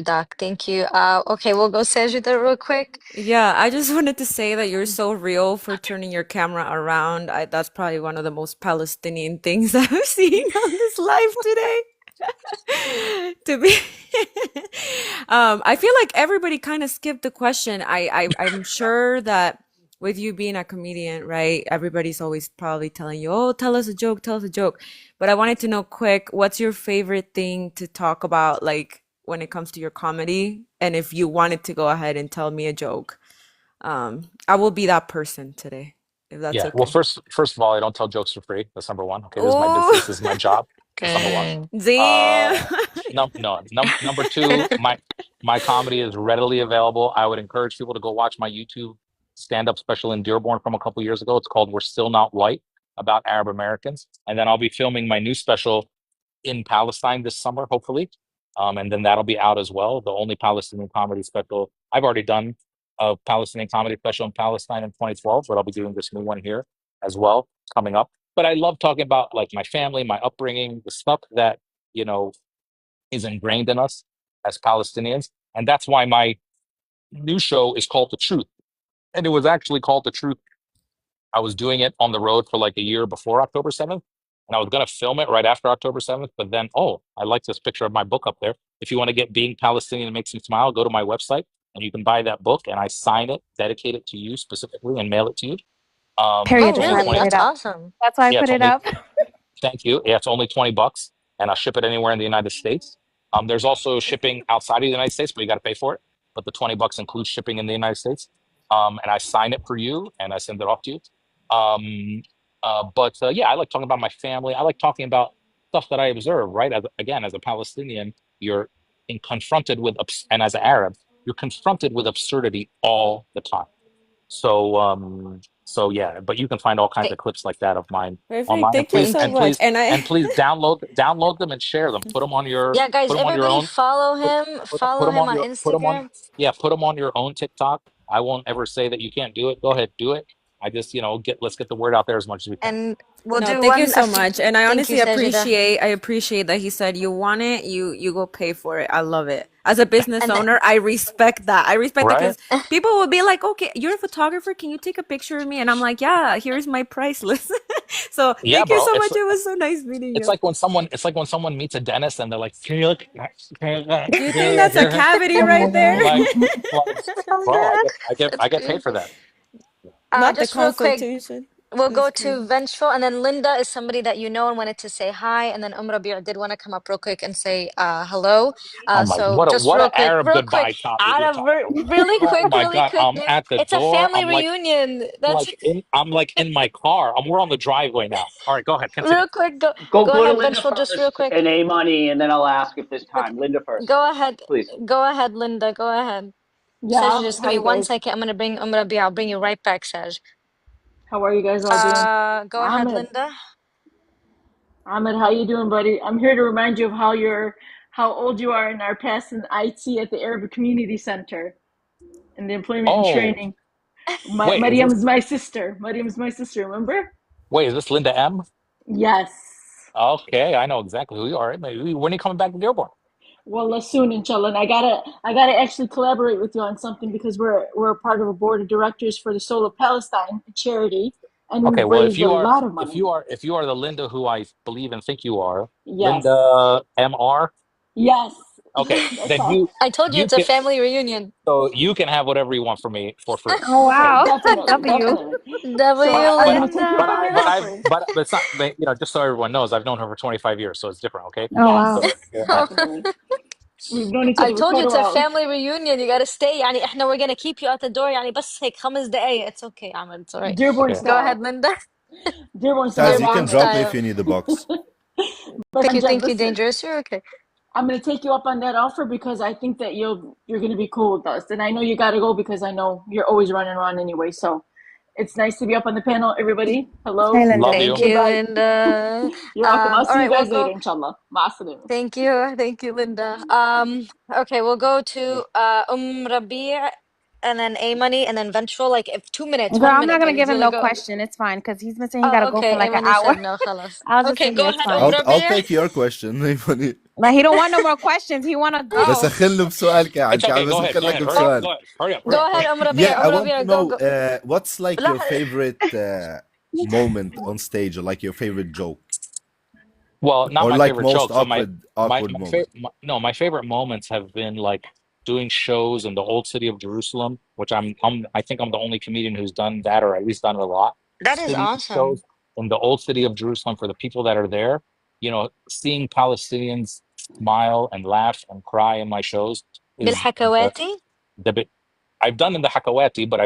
Doc. Thank you. Okay, we'll go Sajida real quick. Yeah, I just wanted to say that you're so real for turning your camera around. That's probably one of the most Palestinian things I've seen on this live today. To be I feel like everybody kind of skipped the question. I'm sure that with you being a comedian, right? Everybody's always probably telling you, "Oh, tell us a joke, tell us a joke." But I wanted to know quick, what's your favorite thing to talk about, like when it comes to your comedy? And if you wanted to go ahead and tell me a joke, I will be that person today, if that's Yeah. Well, okay. first of all, I don't tell jokes for free. That's number one. Okay, Oh, this is my job. That's number one. Okay. damn. Number two, my comedy is readily available. I would encourage people to go watch my YouTube stand-up special in Dearborn from a couple years ago. It's called "We're Still Not White," about Arab Americans. And then I'll be filming my new special in Palestine this summer, hopefully. And then that'll be out as well. The only Palestinian comedy special. I've already done a Palestinian comedy special in Palestine in 2012, but I'll be doing this new one here as well coming up. But I love talking about like my family, my upbringing, the stuff that, you know, is ingrained in us as Palestinians. And that's why my new show is called The Truth. And it was actually called The Truth. I was doing it on the road for like a year before October 7th. And I was going to film it right after October 7th. But then, I like this picture of my book up there. If you want to get Being Palestinian Makes Me Smile, go to my website and you can buy that book. And I sign it, dedicate it to you specifically, and mail it to you. Oh, Harriet It's just only want really? to put 20. it That's up. awesome. That's why I Yeah, put it's it only up. Thank you. Yeah, it's only $20 and I'll ship it anywhere in the United States. There's also shipping outside of the United States, but you got to pay for it. But the $20 includes shipping in the United States. And I sign it for you and I send it off to you. Yeah, I like talking about my family. I like talking about stuff that I observe, right? As a Palestinian, you're confronted with, and as an Arab, you're confronted with absurdity all the time. So yeah, but you can find all kinds of Th- clips like that of mine Perfect. online. Thank you so Thank you. much. And I, And please download them and share them. Yeah, guys, Put them on your everybody own follow put him. put Follow them him on on your Instagram. put them on your own TikTok. I won't ever say that you can't do it. Go ahead, do it. I just, let's get the word out there as much as we can. And We'll No, do thank you one. so much. And I Thank you, honestly Sajida. appreciate that he said you want it, you go pay for it. I love it. As a business And owner, I respect that. I respect that Right? because people will be like, okay, you're a photographer. Can you take a picture of me? And I'm like, yeah, here's my price list. So Yeah, thank you bro. so much. It was so nice meeting you. It's like when someone meets a dentist and they're like, "Can you look? Do you think that's a Here?" cavity right there? Like, oh bro, god, I that's get paid for beautiful. that. Not the Just real quick, consultation. we'll That's go to crazy. Vengeful, and then Linda is somebody that you know and wanted to say hi, and then Rabi' did want to come up real quick and say hello. I'm like, So just what a Arab real quick, goodbye copy out you're of talking about. Oh my really God, quick, I'm dude. at the It's a door. family reunion. That's I'm like in my car. We're on the driveway now. All right, go ahead, continue. real quick. Go Go to ahead, Linda Vengeful, just real first quick. and A Money, and then I'll ask if there's Okay, time. Linda first, go ahead, please. Linda. Go ahead. Saj, Yeah. just give Hi me one guys. second. I'm gonna bring Rabi'. I'll bring you right back, Saj. How are you guys all doing? Go ahead, Ahmed. Linda. Ahmed, how you doing, buddy? I'm here to remind you of how old you are in our past in IT at the Arab Community Center in the employment and Oh, training. wait, Mariam's my sister. Mariam's my sister, remember? is this Linda M? Yes. Okay, I know exactly who you are. Maybe when are you coming back to Dearborn? Well, soon, inshallah. And I gotta actually collaborate with you on something because we're a part of a board of directors for the Soul of Palestine, a charity, and Okay, we've well, raised a lot of money. if you are the Linda who I believe and think you are, Yes. Linda MR. Yes. Okay, That's then all. I told you you it's a can family reunion. so you can have whatever you want from me for free. Oh Okay, wow. Definitely, W. definitely. So W I'm gonna take you up but on I that Linda. but I offer. but it's not, just so everyone knows, I've known her for 25 years, so it's different. Okay, Oh Yes, wow. so definitely. We've known each I other for told you quite a it's a while. family reunion. You gotta stay. يعني احنا we're gonna keep you at the door. يعني بس هيك 5 دقايق. It's okay, Ahmed. It's all right. Dearborn okay. Go ahead, style. Linda. Dearborn style, Taz, yeah, you can Dearborn Ahmed. drop me if style. you need a box. But Amjad, Thank you, listen, Dangerous. You're okay. I'm gonna take you up on that offer because I think that you're gonna be cool with us. And I know you gotta go because I know you're always running around anyway. So it's nice to be up on the panel, everybody. Hey Hello. Linda. Love Thank you. you, Goodbye. Linda. You're welcome. I'll All see you right, we'll guys go. later, inshallah. Ma'asalam. Thank you, Linda. Okay, we'll go to Rabi' and then A Money and then Vengeful. Like if 2 minutes, Girl, one I'm not minute, gonna guys. give him Yalla no go. question. It's fine because he's been saying he Oh, gotta go for okay. A like an Money hour. said no, خلاص. I'll just Okay, sit here. go It's ahead, fine. I'll Rabi'. take your question. But he don't want no more questions. He wanna Oh, go. بسخن له بسؤال It's okay. قاعد Go ahead. بسخن Go لك ahead. oh, بسؤال. Hurry go up. ahead, Yeah, I want to Rabi', go, know go. what's like your لا. favorite moment on stage, or like your favorite joke, Well, not or my like favorite most joke. So awkward moment. no, my favorite moments have been like doing shows in the old city of Jerusalem, which I think I'm the only comedian who's done that, or at least done it a lot. That is City awesome. shows in the old city of Jerusalem for the people that are there. Seeing Palestinians smile and laugh and cry in my shows is بالحكواتي. the bit I've done in the Hakawati, but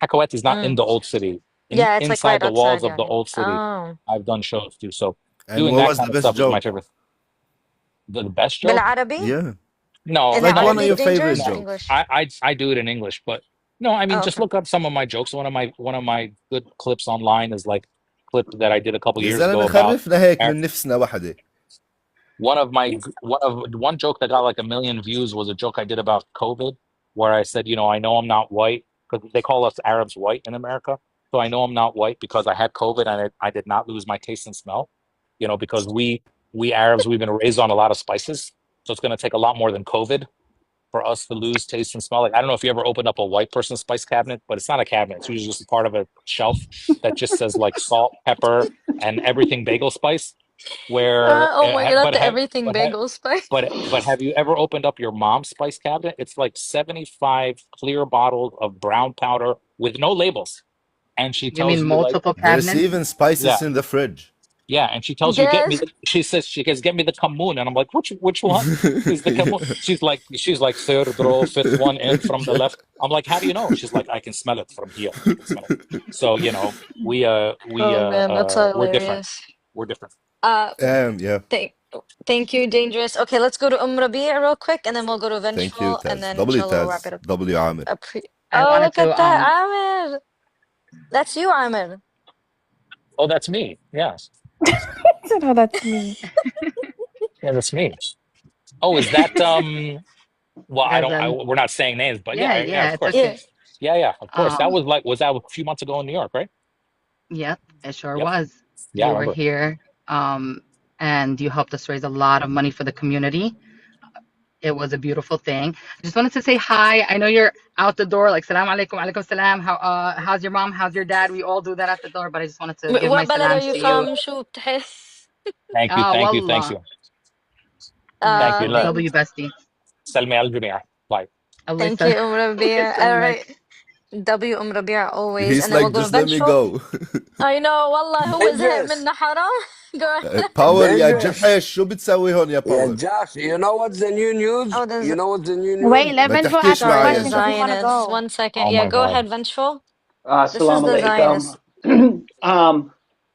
Hakawati is not in Mm. the old city. Yeah, it's like right Inside the walls outside, of the يعني. old city, Oh. I've done shows too. So And doing what that was kind the of best stuff is my joke? favorite. The best joke? بالعربي? Yeah, No, In like not one of even. Arabic, your favorite Dangerous, No, or jokes. English? I do it in English, but no, I mean Oh, just okay. look up some of my jokes. One of my good clips online is like clip that I did a couple يا years ago زلمة about خرفنا هيك من نفسنا وحدة. one joke that got like 1 million views was a joke I did about COVID, where I said, I know I'm not white because they call us Arabs white in America. So I know I'm not white because I had COVID and I did not lose my taste and smell, because we Arabs, we've been raised on a lot of spices. So it's going to take a lot more than COVID for us to lose taste and smell. Like, I don't know if you ever opened up a white person's spice cabinet, but it's not a cabinet. It's usually just part of a shelf that just says like salt, pepper, and everything bagel spice. Where, Oh my God, not the everything but have, bagel spice. but have you ever opened up your mom's spice cabinet? It's like 75 clear bottles of brown powder with no labels, and she You mean tells you like, multiple There's cabinets? even spices yeah, in the fridge. yeah, and she tells you, Yes. she goes, get me the kamun. And I'm like, which one is the kamun? She's like third row, fifth one in from the left. I'm like, how do you know? She's like, I can smell it from here. I can smell it. So, Oh man, that's we're different. hilarious. We're different. Yeah. Thank, thank you, Dangerous. Okay, let's go to Rabi' real quick, and then we'll go to Thank you, Vengeful, and Taz. then W inshallah we'll wrap Taz. it up. W Amir. I Oh, wanted look at to that, Amer. That's you, Amer. Oh, that's me. Yes. Oh, that's me. Yeah, that's me. Oh, is that well, as an we're not saying names, but yeah, yeah, of it's course. okay. Yeah, of course. Um Was that a few months ago in New York, right? yep, it sure Yep. was. Yeah, I You were remember. here, and you helped us raise a lot of money for the community. It was a beautiful thing. I just wanted to say hi. I know you're out the door, like salam alaikum, alaikum salam. How's your mom? How's your dad? We all do that at the door, but I just wanted to give my What بلد are salams you to you. from? شو بتحس؟ Thank you, thank you, thank Wallah. you, thank you. لا W Thank bestie. سلمي على الجميع. Bye. Allah thank you, Rabia. All يسلمك. right. W Rabia always. He's And then we'll like, go to just let me Vengeful. go. I know, والله هو زهق Dangerous. منا حرام. Go ahead. باور يا Dangerous. جحش شو بتسوي هون يا Yeah, باور؟ Josh, you know what's the new news? Oh, there's You know what's the new Wait, news? let ما Vengeful تحكيش ask a sorry, معي the question انت. because we want to Zionists. go. 1 second. Oh Yeah, my go God. ahead, Vengeful. This is Assalamu the alaikum. Zionists.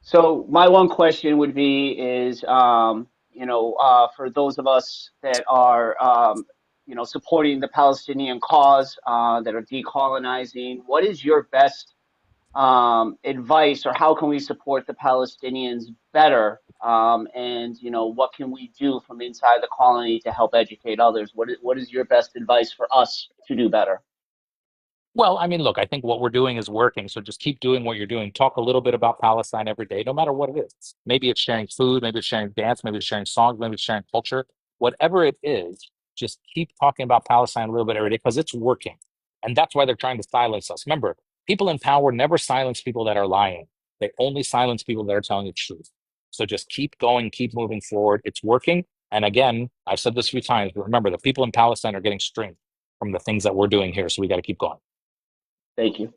So my one question would be is, for those of us that are, supporting the Palestinian cause, that are decolonizing, what is your best advice, or how can we support the Palestinians better? And what can we do from inside the colony to help educate others? What is your best advice for us to do better? Well, I mean, look, I think what we're doing is working. So just keep doing what you're doing. Talk a little bit about Palestine every day, no matter what it is. Maybe it's sharing food, maybe it's sharing dance, maybe it's sharing songs, maybe it's sharing culture. Whatever it is, just keep talking about Palestine a little bit every day because it's working. And that's why they're trying to silence us. Remember, people in power never silence people that are lying. They only silence people that are telling the truth. So just keep going, keep moving forward. It's working. And again, I've said this a few times, but remember, the people in Palestine are getting strength from the things that we're doing here. So we got to keep going. Thank you.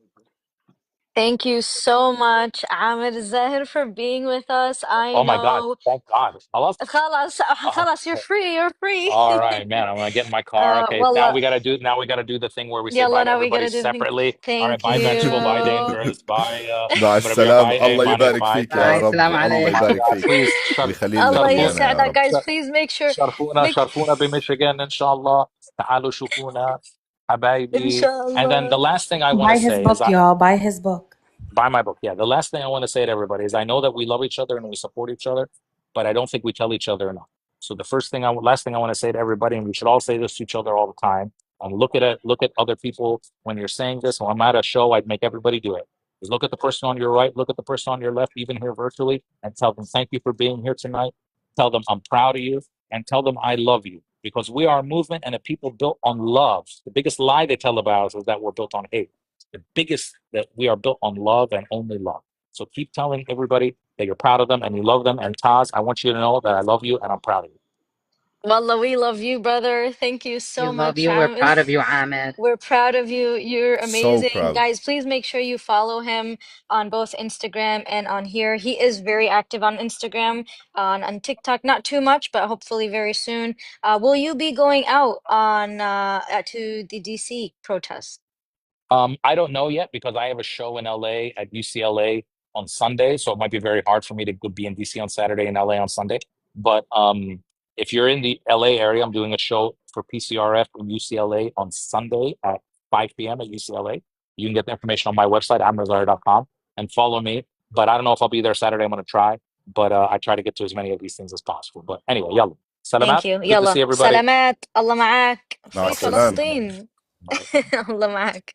Thank you so much, Amer Zahr, for being with us. I Oh my God! know. Thank God. خلاص? خلاص, خلاص, you're free. You're free. All right, man. I'm gonna get in my car. Okay, now والله. we gotta do. Now we gotta do the thing where we say bye Yalla, to now we everybody gotta do the thing. separately. All right, Thank bye, Vengeful. Bye, you. Dangerous. Bye, مع Rabia. السلامة. Bye, الله Ayman. يبارك Bye. فيك يا Bye. رب. Salam الله alaikum. يبارك فيك Please, ويخلي لنا Allah إيانا يا يسعدك, رب. guys. Please make sure. شرفونا Make شرفونا بميشيغان إن شاء الله. تعالوا شوفونا حبايبي. And then the Inshallah. last thing I want to Buy his say is book, y'all. Buy his book. buy my book. Yeah. The last thing I want to say to everybody is I know that we love each other and we support each other, but I don't think we tell each other enough. So the last thing I want to say to everybody, and we should all say this to each other all the time, and look at other people when you're saying this. When I'm at a show, I'd make everybody do it. Is look at the person on your right, look at the person on your left, even here virtually, and tell them thank you for being here tonight. Tell them I'm proud of you, and tell them I love you. Because we are a movement and a people built on love. The biggest lie they tell about us is that we're built on hate. The biggest that we are built on love and only love. So keep telling everybody that you're proud of them and you love them. And Taz, I want you to know that I love you and I'm proud of you. Wallah, we love you, brother. Thank you We so love much, you. We're Amir. proud of you, Ahmed. We're proud of you. You're So amazing. proud. Guys, please make sure you follow him on both Instagram and on here. He is very active on Instagram, on TikTok, not too much, but hopefully very soon. Will you be going out on to the DC protest? I don't know yet because I have a show in LA at UCLA on Sunday. So it might be very hard for me to be in DC on Saturday and LA on Sunday. But if you're in the LA area, I'm doing a show for PCRF in UCLA on Sunday at 5 p.m. at UCLA. You can get the information on my website, amerzahr.com, and follow me. But I don't know if I'll be there Saturday. I'm going to try. But I try to get to as many of these things as possible. But anyway, yalla. Thank Salamat. you. Good to see Yalla. everybody. Salamat. Allah معك. مع في السلامة. فلسطين. Bye. الله معك.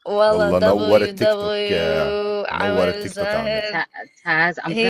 والله والله نور التيك توك. WW نور عمر التيك توك عامر. زاهر. Taz, I'm